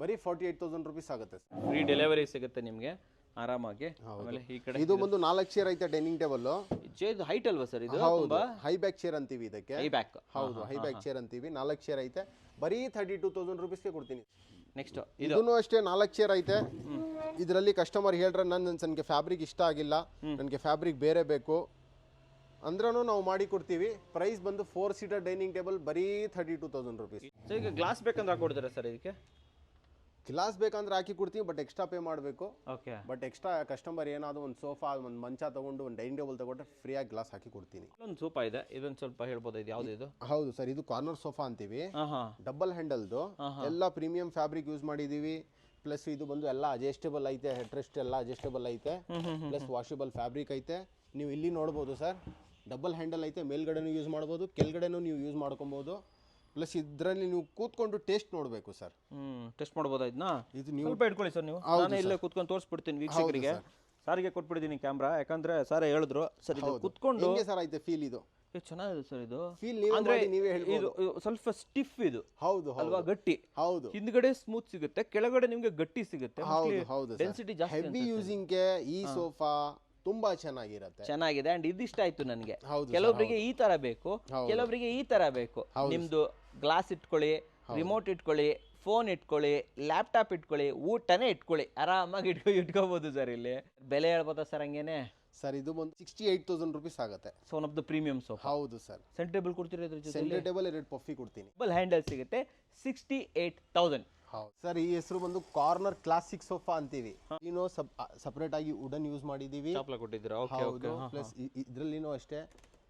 ಬರೀ 48,000 ರುಪೀಸ್ ಆಗುತ್ತೆ. ಫ್ರೀ ಡೆಲಿವರಿ ಸಿಗುತ್ತೆ ನಿಮಗೆ ಆರಾಮಾಗಿ. ಆಮೇಲೆ ಈ ಕಡೆ ಇದು ಒಂದು 4 ಚೇರ್ ಐತೆ ಡೈನಿಂಗ್ ಟೇಬಲ್. ಚೇರ್ ಹೈಟ್ ಅಲ್ವಾ ಸರ್ ಇದು? ಹೌದು. ಹೈ ಬ್ಯಾಕ್ ಚೇರ್ ಅಂತೀವಿ ಇದಕ್ಕೆ. High back. ಹೌದು, ಹೈ ಬ್ಯಾಕ್ ಚೇರ್ ಅಂತೀವಿ. 4 ಚೇರ್ ಐತೆ. ಬರೀ 32,000 ರುಪೀಸ್ಗೆ ಕೊಡ್ತೀನಿ. ನೆಕ್ಸ್ಟ್ ಇದನ್ನು ಅಷ್ಟೇ 4 ಚೇರ್ ಐತೆ. ಇದರಲ್ಲಿ ಕಸ್ಟಮರ್ ಹೇಳ್ರೆ ನನಗೆ ಫ್ಯಾಬ್ರಿಕ್ ಇಷ್ಟ ಆಗಿಲ್ಲ, ನನಗೆ ಫ್ಯಾಬ್ರಿಕ್ ಬೇರೆ ಬೇಕು ಅಂದ್ರೂ ನಾವು ಮಾಡಿ ಕೊಡ್ತೀವಿ. ಪ್ರೈಸ್ ಬಂದು 4 ಸೀಟರ್ ಡೈನಿಂಗ್ ಟೇಬಲ್ ಬರೀ 32,000 ರುಪೀಸ್. ಸರ್ ಈಗ ಗ್ಲಾಸ್ ಬೇಕಂದ್ರೆ ಹಾಕೊಡ್ತೀರಾ ಸರ್ ಇದಕ್ಕೆ? ಗ್ಲಾಸ್ ಬೇಕಂದ್ರೆ ಹಾಕಿ ಕೊಡ್ತೀವಿ, ಬಟ್ ಎಕ್ಸ್ಟ್ರಾ ಪೇ ಮಾಡಬೇಕು. ಓಕೆ. ಬಟ್ ಎಕ್ಸ್ಟ್ರಾ ಕಸ್ಟಮರ್ ಏನಾದ್ರು ಒಂದು ಸೋಫಾ, ಒಂದು ಮಂಚ ತಗೊಂಡು ಒಂದು ಡೈನಿಂಗ್ ಟೇಬಲ್ ತಗೊಂಡ್ರೆ ಫ್ರೀಯಾಗಿ ಗ್ಲಾಸ್ ಹಾಕಿ ಕೊಡ್ತೀನಿ. ಒಂದು ಸೋಫಾ ಇದೆ, ಇದೊಂದು ಸ್ವಲ್ಪ ಹೇಳ್ಬೋದು, ಇದು ಯಾವ್ದು ಇದು? ಹೌದು ಸರ್, ಇದು ಕಾರ್ನರ್ ಸೋಫಾ ಅಂತೀವಿ. ಡಬಲ್ ಹ್ಯಾಂಡಲ್ದು. ಎಲ್ಲ ಪ್ರೀಮಿಯಂ ಫ್ಯಾಬ್ರಿಕ್ ಯೂಸ್ ಮಾಡಿದೀವಿ. ಪ್ಲಸ್ ಇದು ಬಂದು ಎಲ್ಲ ಅಡ್ಜಸ್ಟೇಬಲ್ ಐತೆ. ಹೆಡ್ ರೆಸ್ಟ್ ಎಲ್ಲ ಅಡ್ಜಸ್ಟೇಬಲ್ ಐತೆ. ಪ್ಲಸ್ ವಾಷಬಲ್ ಫ್ಯಾಬ್ರಿಕ್ ಐತೆ. ನೀವು ಇಲ್ಲಿ ನೋಡ್ಬೋದು ಸರ್, ಡಬಲ್ ಹ್ಯಾಂಡಲ್ ಐತೆ. ಮೇಲ್ಗಡೆನೂ ಯೂಸ್ ಮಾಡ್ಬೋದು, ಕೆಳಗಡೆನೂ ನೀವು ಯೂಸ್ ಮಾಡ್ಕೊಬೋದು. ಪ್ಲಸ್ ಇದರಲ್ಲಿ ನೀವು ಕೂತ್ಕೊಂಡು ಟೇಸ್ಟ್ ನೋಡಬೇಕು ಸರ್. ಟೆಸ್ಟ್ ಮಾಡ್ಬೋದಾ ಇದನ್ನ? ಇದು ನೀವು ಸ್ವಲ್ಪ ಇಟ್ಕೊಳ್ಳಿ ಸರ್ ನೀವು. ನಾನು ಇಲ್ಲೇ ಕೂತ್ಕೊಂಡು ತೋರಿಸ್ಬಿಡ್ತೀನಿ ವೀಕ್ಷಕರಿಗೆ. ಸಾರಿಗೆ ಕೊಟ್ಬಿಟ್ಟಿದ್ದೀನಿ ಕ್ಯಾಮ್ರಾ, ಯಾಕಂದ್ರೆ ಸರ್ ಹೇಳಿದ್ರು ಸರ್ ಇದು ಕೂತ್ಕೊಂಡು ಹೆಂಗೆ ಸರ್ ಐತೆ ಫೀಲ್? ಇದು ಚೆನ್ನಾಗಿದೆ ಸರ್. ಇದು ಫೀಲ್ ನೀವೇ ಹೇಳ್ಬೋದು. ಇದು ಸ್ವಲ್ಪ ಸ್ಟಿಫ್ ಇದು. ಹೌದು ಅಲ್ವಾ? ಗಟ್ಟಿ. ಹೌದು. ಹಿಂದ್ಗಡೆ ಸ್ಮೂತ್ ಸಿಗುತ್ತೆ, ಕೆಳಗಡೆ ನಿಮ್ಗೆ ಗಟ್ಟಿ ಸಿಗುತ್ತೆ. ಹೌದು ಹೌದು. ಡೆನ್ಸಿಟಿ ಜಾಸ್ತಿ. ಹೆವಿ ಯೂಸಿಂಗ್ ಗೆ ಈ ಸೋಫಾ ತುಂಬಾ ಚೆನ್ನಾಗಿರುತ್ತೆ. ಚೆನ್ನಾಗಿದೆ ಅಂಡ್ ಇದಿಷ್ಟ ಆಯ್ತು ನನಗೆ. ಹೌದು ಕೆಲವೊಬ್ಬರಿಗೆ ಈ ತರ ಬೇಕು, ಕೆಲವೊಬ್ಬರಿಗೆ ಈ ತರ ಬೇಕು. ನಿಮ್ದು ಗ್ಲಾಸ್ ಇಟ್ಕೊಳ್ಳಿ, ರಿಮೋಟ್ ಇಟ್ಕೊಳ್ಳಿ, ಫೋನ್ ಇಟ್ಕೊಳ್ಳಿ, ಲ್ಯಾಪ್ಟಾಪ್ ಇಟ್ಕೊಳ್ಳಿ, ಊಟನೇ ಇಟ್ಕೊಳ್ಳಿ, ಆರಾಮಾಗಿ ಇಟ್ಕೋಬಹುದು ಸರ್. ಇಲ್ಲಿ ಬೆಲೆ ಹೇಳ್ಬೋದಾ ಸರ್ ಹಂಗೇನೆ? ಸರ್ ಇದು ಬಂದು 68,000 ರೂಪೀಸ್ ಆಗುತ್ತೆ. One of the premium sofa. ಹೌದು ಸರ್. ಸೆಂಟರ್ ಟೇಬಲ್ ಕೊಡ್ತೀರಾ ಇದ್ರ ಜೊತೆ? ಸೆಂಟರ್ ಟೇಬಲ್ 2 ಪಫಿ ಕೊಡ್ತೀನಿ. ಡಬಲ್ ಹ್ಯಾಂಡಲ್ ಸಿಗುತ್ತೆ 68,000. ಹೌದು ಸರ್. ಈ ಹೆಸರು ಬಂದು ಕಾರ್ನರ್ ಕ್ಲಾಸಿಕ್ ಸೋಫಾ ಅಂತೀವಿ. ಇನ್ನು ಸಪರೇಟ್ ಆಗಿ ವುಡನ್ ಯೂಸ್ ಮಾಡಿದೀವಿ. ಪ್ಲಸ್ ಇದ್ರಲ್ಲಿನೂ ಅಷ್ಟೇ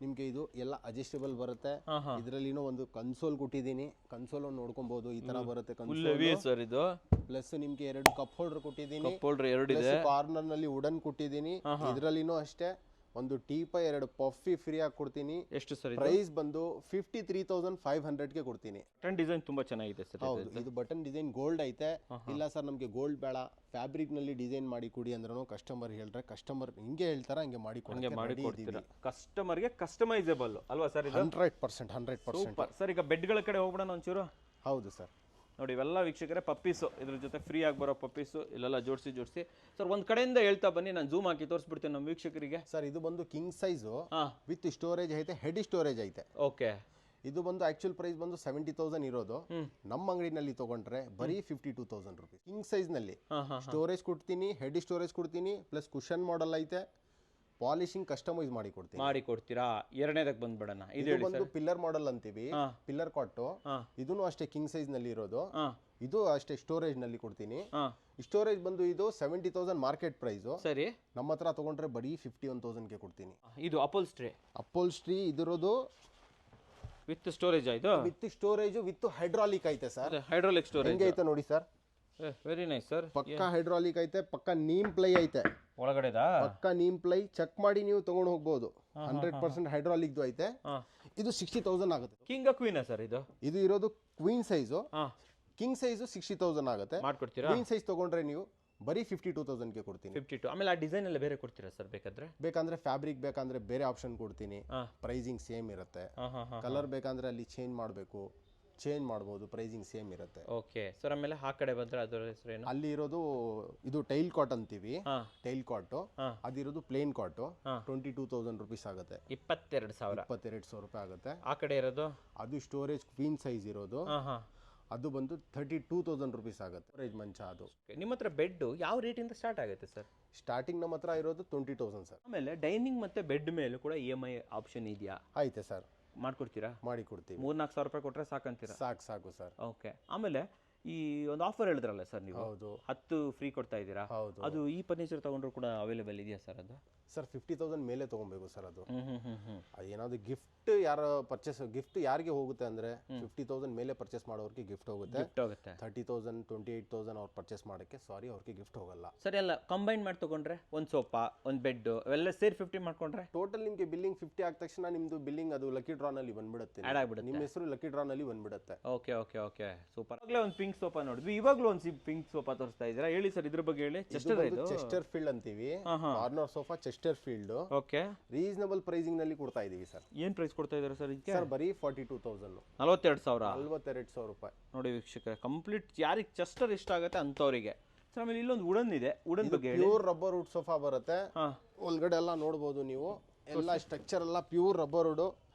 ನಿಮ್ಗೆ ಇದು ಎಲ್ಲ ಅಡ್ಜಸ್ಟಬಲ್ ಬರುತ್ತೆ. ಇದ್ರಲ್ಲಿನೂ ಒಂದು ಕನ್ಸೋಲ್ ಕೊಟ್ಟಿದ್ದೀನಿ. ಕನ್ಸೋಲ್ ನೋಡ್ಕೊಬಹುದು, ಈ ತರ ಬರುತ್ತೆ ಕನ್ಸೋಲ್. ಇದು ಪ್ಲಸ್ ನಿಮ್ಗೆ 2 ಕಪ್ ಹೋಲ್ಡರ್ ಕೊಟ್ಟಿದ್ದೀನಿ. ಕಾರ್ನರ್ ನಲ್ಲಿ ವುಡನ್ ಕೊಟ್ಟಿದ್ದೀನಿ. ಇದ್ರಲ್ಲಿನೂ ಅಷ್ಟೇ ಒಂದು ಟೀಪ 2 ಪಫಿ ಫ್ರೀ ಆಗಿ ಕೊಡ್ತೀನಿ. ಎಷ್ಟು ಸರ್? ಪ್ರೈಸ್ ಬಂದು 53,500 ಗೆ ಕೊಡ್ತೀನಿ. ಬಟನ್ ಡಿಸೈನ್ ತುಂಬಾ ಚೆನ್ನಾಗಿದೆ ಸರ್. ಹೌದು, ಇದು ಬಟನ್ ಡಿಸೈನ್ ಗೋಲ್ಡ್ ಐತೆ. ಇಲ್ಲ ಸರ್ ನಮಗೆ ಗೋಲ್ಡ್ ಬೇಡ, ಫ್ಯಾಬ್ರಿಕ್ ನಲ್ಲಿ ಡಿಸೈನ್ ಮಾಡಿ ಕೊಡಿ ಅಂದ್ರೂ ಕಸ್ಟಮರ್ ಹೇಳ್ರೆ ಕಸ್ಟಮರ್ ಹಿಂಗೆ ಹೇಳ್ತಾರ ಹಂಗೆ ಮಾಡಿ ಕೊಡ್ತೀವಿ. ಕಸ್ಟಮರ್ ಗೆ ಕಸ್ಟಮೈಸೇಬಲ್ ಅಲ್ವಾ ಸರ್? 100%. ಸರ್ ಈಗ ಬೆಡ್ ಗಳ ಕಡೆ ಹೋಗ್ಬಿಡೋಣ ಒಂಚೂರು. ಹೌದು ಸರ್. ನೋಡಿ ಇವೆಲ್ಲ ವೀಕ್ಷಕರೇ ಪಪ್ಪೀಸು, ಇದ್ರ ಜೊತೆ ಫ್ರೀ ಆಗಿ ಬರೋ ಪಪ್ಪೀಸು ಇಲ್ಲೆಲ್ಲ ಜೋಡಿಸಿ ಸರ್ ಒಂದ್ ಕಡೆಯಿಂದ ಹೇಳ್ತಾ ಬನ್ನಿ, ನಾನು ಜೂಮ್ ಹಾಕಿ ತೋರಿಸ್ಬಿಡ್ತೇನೆ ನಮ್ಮ ವೀಕ್ಷಕರಿಗೆ. ಸರ್ ಇದು ಬಂದು ಕಿಂಗ್ ಸೈಜು ವಿತ್ ಸ್ಟೋರೇಜ್ ಐತೆ, ಹೆಡ್ ಸ್ಟೋರೇಜ್ ಐತೆ. ಓಕೆ. ಇದು ಬಂದು ಆಕ್ಚುಲ್ ಪ್ರೈಸ್ ಬಂದು 70,000 ಇರೋದು. ನಮ್ಮ ಅಂಗಡಿನಲ್ಲಿ ತಗೊಂಡ್ರೆ ಬರೀ 52,000 ರೂಪೀಸ್. ಕಿಂಗ್ ಸೈಜ್ ನಲ್ಲಿ ಸ್ಟೋರೇಜ್ ಕೊಡ್ತೀನಿ, ಹೆಡ್ ಸ್ಟೋರೇಜ್ ಕೊಡ್ತೀನಿ, ಪ್ಲಸ್ ಕುಶನ್ ಮಾಡೆಲ್ ಐತೆ, ಪಾಲಿಶಿಂಗ್ ಕಸ್ಟಮೈಸ್ ಮಾಡಿ ಕೊಡ್ತೀರಾ. ಎರಡನೇದಕ್ಕೆ ಬಂದ್ಬಿಡೋಣ. ಇದು ಬಂದು ಪಿಲ್ಲರ್ ಮಾಡೆಲ್ ಅಂತೀವಿ, ಪಿಲ್ಲರ್ ಕಾಟು. ಇದನ್ನು ಅಷ್ಟೇ ಕಿಂಗ್ ಸೈಜ್ ನಲ್ಲಿ ಇರೋದು. ಇದು ಅಷ್ಟೇ ಸ್ಟೋರೇಜ್ ನಲ್ಲಿ ಕೊಡ್ತೀನಿ. ಸ್ಟೋರೇಜ್ ಬಂದು ಇದು 70,000 ಮಾರ್ಕೆಟ್ ಪ್ರೈಸ್. ಸರಿ. ನಮ್ಮ ಹತ್ರ ತಗೊಂಡ್ರೆ ಬರೀ 51,000 ಗೆ ಕೊಡ್ತೀನಿ. ಇದು ಅಪೋಲ್ಸ್ಟ್ರಿ ಇದಿರೋದು ವಿತ್ ಸ್ಟೋರೇಜ್ ಆಯ್ತು. ವಿತ್ ಸ್ಟೋರೇಜ್ ವಿತ್ ಹೈಡ್ರಾಲಿಕ್ ಐತೆ ಸರ್. ಹೈಡ್ರಾಲಿಕ್ ಸ್ಟೋರೇಜ್ ಹೆಂಗೆ ಐತೆ ನೋಡಿ ಸರ್. Very nice sir. ಪಕ್ಕಾ ಹೈಡ್ರಾಲಿಕ್ ಐತೆ, ಪಕ್ಕಾ ನೀಮ್ ಪ್ಲೈ ಐತೆ ಒಳಗಡೆದಾ. ಪಕ್ಕಾ ನೀಮ್ ಪ್ಲೈ ಚೆಕ್ ಮಾಡಿ ನೀವು ತಗೊಂಡು ಹೋಗ್ಬೋದು. 100% ಹೈಡ್ರಾಲಿಕ್ ಐತೆ. ಇದು 60,000 ಆಗುತ್ತೆ. ಕಿಂಗ್ ಕ್ವೀನ್ ಸರ್ ಇದು? ಇದು ಇರೋದು ಕ್ವೀನ್ ಸೈಜು. ಕಿಂಗ್ ಸೈಜು 60,000 ಆಗುತ್ತೆ. ಮಾಡ್ಕೊಡ್ತೀರಾ? ಕ್ವೀನ್ ಸೈಜ್ ತಗೊಂಡ್ರೆ ನೀವು ಬರೀ 52,000 ಗೆ ಕೊಡ್ತೀನಿ. 52. ಆಮೇಲೆ ಆ ಡಿಸೈನ್ ಎಲ್ಲ ಬೇರೆ ಕೊಡ್ತೀರಾ ಸರ್ ಬೇಕಂದ್ರೆ ಫ್ಯಾಬ್ರಿಕ್ ಬೇಕಂದ್ರೆ ಬೇರೆ ಆಪ್ಷನ್ ಕೊಡ್ತೀನಿ. ಪ್ರೈಸಿಂಗ್ ಸೇಮ್ ಇರುತ್ತೆ. ಕಲರ್ ಬೇಕಂದ್ರೆ ಅಲ್ಲಿ ಚೇಂಜ್ ಮಾಡಬಹುದು, ಪ್ರೈಸಿಂಗ್ ಸೇಮ್ ಇರುತ್ತೆ. Okay sir. ಆಮೇಲೆ ಆ ಕಡೆ ಬಂದ್ರೆ ಅದರ ಹೆಸರೇನು? ಅಲ್ಲಿ ಇರೋದು ಇದು ಟೈಲ್ ಕಾಟ್ ಅಂತೀವಿ. ಟೈಲ್ ಕಾಟ್ ಅದಿರೋದು ಪ್ಲೇನ್ ಕಾಟ್. 22,000 ರೂಪೀಸ್ ಆಗುತ್ತೆ. 22,000 ರೂಪಾಯಿ ಆಗುತ್ತೆ. ಆ ಕಡೆ ಇರೋದು ಅದು ಸ್ಟೋರೇಜ್ ಕ್ವೀನ್ ಸೈಜ್ ಇರೋದು. ಅದು ಬಂದು 32,000 ರೂಪೀಸ್ ಆಗುತ್ತೆ. ಸ್ಟೋರೇಜ್ ಮಂಚ ಅದು. ನಿಮ್ಮ ಹತ್ರ ಬೆಡ್ ಯಾವ ರೇಟ್ ಇಂದ ಸ್ಟಾರ್ಟ್ ಆಗುತ್ತೆ ಸರ್? ಸ್ಟಾರ್ಟಿಂಗ್ ನಮ್ಮ ಹತ್ರ ಇರೋದು 20,000 ಸರ್. ಆಮೇಲೆ ಡೈನಿಂಗ್ ಮತ್ತೆ ಬೆಡ್ ಮೇಲೆ ಕೂಡ EMI ಆಪ್ಷನ್ ಇದೆಯಾ? ಐತೆ ಸರ್. ಮಾಡ್ಕೊಡ್ತೀರಾ? ಮಾಡಿ ಕೊಡ್ತೀವಿ. 3-4 ಸಾವಿರ ರೂಪಾಯಿ ಕೊಟ್ರೆ ಸಾಕಂತೀರಾ? ಸಾಕು ಸರ್. ಓಕೆ. ಆಮೇಲೆ ಈ ಒಂದು ಆಫರ್ ಹೇಳಿದ್ರಲ್ಲ ಸರ್ ನೀವು? ಹೌದು. 10 ಫ್ರೀ ಕೊಡ್ತಾ ಇದ್ದೀರಾ. ಅದು ಈ ಫರ್ನಿಚರ್ ತಗೊಂಡ್ರು ಕೂಡ ಅವೈಲೇಬಲ್ ಇದೆಯಾ ಸರ್? ಅದು ಸರ್ 50,000 ಮೇಲೆ ತಗೊಬೇಕು ಸರ್. ಅದು ಏನಾದ್ರು ಗಿಫ್ಟ್ ಗಿಫ್ಟ್ ಯಾರಿಗೆ ಹೋಗುತ್ತೆ ಅಂದ್ರೆ 50,000 ಮೇಲೆ ಪರ್ಚೇಸ್ ಮಾಡೋರಿಗೆ ಗಿಫ್ಟ್ ಹೋಗುತ್ತೆ. 30,000 28,000 ಅವ್ರು ಪರ್ಚೇಸ್ ಮಾಡಕ್ಕೆ ಅವ್ರಿಗೆ ಗಿಫ್ಟ್ ಹೋಗಲ್ಲ ಸರ್. ಎಲ್ಲ ಕಂಬೈನ್ ಮಾಡಿ ತಗೊಂಡ್ರೆ ಒಂದು ಸೋಫಾ, ಒಂದು ಬೆಡ್ ಅವೆಲ್ಲ ಸೇರಿ 50 ಮಾಡ್ಕೊಂಡ್ರೆ ಟೋಟಲ್ ನಿಮ್ಗೆ ಬಿಲ್ಲಿಂಗ್ 50 ಆದ ತಕ್ಷಣ ನಿಮ್ದು ಬಿಲ್ಲಿಂಗ್ ಅದು ಲಕ್ಕಿ ಡ್ರಾ ನಲ್ಲಿ ಬಂದ್ಬಿಡುತ್ತೆ. ನಿಮ್ಮ ಹೆಸರು ಲಕ್ಕಿ ಡ್ರಾ ನಲ್ಲಿ ಬಂದ್ಬಿಡುತ್ತೆ. Okay super. ಆಗಲೇ ಒಂದು ಪಿಂಕ್ ಸೋಫಾ ನೋಡಿದ್ವಿ, ಇವಾಗಲೂ ಒಂದು ಪಿಂಕ್ ಸೋಫಾ ತೋರಿಸ್ತಾ ಇದ್ದೀರಾ. ಹೇಳಿ ಸರ್ ಇದ್ರ ಬಗ್ಗೆ ಹೇಳಿ. ಚೆಸ್ಟರ್ ಫೀಲ್ಡ್ ಅಂತೀವಿ. Corner sofa Chester field. Okay. Reasonable pricing ನಲ್ಲಿ ಕೊಡ್ತಾ ಇದೀವಿ ಸರ್. ಏನ್ ಪ್ರೈಸ್ ಕೊಡ್ತಾ ಇದ್ದಾರೆ ಸರ್ ಇದಕ್ಕೆ? ಸರ್ ಬರೀ 42,000. 42,000 ರೂಪಾಯಿ. ನೋಡಿ ವೀಕ್ಷಕರೇ, ಕಂಪ್ಲೀಟ್ ಯಾರಿಗೆ ಚೆಸ್ಟರ್ ಇಷ್ಟ ಆಗುತ್ತೆ ಅಂತವರಿಗೆ. ಆಮೇಲೆ ಇಲ್ಲೊಂದು ವುಡನ್ ಇದೆ, ವುಡನ್ ಬಗ್ಗೆ ಪ್ಯೂರ್ ರಬ್ಬರ್ ವುಡ್ ಸೋಫಾ ಬರುತ್ತೆ. ಒಳಗಡೆ ಎಲ್ಲ ನೋಡಬಹುದು ನೀವು, ಎಲ್ಲ ಸ್ಟ್ರಕ್ಚರ್ ಎಲ್ಲ ಪ್ಯೂರ್ ರಬ್ಬರ್ ವುಡ್,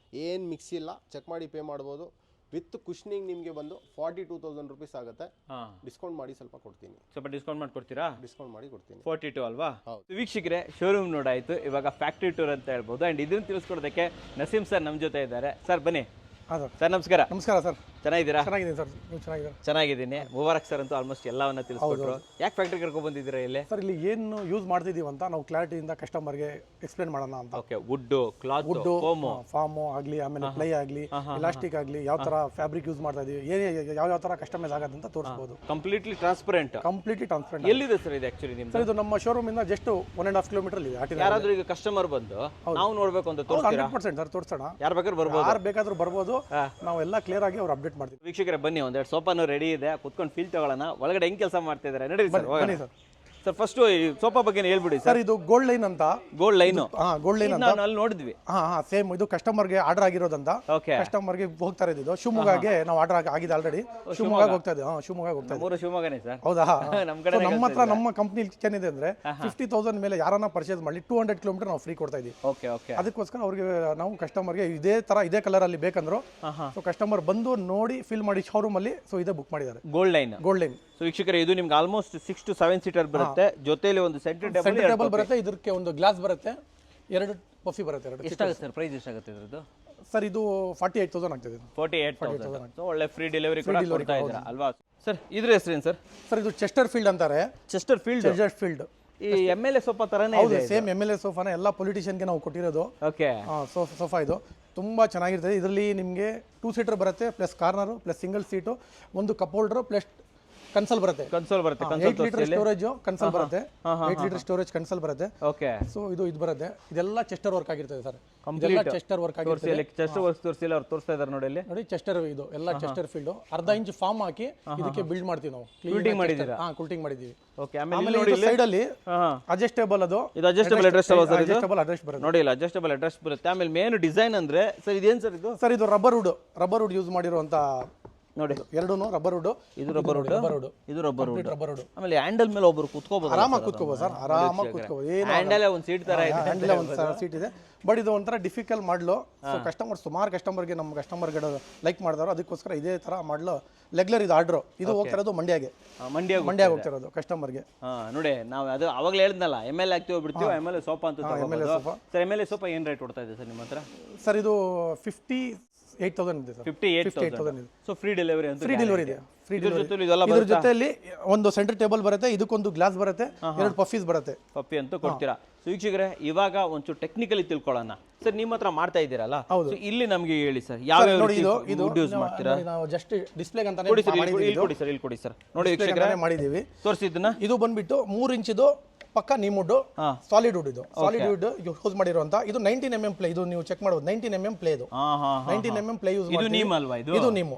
ಏನ್ ಮಿಕ್ಸ್ ಇಲ್ಲ. ಚೆಕ್ ಮಾಡಿ ಪೇ ಮಾಡಬಹುದು. ವಿತ್ ಕುಶ್ನಿಂಗ್ ನಿಮಗೆ ಬಂದು 42,000 ರೂಪೀಸ್ ಆಗುತ್ತೆ. ಡಿಸ್ಕೌಂಟ್ ಮಾಡಿ ಸ್ವಲ್ಪ ಕೊಡ್ತೀನಿ. ಸ್ವಲ್ಪ ಡಿಸ್ಕೌಂಟ್ ಮಾಡಿ ಕೊಡ್ತೀರಾ? ಡಿಸ್ಕೌಂಟ್ ಮಾಡಿ ಕೊಡ್ತೀನಿ. 42 ಅಲ್ವಾ? ವೀಕ್ಷಕರೇ, ಶೋರೂಮ್ ನೋಡಾಯ್ತು, ಇವಾಗ ಫ್ಯಾಕ್ಟ್ರಿ ಟೂರ್ ಅಂತ ಹೇಳ್ಬೋದು. ಅಂಡ್ ಇದನ್ನ ತಿಳಿಸ್ಕೊಡೋದಕ್ಕೆ ನಸೀಮ್ ಸರ್ ನಮ್ಮ ಜೊತೆ ಇದ್ದಾರೆ. ಸರ್ ಬನ್ನಿ. ಸರ್ ನಮಸ್ಕಾರ. ನಮಸ್ಕಾರ ಸರ್. ಚೆನ್ನಾಗಿದ್ದೀರಾ? ಚೆನ್ನಾಗಿದ್ದೀನಿ ಸರ್. ನೀವು ಚೆನ್ನಾಗಿದ್ದೀರಾ? ಚೆನ್ನಾಗಿದ್ದೀನಿ. ಮುಬಾರಕ್ ಸರ್ ಅಂತೂ ಆಲ್ಮೋಸ್ಟ್ ಎಲ್ಲವನ್ನ ತಿಳಿಸ್ಕೊಟ್ರು. ಯಾಕೆ ಫ್ಯಾಕ್ಟ್ರಿ ಕರ್ಕೊಂಡು ಬಂದಿದ್ದೀರಾ ಇಲ್ಲಿ? ಸರ್ ಇಲ್ಲಿ ಏನು ಯೂಸ್ ಮಾಡ್ತಿದೀವಿ ಅಂತ ನಾವು ಕ್ಲಾರಿಟಿಯಿಂದ ಕಸ್ಟಮರ್ಗೆ ಎಕ್ಸ್ಪ್ಲೇನ್ ಮಾಡೋಣ ಅಂತ. ಓಕೆ. ವುಡ್, ಕ್ಲಾತ್, ಫಾರ್ಮ್ ಆಗಲಿ, ಆಮೇಲೆ ಪ್ಲೈ ಆಗಲಿ, ಇಲಾಸ್ಟಿಕ್ ಆಗಲಿ, ಯಾವ ತರ ಫ್ಯಾಬ್ರಿಕ್ ಯೂಸ್ ಮಾಡ್ತಾ ಇದೀವಿ, ಯಾವ ತರ ಕಸ್ಟಮೈಸ್ ಆಗುತ್ತೆ ಅಂತ ತೋರಿಸಬಹುದು. Completely transparent. ಎಲ್ಲಿದೆ ಸರ್ ಇದು ಆಕ್ಚುಲಿ ನಿಮ್ದು? ಸರ್ ಇದು ನಮ್ಮ ಶೋರೂಮ್ ಇಂದ ಜಸ್ಟ್ 1.5 ಕಿಲೋಮೀಟರ್ ಇದೆ. ಯಾರಾದ್ರೂ ಈಗ ಕಸ್ಟಮರ್ ಬಂದು ನಾವು ನೋಡ್ಬೇಕು ಅಂತ ತೋರಿಸ್ತೀರಾ? 100% ಸರ್ ತೋರಿಸೋಣ. ಯಾರು ಬೇಕಾದ್ರೂ ಬರ್ಬೋದು. ಯಾರು ಬೇಕಾದ್ರೂ ಬರ್ಬೋದು. ನಾವು ಎಲ್ಲ ಕ್ಲಿಯರ್ ಆಗಿ ಅವ್ರು ಅಪ್ಡೇಟ್ ಮಾಡ್ತೀವಿ. ವೀಕ್ಷಕರೇ ಬನ್ನಿ, ಒಂದೆರಡು ಸೋಫಾನು ರೆಡಿ ಇದೆ, ಕುತ್ಕೊಂಡು ಫೀಲ್ ತಗೊಳ್ಳೋಣ. ಒಳಗಡೆ ಹೆಂಗ್ ಕೆಲಸ ಮಾಡ್ತಾ ಇದ್ದಾರೆ ನೋಡಿ ಸರ್. ಸರ್ ಫಸ್ಟ್ ಸೋಫಾ ಬಗ್ಗೆ ಹೇಳ್ಬಿಡಿ ಸರ್ ಇದು ಗೋಲ್ಡ್ ಲೈನ್ ಅಂತ. ಗೋಲ್ಡ್ ಲೈನ್ ಗೋಲ್ಡ್ ಲೈನ್ ಅಂತ ನಾನು ಅಲ್ಲಿ ನೋಡಿದ್ವಿ. ಸೇಮ್ ಇದು ಕಸ್ಟಮರ್ಗೆ ಆರ್ಡರ್ ಆಗಿರೋದಂತ. ಓಕೆ. ಕಸ್ಟಮರ್ಗೆ ಹೋಗ್ತಾ ಇರೋದು ಶಿವಮೊಗ್ಗಗೆ ನಾವು ಆರ್ಡರ್ ಆಗಿದೆ ಆಲ್ರೆಡಿ. ಶಿವಮೊಗ್ಗ ಹೋಗ್ತಾ ಇದೆ. ಶಿವಮೊಗ್ಗ ಹೋಗ್ತಾ ಇದೆ. ಮೂರು ಶಿವಮೊಗ್ಗನೇ ಸರ್. ಹೌದಾ? ನಮ್ಮ ಕಡೆ ನಮ್ಮ ಹತ್ರ ನಮ್ಮ ಕಂಪ್ನಿ ಏನಿದೆ ಅಂದ್ರೆ 50,000 ಮೇಲೆ ಯಾರನ್ನ ಪರ್ಚೇಸ್ ಮಾಡಿ 200 ಕಿಲೋಮೀಟರ್ ನಾವು ಫ್ರೀ ಕೊಡ್ತಾ ಇದೀವಿ. Okay okay. ಅದಕ್ಕೋಸ್ಕರ ಅವ್ರಿಗೆ ನಾವು ಕಸ್ಟಮರ್ಗೆ ಇದೇ ಕಲರ್ ಅಲ್ಲಿ ಬೇಕಂದ್ರು ಸೊ ಕಸ್ಟಮರ್ ಬಂದು ನೋಡಿ ಫಿಲ್ ಮಾಡಿ ಶೋರೂಮ್ ಅಲ್ಲಿ ಸೊ ಇದೇ ಬುಕ್ ಮಾಡಿದ್ದಾರೆ. Gold line. Gold line. So ವೀಕ್ಷಕರೇ ಇದು ನಿಮ್ಗೆ ಆಲ್ಮೋಸ್ಟ್ 6 to 7 ಸೀಟರ್ ಬರುತ್ತೆ. ಜೊತೆಲಿ ಒಂದು ಸೆಂಟರ್ ಟೇಬಲ್ ಬರುತ್ತೆ. ಇದಕ್ಕೆ ಒಂದು ಗ್ಲಾಸ್ ಬರುತ್ತೆ. 2 ಪಫಿ ಬರುತ್ತೆ. ಎಷ್ಟಾಗುತ್ತೆ ಸರ್? ಪ್ರೈಸ್ ಎಷ್ಟಾಗುತ್ತೆ ಇದ್ರದ್ದು? ಸರ್ ಇದು 48,000 ಆಗ್ತದೆ. 48,000. ಸೊ ಒಳ್ಳೆ ಫ್ರೀ ಡೆಲಿವರಿ ಕೂಡ ಕೊಡ್ತಾ ಇದ್ದೀರಾ ಅಲ್ವಾ ಸರ್? ಇದ್ರ ಹೆಸರೇನು ಸರ್? ಸರ್ ಇದು ಚೆಸ್ಟರ್ ಫೀಲ್ಡ್ ಅಂತಾರೆ. Chester field. ಚೆಸ್ಟರ್ ಫೀಲ್ಡ್ ಈ MLA ಸೋಫಾ ತರನೇ ಹೌದು. ಇದೆ. ಸೇಮ್ MLA ಸೋಫಾನ ಎಲ್ಲ ಪೊಲಿಟಿಷಿಯನ್ಗೆ ನಾವು ಕೊಟ್ಟಿರೋದು. ಓಕೆ. ಸೋಫಾ ಇದು ತುಂಬಾ ಚೆನ್ನಾಗಿರ್ತದೆ. ಇದರಲ್ಲಿ ನಿಮಗೆ 2 ಸೀಟರ್ ಬರುತ್ತೆ plus corner plus single seat, ಒಂದು ಕಪ್ ಹೋಲ್ಡರ್ ಪ್ಲಸ್ ಕನ್ಸಲ್ ಬರುತ್ತೆ. 8 ಲೀಟರ್ ಸ್ಟೋರೇಜ್ ಕನ್ಸಲ್ ಬರುತ್ತೆ. 8 ಲೀಟರ್ ಸ್ಟೋರೇಜ್ ಕನ್ಸಲ್ ಬರುತ್ತೆ. ಓಕೆ. ಸೊ ಇದು ಬರುತ್ತೆ. ಇದೆಲ್ಲ ಚೆಸ್ಟರ್ ವರ್ಕ್ ಆಗಿರ್ತದೆ ಸರ್. ಇದೆಲ್ಲ ಚೆಸ್ಟರ್ ವರ್ಕ್ ಆಗಿರ್ತದೆ. ಚೆಸ್ಟರ್ ವರ್ಕ್ ತೋರಿಸಿಲ್ಲ ಅವ್ರು ತೋರಿಸ್ತಾ ಇದ್ದಾರೆ ನೋಡಿ ಇಲ್ಲಿ. ನೋಡಿ ಚೆಸ್ಟರ್ ಇದು ಎಲ್ಲ ಚೆಸ್ಟರ್ ಫೀಲ್ಡ್. ಅರ್ಧ ಇಂಚ್ ಫಾರ್ಮ್ ಹಾಕಿ ಇದಕ್ಕೆ ಬಿಲ್ಡ್ ಮಾಡ್ತೀವಿ ನಾವು. ಕ್ಲೀನಿಂಗ್ ಮಾಡಿದ್ದೀರಾ? ಕ್ಲೀನಿಂಗ್ ಮಾಡಿದ್ದೀವಿ. ಓಕೆ. ಆಮೇಲೆ ನೋಡಿ ಇಲ್ಲಿ ಸೈಡ್ ಅಲ್ಲಿ ಅಡ್ಜಸ್ಟೇಬಲ್ ಅದು. ಇದು ಅಡ್ಜಸ್ಟಬಲ್ ಅಡ್ರೆಸ್ ಅಲ್ವಾ ಸರ್? ಇದು ಅಡ್ಜಸ್ಟೇಬಲ್ ಅಡ್ರೆಸ್ ಬರುತ್ತೆ. ನೋಡಿ ಇಲ್ಲ ಅಡ್ಜಸ್ಟಬಲ್ ಅಡ್ರೆಸ್ ಬರುತ್ತೆ. ಆಮೇಲೆ ಮೇನ್ ಡಿಸೈನ್ ಅಂದ್ರೆ ಸರ್ ಇದೇನು ಸರ್ ಇದು? ಸರ್ ಇದು ರಬ್ಬರ್ ವುಡ್ ಯೂಸ್ ಮಾಡಿರುವಂತ ನೋಡಿ ಎರಡೂನು ರಬ್ಬರ್ ವುಡ್. ಇದು ರಬ್ಬರ್ ವುಡ್. ಇದು ರಬ್ಬರ್ ವುಡ್. Rubber wood. ಆಮೇಲೆ ಹ್ಯಾಂಡಲ್ ಮೇಲೆ ಒಬ್ಬರು ಕೂತ್ಕೋಬಹುದು. ಆರಾಮಾಗಿ ಕೂತ್ಕೋಬಹುದು ಸರ್. ಆರಾಮಾಗಿ ಕೂತ್ಕೋಬಹುದು. ಏನು ಹ್ಯಾಂಡಲ್ ಒಂದು ಸೀಟ್ ತರ ಇದೆ. ಹ್ಯಾಂಡಲ್ ಒಂದು ಸೀಟ್ ಇದೆ. ಬಟ್ ಇದು ಒಂಥರ ಡಿಫಿಕಲ್ಟ್ ಮಾಡ್ಲು. ಸೊ ಕಸ್ಟಮರ್ ಸುಮಾರು ಕಸ್ಟಮರ್ಗೆ ನಮ್ಮ ಕಸ್ಟಮರ್ಗಳು ಲೈಕ್ ಮಾಡಿದಾರೋ ಅದಕ್ಕೋಸ್ಕರ ಇದೇ ತರ ಮಾಡ್ಲು. ಲೆಗ್ಲರ್ ಇದು ಆರ್ಡರ್. ಇದು ಹೋಗ್ತಿರೋದು ಮಂಡ್ಯಗೆ ಹೋಗ್ತಿರೋದು ಕಸ್ಟಮರ್ಗೆ. ನೋಡಿ ನಾವು ಅದು ಅವಾಗಲೇ ಹೇಳಿದ್ನಲ್ಲ MLA ಆಗ್ತೀವಿ ಬಿಡ್ತೀವಿ. MLA ಸೋಫಾ ಅಂತ ಸರ್. MLA ಸೋಫಾ ಏನ್ ರೇಟ್ ಕೊಡ್ತಾ ಇದೆ ಸರ್ ನಿಮ್ಮ ಹತ್ರ? ಸರ್ ಇದು 58,000 ಇದೆ ಸರ್. 58,000 ಇದೆ. ಸೊ ಫ್ರೀ ಡೆಲಿವರಿ ಅಂತ. ಫ್ರೀ ಡೆಲಿವರಿ ಇದೆ. ಇದ್ರ ಜೊತೆಲಿ ಒಂದು ಸೆಂಟರ್ ಟೇಬಲ್ ಬರುತ್ತೆ. ಇದಕ್ಕೊಂದು ಗ್ಲಾಸ್ ಬರುತ್ತೆ. 2 ಪಫೀಸ್ ಬರುತ್ತೆ. ಪಪ್ಪಿ ಅಂತ ಕೊಡ್ತೀರಾ. ಸೊ ವೀಕ್ಷಕರೇ ಇವಾಗ ಒಂಚೂರು ಟೆಕ್ನಿಕಲಿ ತಿಳ್ಕೊಳ್ಳೋಣ ಸರ್. ನಿಮ್ಮ ಹತ್ರ ಮಾಡ್ತಾ ಇದ್ದೀರಲ್ಲ, ಇಲ್ಲಿ ನಮಗೆ ಹೇಳಿ ಸರ್ ಯಾವ ವುಡ್ ಯೂಸ್ ಮಾಡ್ತೀರಾ? ನಾವು ಜಸ್ಟ್ ಡಿಸ್ಪ್ಲೇ ಅಂತ ಕೊಡಿ ಸರ್. ಇಲ್ಲಿ ಕೊಡಿ ಸರ್. ನೋಡಿ ವೀಕ್ಷಕರೇ ಮಾಡಿದೀವಿ. ತೋರಿಸಿದ್ದನ್ನ. ಇದು ಬಂದ್ಬಿಟ್ಟು 3 ಇಂಚಿದು ಪಕ್ಕ ನೀಮುಡ್ ಸಾಲಿಡ್ ವುಡ್. ಇದು ಸಾಲಿಡ್ ವುಡ್ ಯೂಸ್ ಮಾಡಿರುವಂತ. ಇದು 19 mm ಪ್ಲೇ. ಇದು ನೀವು ಚೆಕ್ ಮಾಡಬಹುದು. 19 mm ಪ್ಲೇ. ಇದು 19 mm ಪ್ಲೇ ಯೂಸ್ ಇದು ನೀಮ್ ಅಲ್ವಾ? ಇದು ನೀಮು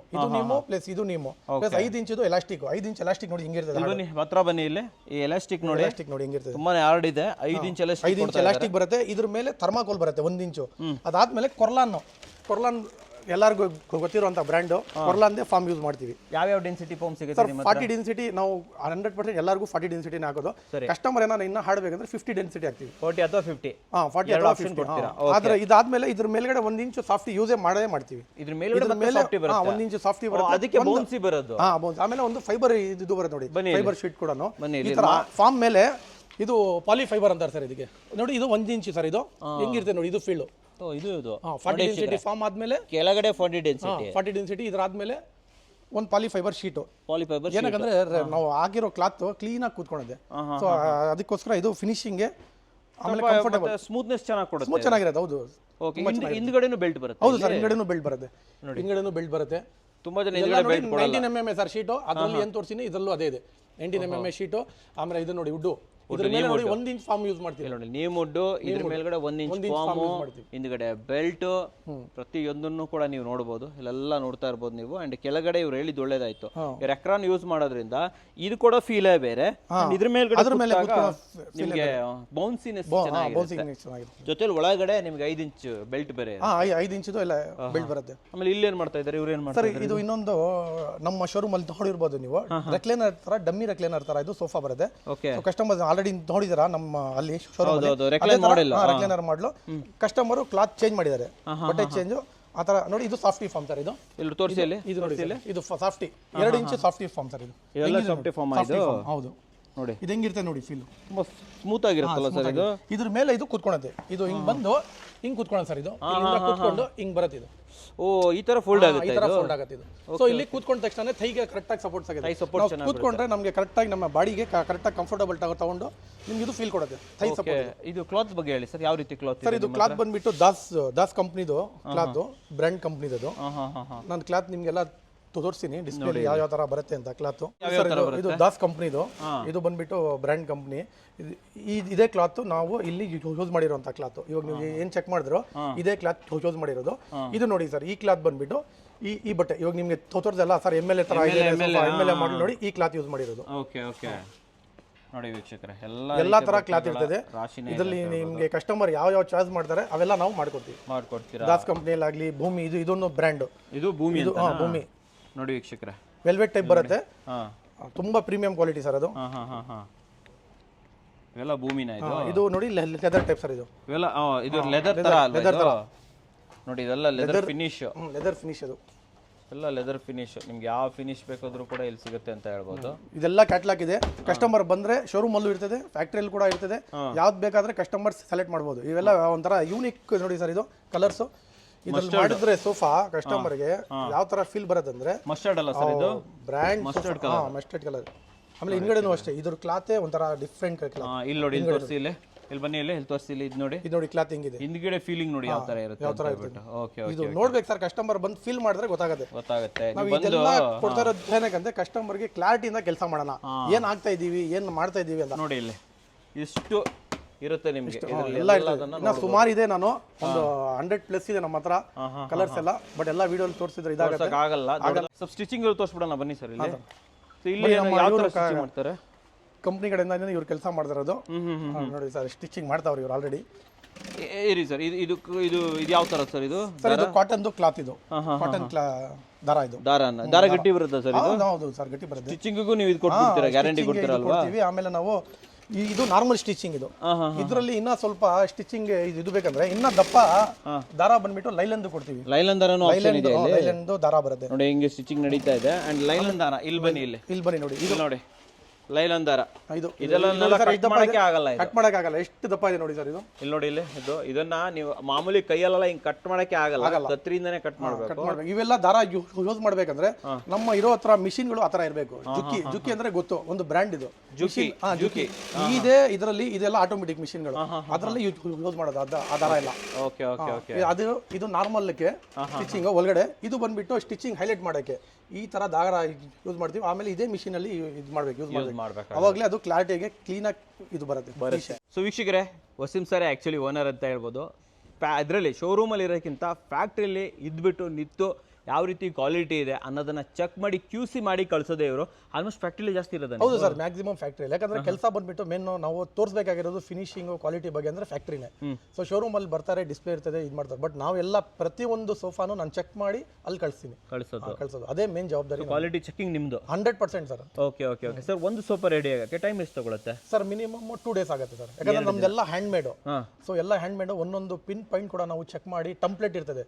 ಪ್ಲಸ್ ಇದು ನೀಮು ಪ್ಲಸ್ 5 ಇಂಚಿದು ಎಲಾಸ್ಟಿಕ್. 5 ಇಂಚ್ ಎಲಾಸ್ಟಿಕ್ ನೋಡಿ ಹಿಂಗಿರ್ತದೆ. ಬನ್ನಿ ಹತ್ರ ಬನ್ನಿ. ಇಲ್ಲಿ ಈ ಎಲಾಸ್ಟಿಕ್ ನೋಡಿ ಹಿಂಗಿರ್ತದೆ. ತುಂಬಾನೇ ಹಾರ್ಡ್ ಇದೆ. 5 ಇಂಚ್ ಎಲಾಸ್ಟಿಕ್ ಬರುತ್ತೆ. ಇದ್ರ ಮೇಲೆ ಥರ್ಮಾಕೋಲ್ ಬರುತ್ತೆ 1 ಇಂಚು. ಅದಾದ್ಮೇಲೆ ಕೊರ್ಲಾನ್ ಎಲ್ಲರಿಗೂ ಗೊತ್ತಿರುವಂತ ಬ್ರ್ಯಾಂಡ್ ಕೊರ್ಲಾನ್ದೇ ಫಾರ್ಮ್ ಯೂಸ್ ಮಾಡ್ತೀವಿ. ಯಾವ ಡೆನ್ಸಿಟಿ ಫಾರ್ಮ್ ಸಿಗುತ್ತೆ ನಿಮ್ಮ ಹತ್ರ? 40 ಡೆನ್ಸಿಟಿ ನಾವು 100% ಎಲ್ಲರಿಗೂ 40 ಡೆನ್ಸಿಟಿನೇ ಹಾಕೋದು. ಕಸ್ಟಮರ್ ಏನಾರ ಇನ್ನ ಹಾಡಬೇಕಂದ್ರೆ 50 ಡೆನ್ಸಿಟಿ ಹಾಕ್ತೀವಿ. 40 ಅಥವಾ 50. 40 ಅಥವಾ 50 ಆದ್ರೆ ಇದಾದ್ಮೇಲೆ ಇದ್ರ ಮೇಲ್ಗಡೆ 1 ಇಂಚು ಸಾಫ್ಟಿ ಯೂಸೇ ಬರುತ್ತೆ. ಇದ್ರ ಮೇಲ್ಗಡೆ 1 ಇಂಚು ಸಾಫ್ಟಿ ಬರುತ್ತೆ. ಅದಕ್ಕೆ ಬೌನ್ಸಿ ಬರೋದು. ಆಮೇಲೆ ಒಂದು ಫೈಬರ್ ಇದು ಬರುತ್ತೆ ನೋಡಿ. ಫೈಬರ್ ಶೀಟ್ ಕೂಡ ಈ ತರ ಫಾರ್ಮ್ ಮೇಲೆ ಇದು ಪಾಲಿ ಫೈಬರ್ ಅಂತಾರೆ ಸರ್. ಇದಕ್ಕೆ ನೋಡಿ ಇದು 1 ಇಂಚು ಸರ್. ಇದು ಹೆಂಗಿರುತ್ತೆ ನೋಡಿ. ಇದು ಫೀಲ್ಡ್ ಇದು 40 ಡೆನ್ಸಿಟಿ ಫಾರ್ಮ್ ಆದ್ಮೇಲೆ ಕೆಳಗಡೆ 40 ಡೆನ್ಸಿಟಿ. ಇದ್ರ ಆದ್ಮೇಲೆ ಒಂದು ಪಾಲಿ ಫೈಬರ್ ಶೀಟು. ಏನಕ್ಕಂದ್ರೆ ನಾವು ಆಗಿರೋ ಕ್ಲಾತ್ ಕ್ಲೀನ್ ಆಗಿ ಕೂತ್ಕೊಂಡಿದೆ. ಸೊ ಅದಕ್ಕೋಸ್ಕರ ಇದು ಫಿನಿಶಿಂಗ್ ಆಮೇಲೆ ಕಂಫರ್ಟಬಲ್ ಸ್ಮೂತ್ನೆಸ್ ಚೆನ್ನಾಗಿರುತ್ತೆ. ಸ್ಮೂತ್ ಚೆನ್ನಾಗಿರುತ್ತೆ. ಹೌದು. ಓಕೆ. ಹಿಂದ್ಗಡೆನೂ ಬೆಲ್ಟ್ ಬರುತ್ತೆ. ಹೌದು ಸರ್. ಹಿಂದ್ಗಡೆನೂ ಬೆಲ್ಟ್ ಬರುತ್ತೆ. ಹಿಂದ್ಗಡೆನೂ ಬೆಲ್ಟ್ ಬರುತ್ತೆ. ತುಂಬಾ ಜನ ಹಿಂದ್ಗಡೆ ಬೆಲ್ಟ್ ಕೊಡಲ್ಲ. 19 mm ಸರ್ ಶೀಟು. ಅದರಲ್ಲಿ ಏನು ತೋರಿಸಿನಿ ಇದರಲ್ಲೂ ಅದೇ ಇದೆ. 19 mm ಶೀಟು. ಆಮೇಲೆ ಇದು ನೋಡಿ ವುಡ್. ಇದ್ರ ಮೇಲೆ ನೋಡಿ 1 ಇಂಚ್ ಫಾರ್ಮ್ ಯೂಸ್ ಮಾಡ್ತೀವಿ ನೋಡಿ. ನೀಮ್ ವುಡ್. ಇದ್ರ ಮೇಲ್ಗಡೆ 1 ಇಂಚ್ ಫಾರ್ಮ್, ಹಿಂದ್ಗಡೆ ಬೆಲ್ಟ್, ಪ್ರತಿಯೊಂದನ್ನು ಕೂಡ ನೀವು ನೋಡಬಹುದು. ಇಲ್ಲೆಲ್ಲ ನೋಡ್ತಾ ಇರಬಹುದು ನೀವು. ಅಂಡ್ ಕೆಳಗಡೆ ಇವ್ರು ಹೇಳಿದ್ದು ಒಳ್ಳೇದಾಯ್ತು. ಇವ್ರು ಎಕ್ರಾನ್ ಯೂಸ್ ಮಾಡೋದ್ರಿಂದ ಇದು ಕೂಡ ಫೀಲೇ ಬೇರೆ. ಇದ್ರ ಮೇಲ್ಗಡೆ ನಿಮಗೆ ಬೌನ್ಸಿನೆಸ್ ಚೆನ್ನಾಗಿರುತ್ತೆ. ಜೊತೆಲಿ ಒಳಗಡೆ ನಿಮ್ಗೆ 5 ಇಂಚ್ ಬೆಲ್ಟ್ ಬೇರೆ. 5 ಇಂಚಿದು ಎಲ್ಲ ಬೆಲ್ಟ್ ಬರುತ್ತೆ. ಆಮೇಲೆ ಇಲ್ಲಿ ಏನ್ ಮಾಡ್ತಾ ಇದ್ದಾರೆ ಇವ್ರು? ಏನ್ ಮಾಡ್ತಾರೆ ಸರ್ ಇದು ಇನ್ನೊಂದು ನಮ್ಮ ಶೋರೂಮ್ ಅಲ್ಲಿ ನೋಡಿರ್ಬೋದು ನೀವು. ರೆಕ್ಲೈನರ್ ತರ, ಡಮ್ಮಿ ರೆಕ್ಲೈನರ್ ತರ ಇದು ಸೋಫಾ ಬರುತ್ತೆ. ಕಸ್ಟಮರ್ ಆಲ್ರೆಡಿ ನೋಡಿದಾರ ನಮ್ಮ ಅಲ್ಲಿ ಶೋರೂಮ್ ರೆಕ್ಲೈನರ್ ಮಾಡಲು. ಕಸ್ಟಮರ್ ಕ್ಲಾತ್ ಚೇಂಜ್ ಮಾಡಿದ್ದಾರೆ. ಬಟ್ಟೆ ಚೇಂಜ್ ಆ ತರ ನೋಡಿ. ಇದು ಸಾಫ್ಟಿ ಫಾರ್ಮ್ ಸರ್. ಇದು ಇಲ್ಲಿ ತೋರಿಸಿ. ಇದು ನೋಡಿ. ಇದು softy 2 inch softy foam sir. ಇದು ಸಾಫ್ಟಿ ಫಾರ್ಮ್. ಹೌದು ನೋಡಿ. ಇದು ಹೆಂಗಿರುತ್ತೆ ನೋಡಿ. ಫೀಲ್ ತುಂಬಾ ಸ್ಮೂತ್ ಆಗಿರುತ್ತಲ್ಲ ಸರ್ ಇದು. ಇದ್ರ ಮೇಲೆ ಇದು ಕೂತ್ಕೊಳ್ಳುತ್ತೆ. ಇದು ಹಿಂಗ್ ಬಂದು ಹಿಂಗ್ ಕೂತ್ಕೊಳ್ಳೋಣ ಸರ್. ಇದು ಕೂತ್ಕೊಂಡು ಹಿಂಗ್ ಬರುತ್ತೆ. ಇದು ಈ ತರ ಫೋಲ್ಡ್ ಆಗುತ್ತೆ. ಇದು ಸೊ ಇಲ್ಲಿ ಕೂತ್ಕೊಂಡ ತಕ್ಷಣ ಥೈಗೆ ಕರೆಕ್ಟ್ ಆಗಿ ಸಪೋರ್ಟ್ ಆಗುತ್ತೆ. ಕೂತ್ಕೊಂಡ್ರೆ ನಮಗೆ ಕರೆಕ್ಟ್ ಆಗಿ ನಮ್ಮ ಬಾಡಿಗೆ ಕರೆಕ್ಟ್ ಆಗಿ ಕಂಫರ್ಟಬಲ್ ತಗೊಂಡು ನಿಮ್ಗೆ ಇದು ಫೀಲ್ ಕೊಡುತ್ತೆ. Thi support. ಇದು ಕ್ಲಾತ್ ಬಗ್ಗೆ ಹೇಳಿ ಸರ್. ಯಾವ ರೀತಿ ಕ್ಲಾತ್ ಸರ್? ಇದು ಕ್ಲಾತ್ ಬಂದ್ಬಿಟ್ಟು ದಾಸ್ ಕಂಪ್ನಿದು ಕ್ಲಾತ್, ಬ್ರ್ಯಾಂಡ್ ಕಂಪ್ನಿದು. ನಾನು ಕ್ಲಾತ್ ನಿಮ್ಗೆಲ್ಲ ತೋರಿಸ್ತೀನಿ ಡಿಸ್ಪ್ಲೇ ಯಾವ ತರ ಬರುತ್ತೆ ಅಂತ ಕ್ಲಾತ್. ಇದು ದಾಸ್ ಕಂಪ್ನಿದು. ಇದು ಬಂದ್ಬಿಟ್ಟು ಬ್ರ್ಯಾಂಡ್ ಕಂಪ್ನಿ. ಇದೇ ಕ್ಲಾತ್ ನಾವು ಇಲ್ಲಿ ಯೂಸ್ ಮಾಡಿರುವಂತ ಕ್ಲಾತ್. ಇವಾಗ ನೀವು ಏನ್ ಚೆಕ್ ಮಾಡಿದ್ರು ಇದೇ ಕ್ಲಾತ್ ಯೂಸ್ ಮಾಡಿರೋದು. ಇದು ನೋಡಿ ಸರ್. ಈ ಕ್ಲಾತ್ ಬಂದ್ಬಿಟ್ಟು ಈ ಬಟ್ಟೆ ಇವಾಗ ನಿಮ್ಗೆ ತೋರ್ಸಲ್ಲ ಸರ್. MLA ತರ MLA ಮಾಡಲ್ ನೋಡಿ. ಈ ಕ್ಲಾತ್ ಯೂಸ್ ಮಾಡಿರೋದು. ನೋಡಿ ವೀಕ್ಷಕರೇ ಎಲ್ಲಾ ತರ ಕ್ಲಾತ್ ಇರ್ತದೆ ಇದರಲ್ಲಿ. ನಿಮಗೆ ಕಸ್ಟಮರ್ ಯಾವ ಚಾಯ್ಸ್ ಮಾಡ್ತಾರೆ ಅವೆಲ್ಲ ನಾವು ಮಾಡ್ಕೊಡ್ತೀರಾ. ದಾಸ್ ಕಂಪ್ನಿಯಲ್ಲಿ ಆಗಲಿ ಭೂಮಿ, ಇದೊಂದು ಬ್ರ್ಯಾಂಡ್, ಇದು ಭೂಮಿ ಅಂತ ಭೂಮಿ ನೋಡಿ ವೀಕ್ಷಕರೇ. ವೆಲ್ವೆಟ್ ಟೈಪ್ ಬರುತ್ತೆ, ತುಂಬಾ ಪ್ರೀಮಿಯಂ ಕ್ವಾಲಿಟಿ ಸರ್ ಅದು. ಇವೆಲ್ಲ ಭೂಮಿನ ಇದು ನೋಡಿ ಲೆದರ್ ಟೈಪ್ ಸರ್ ಇದು. ಇವೆಲ್ಲ ಇದು ಲೆದರ್ ತರ ಅಲ್ವಾ? ನೋಡಿ ಇದೆಲ್ಲ ಲೆದರ್ ಫಿನಿಶ್ ಅದು ಎಲ್ಲ ಲೆದರ್ ಫಿನಿಶ್. ನಿಮ್ಗೆ ಯಾವ ಫಿನಿಶ್ ಬೇಕಾದ್ರೂ ಕೂಡ ಇಲ್ಲಿ ಸಿಗುತ್ತೆ ಅಂತ ಹೇಳ್ಬೋದು. ಇದೆಲ್ಲ ಕ್ಯಾಟ್ಲಾಗ್ ಇದೆ. ಕಸ್ಟಮರ್ ಬಂದ್ರೆ ಶೋರೂಮ್ ಅಲ್ಲೂ ಇರ್ತದೆ, ಫ್ಯಾಕ್ಟ್ರಿಯಲ್ಲಿ ಕೂಡ ಇರ್ತದೆ. ಯಾವ್ದು ಬೇಕಾದ್ರೆ ಕಸ್ಟಮರ್ ಸೆಲೆಕ್ಟ್ ಮಾಡ್ಬೋದು. ಇವೆಲ್ಲ ಒಂಥರ ಯೂನಿಕ್ ನೋಡಿ ಸರ್. ಇದು ಕಲರ್ಸ್ ಇದ್ರಲ್ಲಿ ಮಾಡಿದ್ರೆ ಸೋಫಾ ಕಸ್ಟಮರ್ಗೆ ಯಾವ ತರ ಫೀಲ್ ಬರುತ್ತೆ ಮಸ್ಟರ್ಡ್ ಅಲ್ಲ ಸರ್ ಇದು? Brand mustard colour. ಆಮೇಲೆ ಹಿಂಗಡೆನೂ ಅಷ್ಟೇ, ಇದ್ರ ಕ್ಲಾತೆ ಒಂಥರ ಡಿಫ್ರೆಂಟ್ ಕಲರ್. ಇಲ್ಲಿ ನೋಡಿ, ಇಲ್ಲಿ ತೋರಿಸಿ, ಇಲ್ಲಿ ಬನ್ನಿ, ಇಲ್ಲಿ ತೋರಿಸಿ, ಇಲ್ಲಿ ಇದು ನೋಡಿ ಕ್ಲಾತ್ ಹಿಂಗಿದೆ. ಹಿಂದ್ಗಡೆ ಫೀಲಿಂಗ್ ನೋಡಿ ಯಾವ ತರ ಇರುತ್ತೆ. ಓಕೆ, ಇದು ನೋಡ್ಬೇಕು ಸರ್, ಕಸ್ಟಮರ್ ಬಂದು ಫೀಲ್ ಮಾಡಿದ್ರೆ ಗೊತ್ತಾಗುತ್ತೆ. ನಾವು ಇದೆಲ್ಲ ಕೊಡ್ತಾ ಇರೋದು ಏನಕ್ಕಂದ್ರೆ ಕಸ್ಟಮರ್ಗೆ ಕ್ಲಾರಿಟಿಯಿಂದ ಕೆಲಸ ಮಾಡೋಣ, ಏನ್ ಆಗ್ತಾ ಇದೀವಿ, ಏನ್ ಮಾಡ್ತಾ ಇದೀವಿ ಅಂತ. ನೋಡಿ ಇಲ್ಲಿ ಇಷ್ಟು ಇರುತ್ತೆ ನಿಮ್ಗೆ, ಸುಮಾರು ಇದೆ. ನಾನು ಒಂದು 100+ ಇದೆ ನಮ್ಮ ಹತ್ರ ಕಲರ್ಸ್ ಎಲ್ಲ. ಬಟ್ ಎಲ್ಲ ವಿಡಿಯೋ ತೋರಿಸಿದ್ರೆ ಇದಾಗಲ್ಲ, ಆಗಲ್ಲ. ಸ್ವಲ್ಪ ಸ್ಟಿಚಿಂಗ್ ತೋರಿಸ್ಬಿಡೋಣ ಬನ್ನಿ ಸರ್. ಇಲ್ಲಿ ಮಾಡ್ತಾರೆ ಕಂಪ್ನಿ ಕಡೆಯಿಂದ ಇವ್ರು ಕೆಲಸ ಮಾಡ್ತಿರೋದು. ನೋಡಿ ಸರ್, ಸ್ಟಿಚಿಂಗ್ ಮಾಡ್ತಾವ್ರಿ ಇವ್ರು ಆಲ್ರೆಡಿ. ಇರಿ ಸರ್, ಇದು ಯಾವ ತರ ಸರ್? ಇದು ಸರ್ ಇದು ಕಾಟನ್ ಕ್ಲಾತ್, ಇದು ಕಾಟನ್ ದಾರ. ಇದು ದಾರ ಗಟ್ಟಿ ಬರುತ್ತೆ ಸರ್? ಇದು ಹೌದು ಸರ್, ಗಟ್ಟಿ ಬರುತ್ತೆ. ಸ್ಟಿಚಿಂಗಿಗೂ ನೀವು ಇದು ಕೊಡ್ತೀರಾ, ಗ್ಯಾರಂಟಿ ಕೊಡ್ತೀರಾ ಅಲ್ವಾ? ಆಮೇಲೆ ನಾವು ಇದು ನಾರ್ಮಲ್ ಸ್ಟಿಚಿಂಗ್. ಇದು ಇದರಲ್ಲಿ ಇನ್ನ ಸ್ವಲ್ಪ ಸ್ಟಿಚಿಂಗ್ ಇದು ಬೇಕಂದ್ರೆ ಇನ್ನ ದಪ್ಪ ದಾರ ಬಂದ್ಬಿಟ್ಟು ಲೈಲಂದು ಕೊಡ್ತೀವಿ. ಲೈಲನ್ ದಾರ ಬರುತ್ತೆ ನೋಡಿ, ಹಿಂಗೆ ಸ್ಟಿಚಿಂಗ್ ನಡೀತಾ ಇದೆ. ಅಂಡ್ ಲೈಲನ್ ದಾರ ಇಲ್ಲಿ ಬನ್ನಿ, ಇಲ್ಲಿ ಬನ್ನಿ ನೋಡಿ, ಇದು ನೋಡಿ ಲೈಲನ್ ದಾರ. ಇದೆಲ್ಲ ಕಟ್ ಮಾಡಕ್ಕೆ ಆಗಲ್ಲ, ಎಷ್ಟು ದಪ್ಪ ಇದೆ ನೋಡಿ ಸರ್ ಇದು. ಇಲ್ಲಿ ನೋಡಿ, ಇಲ್ಲಿ ಇದನ್ನ ನೀವು ಮಾಮೂಲಿ ಕೈಯಲ್ಲೆಲ್ಲ ಹಿಂಗ್ ಕಟ್ ಮಾಡಕ್ಕೆ ಆಗಲ್ಲ, ಕತ್ರಿಯಿಂದಾನೇ ಕಟ್ ಮಾಡ್ಬೇಕು. ಇವೆಲ್ಲ ದಾರ ಯೂಸ್ ಮಾಡ್ಬೇಕಂದ್ರೆ ನಮ್ಮ ಇರೋ ಹತ್ರ ಮಿಷಿನ್ಗಳು ಆತರ ಇರಬೇಕು. ಜುಕ್ಕಿ ಅಂದ್ರೆ ಗೊತ್ತು, ಒಂದು ಬ್ರ್ಯಾಂಡ್ ಇದು ಜುಕ್ಕಿ ಇದೆ. ಇದರಲ್ಲಿ ಇದೆಲ್ಲ ಆಟೋಮೆಟಿಕ್ ಮಿಷಿನ್ಗಳು, ಅದರಲ್ಲಿ ಯೂಸ್ ಮಾಡೋದು ಆ ದಾರ ಎಲ್ಲ. ಇದು ನಾರ್ಮಲ್ ಸ್ಟಿಚಿಂಗ್ ಒಳಗಡೆ, ಇದು ಬಂದ್ಬಿಟ್ಟು ಸ್ಟಿಚಿಂಗ್ ಹೈಲೈಟ್ ಮಾಡಕ್ಕೆ ಈ ತರ ದಾರ ಯೂಸ್ ಮಾಡ್ತೀವಿ. ಆಮೇಲೆ ಇದೇ ಮಿಷಿನ್ ಅಲ್ಲಿ ಇದು ಮಾಡ್ಬೇಕು, ಯೂಸ್ ಮಾಡ್ಬೇಕು. ಅವಾಗಲೇ ಅದು ಕ್ಲಾರಿಟಿಗೆ ಕ್ಲೀನ್ ಆಗಿ ಇದು ಬರುತ್ತೆ. ಸೊ ವೀಕ್ಷಕರೇ, ವಸೀಂ ಸರ್ ಆಕ್ಚುಲಿ ಓನರ್ ಅಂತ ಹೇಳ್ಬೋದು. ಇದರಲ್ಲಿ ಶೋರೂಮಲ್ಲಿ ಇರೋಕ್ಕಿಂತ ಫ್ಯಾಕ್ಟ್ರಿಯಲ್ಲಿ ಇದ್ಬಿಟ್ಟು ನಿಂತು ಯಾವ ರೀತಿ ಕ್ವಾಲಿಟಿ ಇದೆ ಅನ್ನೋದನ್ನ ಚೆಕ್ ಮಾಡಿ QC ಮಾಡಿ ಕಳ್ಸೋದೇ ಇವರು. ಆಲ್ಮೋಸ್ಟ್ ಫ್ಯಾಕ್ಟ್ರಿಲಿ ಜಾಸ್ತಿ ಇರೋದು. ಹೌದು ಸರ್, ಮ್ಯಾಕ್ಸಿಮಮ್ ಫ್ಯಾಕ್ಟ್ರಿಯಲ್ಲಿ. ಯಾಕಂದ್ರೆ ಕೆಲಸ ಬಂದ್ಬಿಟ್ಟು ಮೇನ್ ನಾವು ತೋರಿಸಬೇಕಾಗಿರೋದು ಫಿನಿಶಿಂಗ್ ಕ್ವಾಲಿಟಿ ಬಗ್ಗೆ ಅಂದ್ರೆ ಫ್ಯಾಕ್ಟ್ರಿನೇ. ಸೊ ಶೋರೂಮ್ ಅಲ್ಲಿ ಬರ್ತಾರೆ, ಡಿಸ್ಪ್ಲೇ ಇರ್ತದೆ, ಇದು ಮಾಡ್ತಾರೆ. ಬಟ್ ನಾವೆಲ್ಲ ಪ್ರತಿಯೊಂದು ಸೋಫಾನು ನಾನು ಚೆಕ್ ಮಾಡಿ ಅಲ್ಲಿ ಕಳ್ಸೋದು ಅದೇ ಮೇನ್ ಜವಾಬ್ದಾರಿ. ಕ್ವಾಲಿಟಿ ಚೆಕಿಂಗ್ ನಿಮ್ದು 100% ಸರ್. ಓಕೆ ಸರ್, ಒಂದು ಸೋಫಾ ರೆಡಿ ಆಗಕ್ಕೆ ಟೈಮ್ ಎಷ್ಟು ತಗೊಳುತ್ತೆ ಸರ್? ಮಿನಿಮಮ್ 2 days ಆಗುತ್ತೆ ಸರ್. ಯಾಕಂದ್ರೆ ನಮ್ದೆಲ್ಲ ಹ್ಯಾಂಡ್ ಮೇಡ್. ಸೊ ಎಲ್ಲ ಹ್ಯಾಂಡ್ ಮೇಡ್, ಒಂದೊಂದು ಪಿನ್ ಪಾಯಿಂಟ್ ಕೂಡ ನಾವು ಚೆಕ್ ಮಾಡಿ ಟೆಂಪ್ಲೇಟ್ ಇರ್ತದೆ,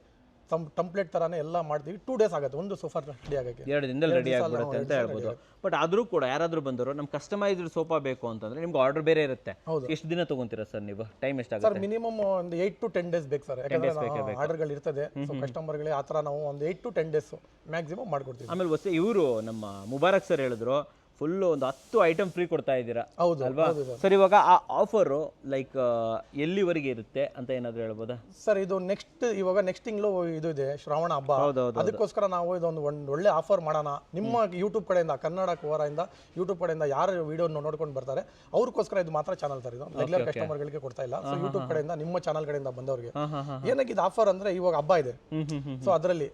ಟೆಂಪ್ಲೇಟ್ ತರಾನೇ ಎಲ್ಲ ಮಾಡ್ತೀವಿ. 2 days ಆಗುತ್ತೆ ಒಂದು ಸೋಫಾ ರೆಡಿ ಆಗಕ್ಕೆ. 2 ದಿನದಲ್ಲಿ ರೆಡಿ ಆಗಿಬಿಡುತ್ತೆ ಅಂತ ಹೇಳ್ಬೋದು. ಬಟ್ ಆದ್ರೂ ಕೂಡ ಯಾರಾದ್ರೂ ಬಂದರು ನಮ್ ಕಸ್ಟಮೈಸ್ಡ್ ಸೋಫಾ ಬೇಕು ಅಂತಂದ್ರೆ ನಿಮ್ಗೆ ಆರ್ಡರ್ ಬೇರೆ ಇರುತ್ತೆ. ಎಷ್ಟು ದಿನ ತಗೊಂತೀರಾ ಸರ್ ನೀವು? ಟೈಮ್ ಎಷ್ಟಾಗುತ್ತೆ ಸರ್? ಮಿನಿಮಮ್ ಒಂದು 8 to 10 days ಬೇಕು ಸರ್. ಯಾಕಂದ್ರೆ ಆರ್ಡರ್ಗಳು ಇರ್ತದೆ, ಸೊ ಕಸ್ಟಮರ್ಗಳಿಗೆ ಆ ಥರ ನಾವು ಒಂದು 8 to 10 days ಮ್ಯಾಕ್ಸಿಮಮ್ ಮಾಡ್ಕೊಡ್ತೀವಿ. ಆಮೇಲೆ ಇವರು ನಮ್ಮ ಮುಬಾರಕ್ ಸರ್ ಹೇಳಿದ್ರು ಫುಲ್ ಒಂದು 10 ಐಟಮ್ ಫ್ರೀ ಕೊಡ್ತಾ ಇದ್ದೀರಾ ಅಲ್ವಾ ಸರ್? ಇವಾಗ ಆ ಆಫರ್ ಲೈಕ್ ಎಲ್ಲಿವರೆಗೆ ಇರುತ್ತೆ ಅಂತ ಏನಾದ್ರು ಹೇಳ್ಬೋದಾ ಸರ್? ಇದು ನೆಕ್ಸ್ಟ್ ತಿಂಗಳು ಇದು ಇದೆ, ಶ್ರಾವಣ ಹಬ್ಬ. ಅದಕ್ಕೋಸ್ಕರ ನಾವು ಇದೊಂದು ಒಳ್ಳೆ ಆಫರ್ ಮಾಡೋಣ. ನಿಮ್ಮ ಯೂಟ್ಯೂಬ್ ಕಡೆಯಿಂದ, ಕನ್ನಡ ಕೋರಾಯಿಂದ ಯೂಟ್ಯೂಬ್ ಕಡೆಯಿಂದ ಯಾರು ವಿಡಿಯೋ ನೋಡ್ಕೊಂಡು ಬರ್ತಾರೆ ಅವ್ರಿಗೋಸ್ಕರ ಇದು ಮಾತ್ರ ಚಾನಲ್ ಸರ್. ಇದು ರೆಗ್ಯುಲರ್ ಕಸ್ಟಮರ್ಗಳಿಗೆ ಕೊಡ್ತಾ ಇಲ್ಲ. ಸೊ ಯೂಟ್ಯೂಬ್ ಕಡೆಯಿಂದ, ನಿಮ್ಮ ಚಾನಲ್ ಕಡೆಯಿಂದ ಬಂದವರಿಗೆ ಏನಕ್ಕೆ ಇದು ಆಫರ್ ಅಂದ್ರೆ, ಇವಾಗ ಹಬ್ಬ ಇದೆ, ಸೊ ಅದರಲ್ಲಿ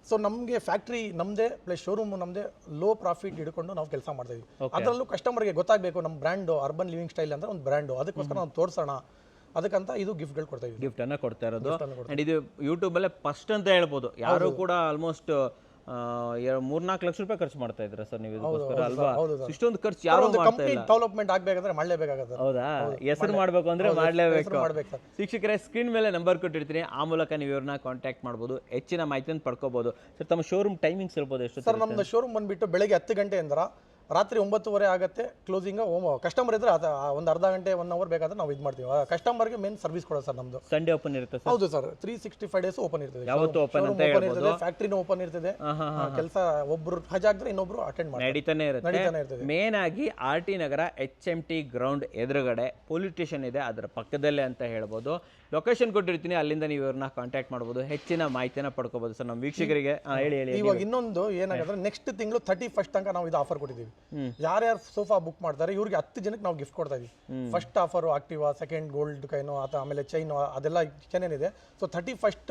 ಸೊ ನಮಗೆ ಫ್ಯಾಕ್ಟ್ರಿ ನಮ್ಮದೇ ಪ್ಲಸ್ ಶೋರೂಮ್ ನಮ್ಮದೇ, ಲೋ ಪ್ರಾಫಿಟ್ ಹಿಡ್ಕೊಂಡು ನಾವು ಕೆಲಸ ಮಾಡ್ತಾ ಇದೀವಿ. ಅದರಲ್ಲೂ ಕಸ್ಟಮರ್ಗೆ ಗೊತ್ತಾಗಬೇಕು ನಮ್ಮ ಬ್ರ್ಯಾಂಡು ಅರ್ಬನ್ ಲಿವಿಂಗ್ ಸ್ಟೈಲ್ ಅಂದ್ರೆ ಒಂದು ಬ್ರ್ಯಾಂಡು, ಅದಕ್ಕೋಸ್ಕರ ನಾವು ತೋರಿಸೋಣ. ಅದಕ್ಕಂತ ಇದು ಗಿಫ್ಟ್ಗಳು ಕೊಡ್ತಾ ಇದೀವಿ. ಗಿಫ್ಟ್ ಅನ್ನ ಕೊಡ್ತಾ ಇರೋದು. ಅಂಡ್ ಇದು ಯೂಟ್ಯೂಬ್ ಅಲ್ಲೇ ಫಸ್ಟ್ ಅಂತ ಹೇಳ್ಬೋದು. ಯಾರು ಕೂಡ ಆಲ್ಮೋಸ್ಟ್ 3-4 ಲಕ್ಷ ರೂಪಾಯಿ ಖರ್ಚು ಮಾಡ್ತಾ ಇದ್ರ ಸರ್ ನೀವು ಇದಕ್ಕೋಸ್ಕರ ಅಲ್ವಾ? ಇಷ್ಟೊಂದು ಖರ್ಚು ಯಾರು ಮಾಡ್ತಾ ಇಲ್ಲ. ಡೆವಲಪ್ಮೆಂಟ್ ಆಗಬೇಕಂದ್ರೆ ಮಾಡಲೇಬೇಕಾಗುತ್ತೆ. ಹೌದಾ? ಹೆಸರು ಮಾಡಬೇಕು ಅಂದ್ರೆ ಮಾಡಲೇಬೇಕು. ಶಿಕ್ಷಕರೇ, ಸ್ಕ್ರೀನ್ ಮೇಲೆ ನಂಬರ್ ಕೊಟ್ಟಿರ್ತೀನಿ, ಆ ಮೂಲಕ ನೀವು ಇವ್ರನ್ನ ಕಾಂಟ್ಯಾಕ್ಟ್ ಮಾಡ್ಬೋದು, ಹೆಚ್ಚಿನ ಮಾಹಿತಿಯನ್ನು ಪಡ್ಕೋಬಹುದು. ಸರ್ ತಮ್ಮ ಶೋರೂಮ್ ಟೈಮಿಂಗ್ಸ್ ಹೇಳ್ಬೋದು ಎಷ್ಟು ಸರ್? ನಮ್ದು ಶೋರೂಮ್ ಬಂದ್ಬಿಟ್ಟು ಬೆಳಗ್ಗೆ 10 ಗಂಟೆಯಿಂದ ರಾತ್ರಿ 9:30 ಆಗುತ್ತೆ ಕ್ಲೋಸಿಂಗ್. ಕಸ್ಟಮರ್ ಇದ್ರೆ ಒಂದು ಅರ್ಧ ಗಂಟೆ 1 hour ಬೇಕಾದ್ರೆ ನಾವು ಇದು ಮಾಡ್ತೀವಿ. ಕಸ್ಟಮರ್ಗೆ ಮೇನ್ ಸರ್ವಿಸ್ ಕೊಡೋದು ಸರ್ ನಮ್ದು. ಸಂಡೇ ಓಪನ್ ಇರುತ್ತೆ ಸರ್? ಹೌದು ಸರ್, 365 days ಓಪನ್ ಇರ್ತದೆ. ಯಾವತ್ತು ಓಪನ್ ಅಂತ ಹೇಳ್ಬೋದು. ಫ್ಯಾಕ್ಟ್ರಿನೂ ಓಪನ್ ಇರ್ತದೆ. ಕೆಲಸ ಒಬ್ರು ರಜಾ ಆಗಿದ್ರೆ ಇನ್ನೊಬ್ರು ಅಟೆಂಡ್ ಮಾಡಿ ನಡೀತಾನೆ ಇರುತ್ತೆ. ಮೇನ್ ಆಗಿ RT ನಗರ HMT ಗ್ರೌಂಡ್ ಎದುರುಗಡೆ ಪೊಲೀಸ್ ಸ್ಟೇಷನ್ ಇದೆ, ಅದರ ಪಕ್ಕದಲ್ಲೇ ಅಂತ ಹೇಳ್ಬೋದು. ಲೊಕೇಶನ್ ಕೊಟ್ಟಿರ್ತೀನಿ, ಅಲ್ಲಿಂದ ನೀವು ಇವ್ರನ್ನ ಕಾಂಟ್ಯಾಕ್ಟ್ ಮಾಡಬಹುದು, ಹೆಚ್ಚಿನ ಮಾಹಿತಿನ ಪಡ್ಕೋಬಹುದು ಸರ್ ನಮ್ಮ ವೀಕ್ಷಕರಿಗೆ. ಹೇಳಿ. ಇವಾಗ ಇನ್ನೊಂದು ಏನಾಗುತ್ತೆ, ನೆಕ್ಸ್ಟ್ ತಿಂಗಳು 31st ತನಕ ನಾವು ಇದು ಆಫರ್ ಕೊಟ್ಟಿದ್ದೀವಿ. ಯಾರ್ಯಾರು ಸೋಫಾ ಬುಕ್ ಮಾಡ್ತಾರೆ ಇವ್ರಿಗೆ 10 ಜನಕ್ಕೆ ನಾವು ಗಿಫ್ಟ್ ಕೊಡ್ತಾ ಇದೀವಿ. First offer Activa, second gold coin, ಆಮೇಲೆ ಚೈನು, ಅದೆಲ್ಲ ಏನೇನಿದೆ. So 31st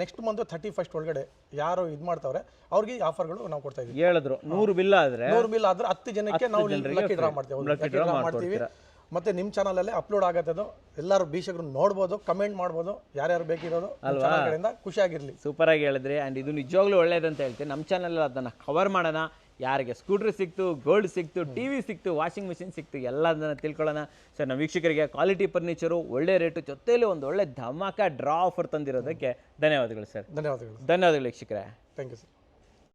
next month 31st ಒಳಗಡೆ ಯಾರು ಇದು ಮಾಡ್ತಾವ್ರೆ ಅವ್ರಿಗೆ ಆಫರ್ಗಳು ನಾವು ಕೊಡ್ತಾ ಇದೀವಿ. ಹೇಳಿದ್ರು 100 ಬಿಲ್ ಆದ್ರೆ 100 ಬಿಲ್ ಆದ್ರೆ 10 ಜನಕ್ಕೆ ನಾವು ಲಕ್ಕಿ ಡ್ರಾ ಮಾಡ್ತೀವಿ. ಮತ್ತೆ ನಿಮ್ಮ ಚಾನಲಲ್ಲೇ ಅಪ್ಲೋಡ್ ಆಗತ್ತೆ, ಅದು ಎಲ್ಲರೂ ಬೀಷಕರು ನೋಡ್ಬೋದು, ಕಮೆಂಟ್ ಮಾಡ್ಬೋದು, ಯಾರ್ಯಾರು ಬೇಕಿರೋದು ಕಡೆಯಿಂದ ಖುಷಿಯಾಗಿರ್ಲಿ. ಸೂಪರ್ ಆಗಿ ಹೇಳಿದ್ರಿ. ಆ್ಯಂಡ್ ಇದು ನಿಜವಾಗ್ಲೂ ಒಳ್ಳೇದಂತ ಹೇಳ್ತೀನಿ. ನಮ್ಮ ಚಾನಲ್ ಅದನ್ನು ಕವರ್ ಮಾಡೋಣ. ಯಾರಿಗೆ ಸ್ಕೂಟ್ರ್ ಸಿಕ್ತು, ಗೋಲ್ಡ್ ಸಿಕ್ತು, ಟಿವಿ ಸಿಕ್ತು, ವಾಷಿಂಗ್ ಮಿಷಿನ್ ಸಿಕ್ತು, ಎಲ್ಲದನ್ನು ತಿಳ್ಕೊಳ್ಳೋಣ. ಸರ್, ನಮ್ಮ ವೀಕ್ಷಕರಿಗೆ ಕ್ವಾಲಿಟಿ ಫರ್ನಿಚರು, ಒಳ್ಳೆ ರೇಟು, ಜೊತೆಯಲ್ಲಿ ಒಂದು ಒಳ್ಳೆ ಧಮಾಕ ಡ್ರಾ ಆಫರ್ ತಂದಿರೋದಕ್ಕೆ ಧನ್ಯವಾದಗಳು ಸರ್. ಧನ್ಯವಾದಗಳು ಧನ್ಯವಾದಗಳು ವೀಕ್ಷಕರೇ. Thank you sir.